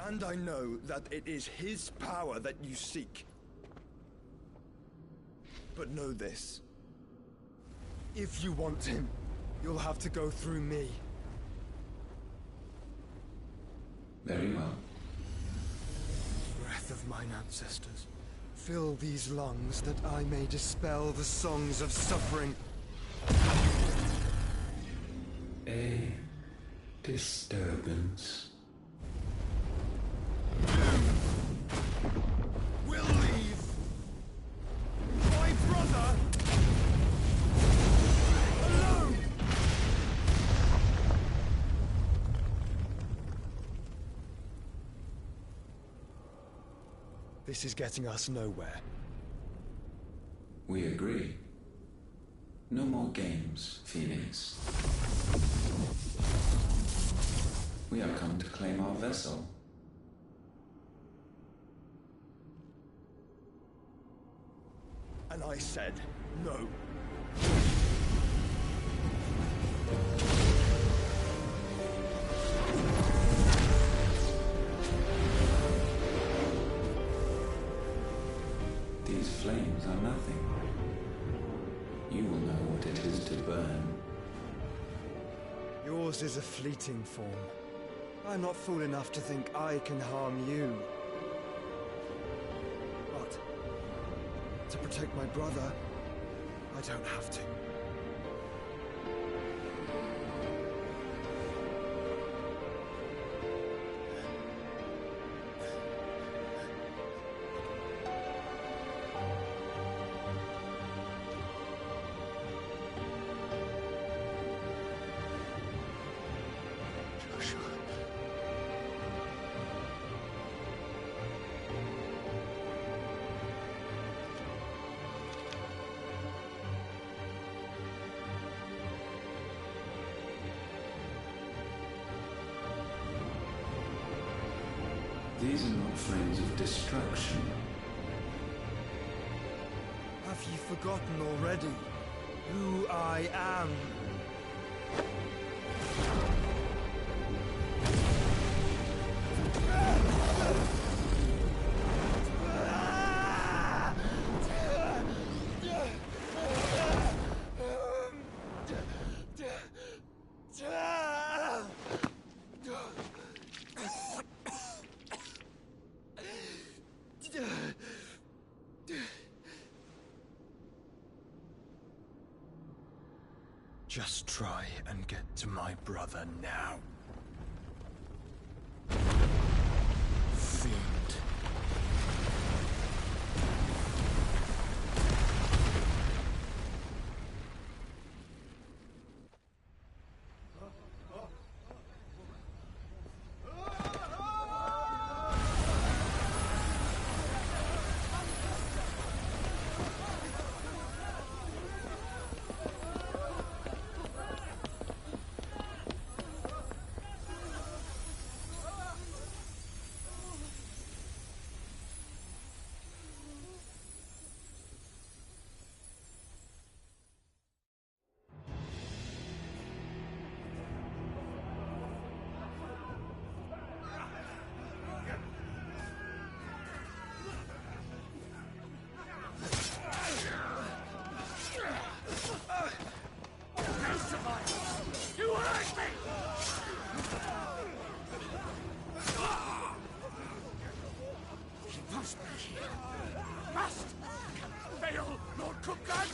[SPEAKER 8] And I know that it is his power that you seek. But know this. If you want him, you'll have to go through me.
[SPEAKER 3] Very well.
[SPEAKER 8] Breath of mine ancestors, fill these lungs that I may dispel the songs of suffering.
[SPEAKER 3] A disturbance.
[SPEAKER 8] We'll leave. My brother alone. This is getting us nowhere.
[SPEAKER 3] We agree. No more games, Phoenix. We have come to claim our vessel.
[SPEAKER 8] And I said no.
[SPEAKER 3] These flames are nothing. You will know what it is to burn.
[SPEAKER 8] Yours is a fleeting form. I'm not fool enough to think I can harm you. But to protect my brother, I don't have to.
[SPEAKER 3] These are not flames of destruction.
[SPEAKER 8] Have you forgotten already who I am? Just try and get to my brother now. Fiend.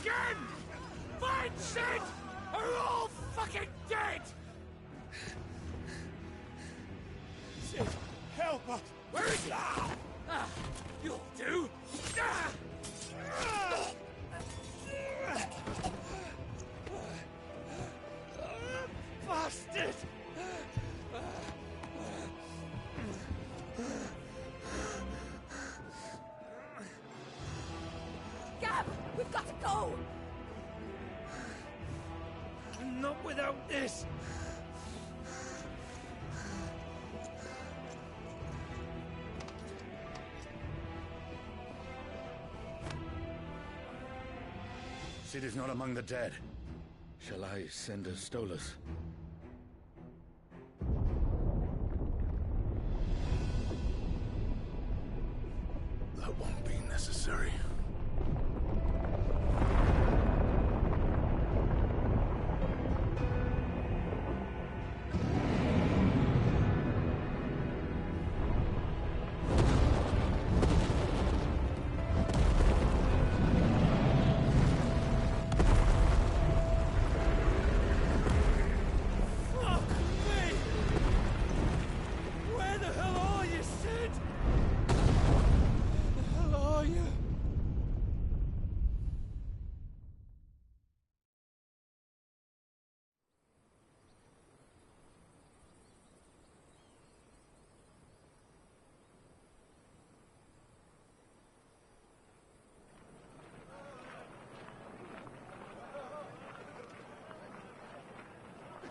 [SPEAKER 19] again! Find Sid! Or you're all fucking dead!
[SPEAKER 2] Sid, help us!
[SPEAKER 19] Where is he? You'll do! Bastard!
[SPEAKER 17] Gab, we've got to go!
[SPEAKER 19] Not without this!
[SPEAKER 12] Sid is not among the dead. Shall I send a Stolas? That won't be necessary.
[SPEAKER 19] Fuck me! Where the hell are you, Sid? Where the hell are you?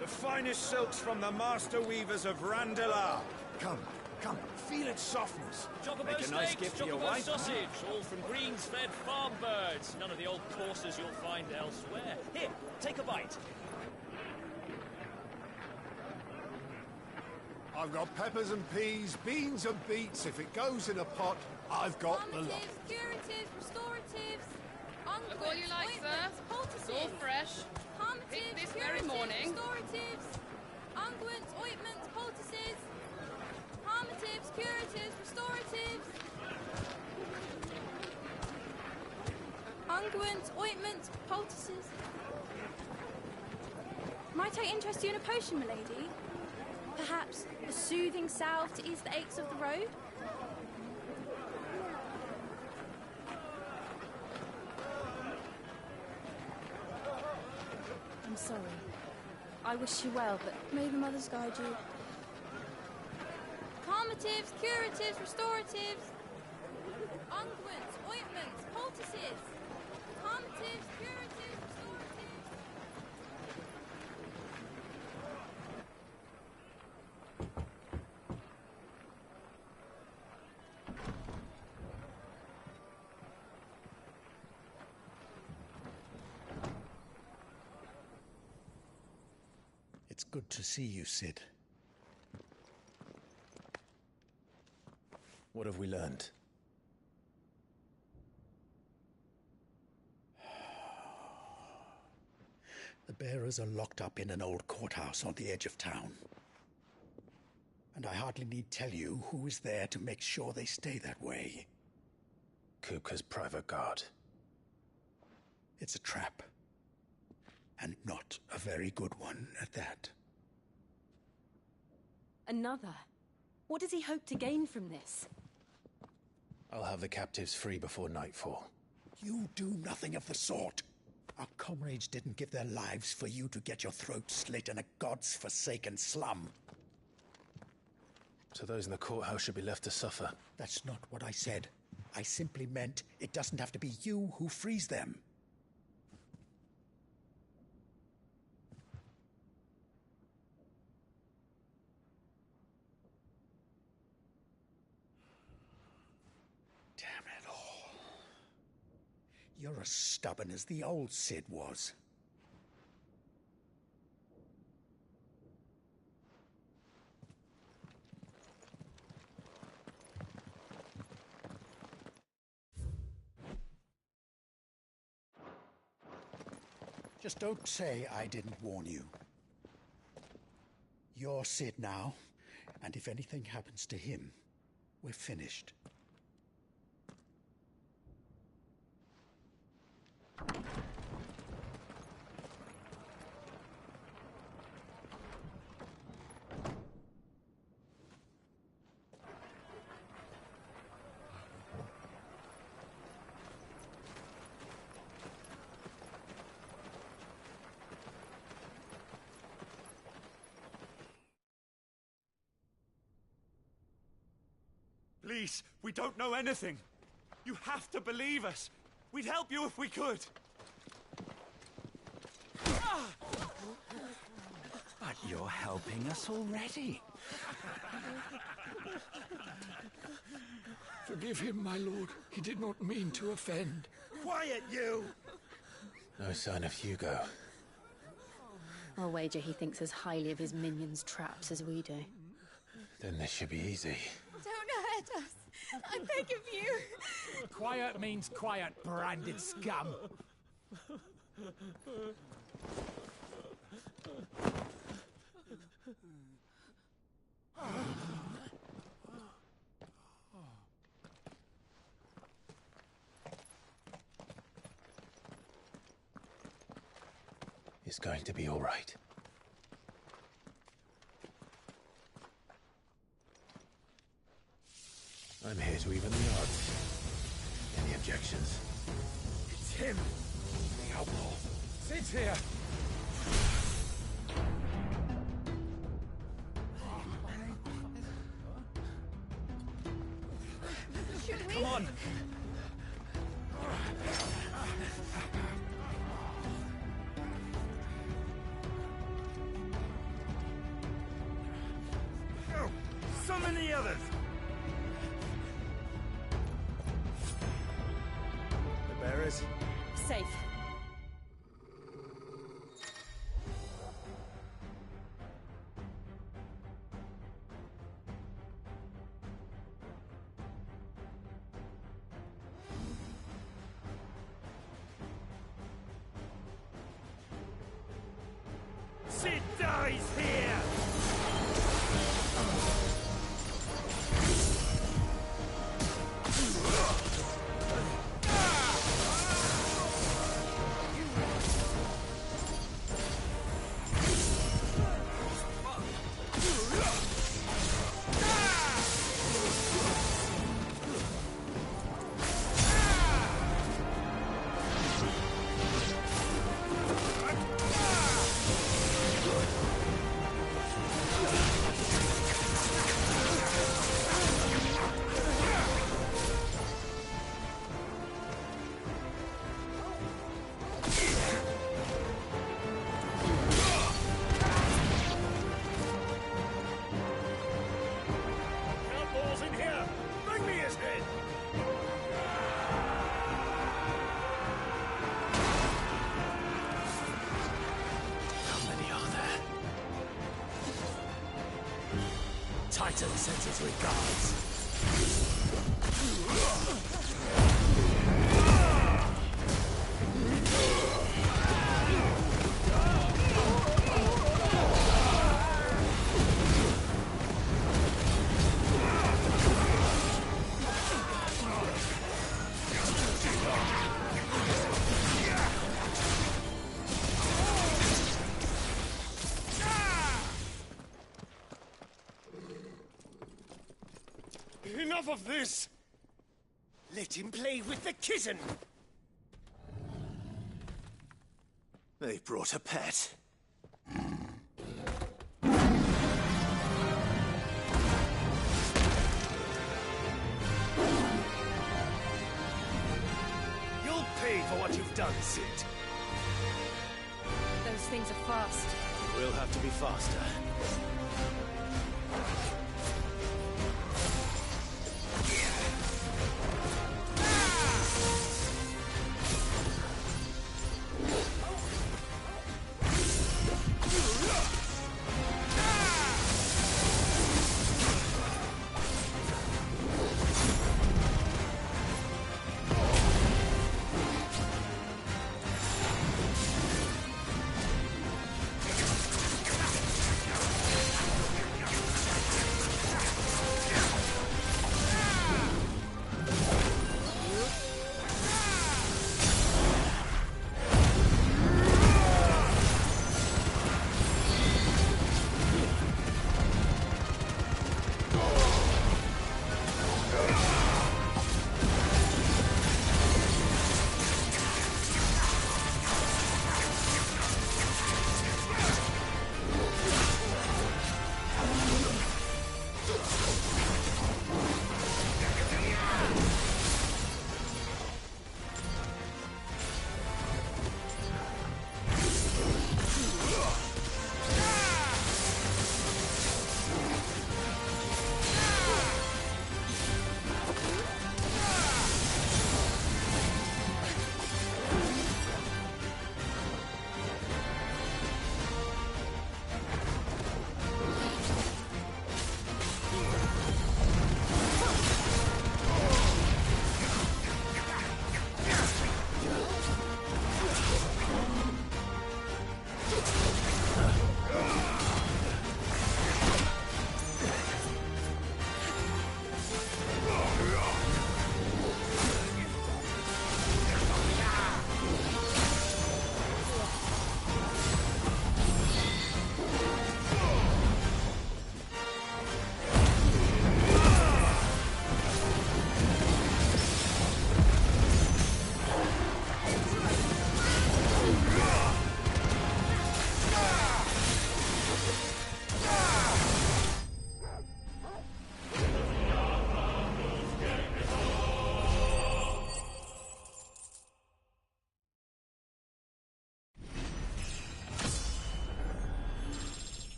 [SPEAKER 2] The finest silks from the master weavers of Randalar. Come, feel its softness.
[SPEAKER 15] Chocobo
[SPEAKER 2] Make a nice
[SPEAKER 15] steaks,
[SPEAKER 2] gift for your
[SPEAKER 15] chocobo
[SPEAKER 2] wife.
[SPEAKER 15] sausage, all from greens-fed farm birds. None of the old courses you'll find elsewhere. Here, take a bite.
[SPEAKER 14] I've got peppers and peas, beans and beets. If it goes in a pot, I've got the lot.
[SPEAKER 4] Curatives, restoratives,
[SPEAKER 16] Look all you like, sir. It's all fresh. Picked this very morning.
[SPEAKER 4] restoratives, unguents, ointments, poultices, palmatives, curatives, restoratives, unguents, ointments, poultices. Might I interest you in a potion, milady? Perhaps a soothing salve to ease the aches of the road? I'm sorry. I wish you well, but may the mothers guide you. Calmatives, curatives, restoratives, unguents, ointments, poultices. Calmatives, curatives, restoratives.
[SPEAKER 14] It's good to see you, Sid.
[SPEAKER 3] What have we learned?
[SPEAKER 14] The bearers are locked up in an old courthouse on the edge of town. And I hardly need tell you who is there to make sure they stay that way.
[SPEAKER 3] Kupka's private guard.
[SPEAKER 14] It's a trap. And not a very good one at that.
[SPEAKER 4] Another? What does he hope to gain from this?
[SPEAKER 3] I'll have the captives free before nightfall.
[SPEAKER 14] You do nothing of the sort. Our comrades didn't give their lives for you to get your throat slit in a god's-forsaken slum.
[SPEAKER 3] So those in the courthouse should be left to suffer.
[SPEAKER 14] That's not what I said. I simply meant it doesn't have to be you who frees them. Damn it all. You're as stubborn as the old Sid was. Just don't say I didn't warn you. You're Sid now, and if anything happens to him, we're finished.
[SPEAKER 2] Please, we don't know anything. You have to believe us. We'd help you if we could.
[SPEAKER 9] But you're helping us already.
[SPEAKER 3] Forgive him, my lord. He did not mean to offend.
[SPEAKER 2] Quiet, you!
[SPEAKER 3] No sign of Hugo.
[SPEAKER 23] I'll wager he thinks as highly of his minions' traps as we do.
[SPEAKER 3] Then this should be easy.
[SPEAKER 4] Don't hurt us. I beg of you.
[SPEAKER 9] Quiet means quiet, branded scum.
[SPEAKER 3] It's going to be all right. I'm here to even the odds. Any objections?
[SPEAKER 2] It's him! The outlaw. Sid's here!
[SPEAKER 4] Should we?
[SPEAKER 2] Come on! Go! Summon the others! The bearers?
[SPEAKER 23] Safe.
[SPEAKER 2] Sid dies here! Outlaws in here! Bring me his head!
[SPEAKER 3] How many are there?
[SPEAKER 9] Titan sends his regards.
[SPEAKER 2] Enough of this! Let him play with the kitten!
[SPEAKER 9] They brought a pet.
[SPEAKER 2] You'll pay for what you've done, Sid.
[SPEAKER 23] Those things are fast.
[SPEAKER 2] We'll have to be faster.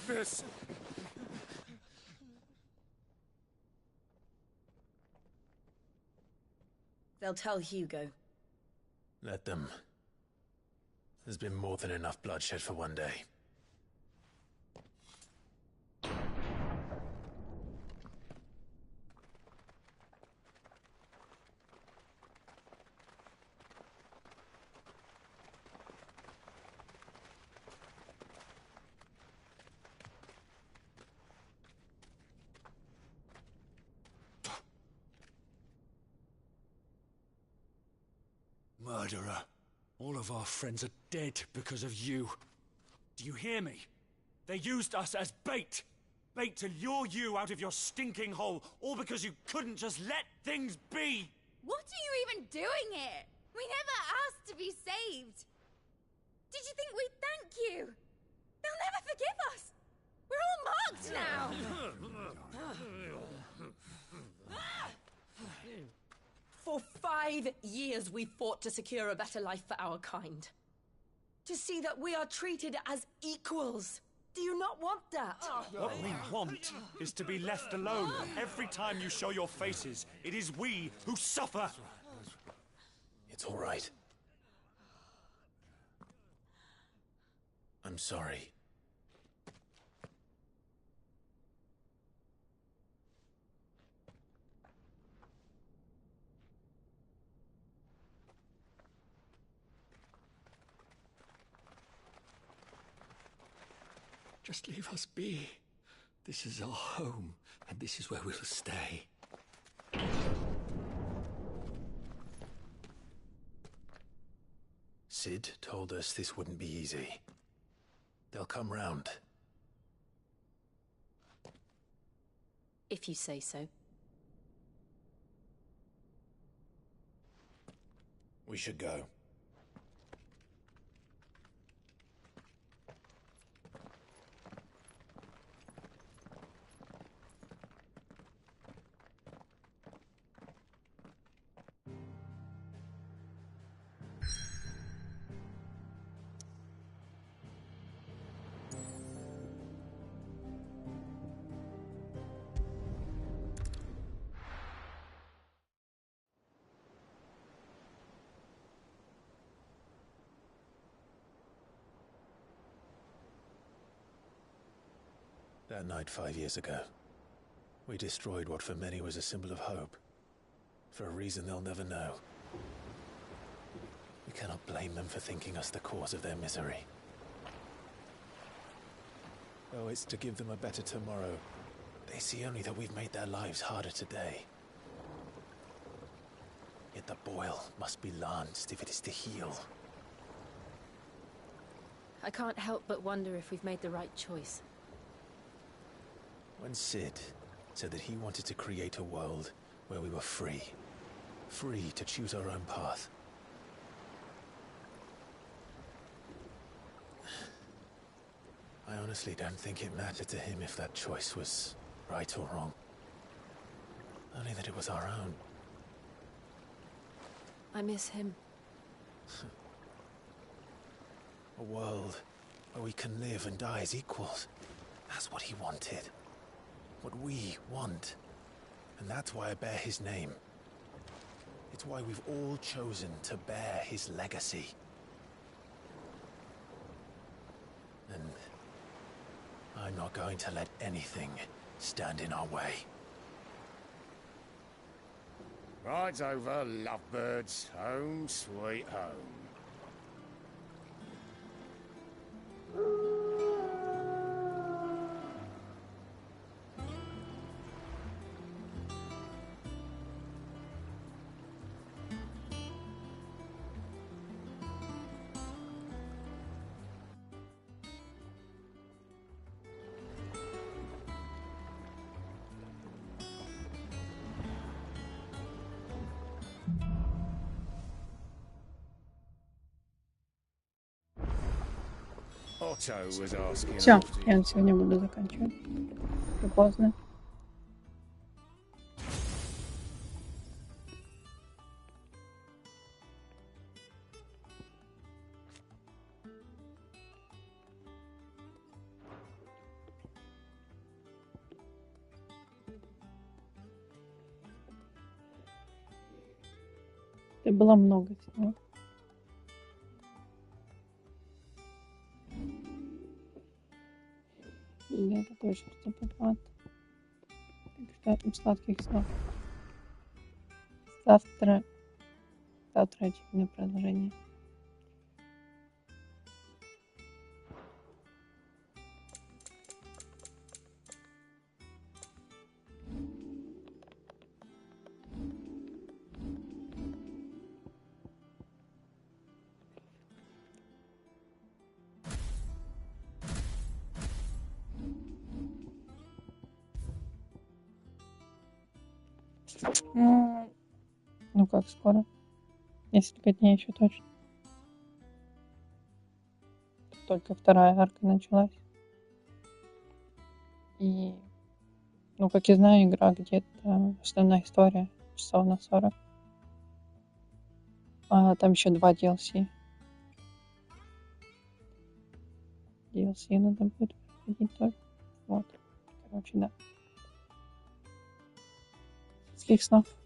[SPEAKER 2] with this!
[SPEAKER 21] They'll tell Hugo.
[SPEAKER 3] Let them. There's been more than enough bloodshed for one day.
[SPEAKER 2] Murderer. All of our friends are dead because of you. Do you hear me? They used us as bait. Bait to lure you out of your stinking hole, all because you couldn't just let things be.
[SPEAKER 4] What are you even doing here? We never asked to be saved. Did you think we'd thank you? They'll never forgive us. We're all marked now.
[SPEAKER 21] For 5 years we fought to secure a better life for our kind. To see that we are treated as equals. Do you not want that?
[SPEAKER 2] What we want is to be left alone. Every time you show your faces, it is we who suffer.
[SPEAKER 3] It's all right. I'm sorry.
[SPEAKER 14] Just leave us be. This is our home, and this is where we'll stay.
[SPEAKER 3] Sid told us this wouldn't be easy. They'll come round.
[SPEAKER 23] If you say so.
[SPEAKER 3] We should go. That night 5 years ago, we destroyed what for many was a symbol of hope. For a reason they'll never know. We cannot blame them for thinking us the cause of their misery. Though it's to give them a better tomorrow, they see only that we've made their lives harder today. Yet the boil must be lanced if it is to heal.
[SPEAKER 23] I can't help but wonder if we've made the right choice.
[SPEAKER 3] When Sid said that he wanted to create a world where we were free. Free to choose our own path. I honestly don't think it mattered to him if that choice was right or wrong. Only that it was our own.
[SPEAKER 23] I miss him.
[SPEAKER 3] A world where we can live and die as equals. That's what he wanted. What we want. And that's why I bear his name. It's why we've all chosen to bear his legacy. And I'm not going to let anything stand in our way.
[SPEAKER 11] Rides over, lovebirds. Home, sweet home. Otto was asking.
[SPEAKER 7] Все, я на сегодня буду заканчивать. Уже поздно. Это было много всего. И это точно запомнит. Так что сладких снов. Завтра очередное продолжение. Ну как скоро? Несколько дней еще точно. Только вторая арка началась. И, ну как я знаю, игра где-то основная история часов на 40. А там еще 2 DLC. DLC надо будет проходить тоже. Вот. Короче, да. Сладких снов.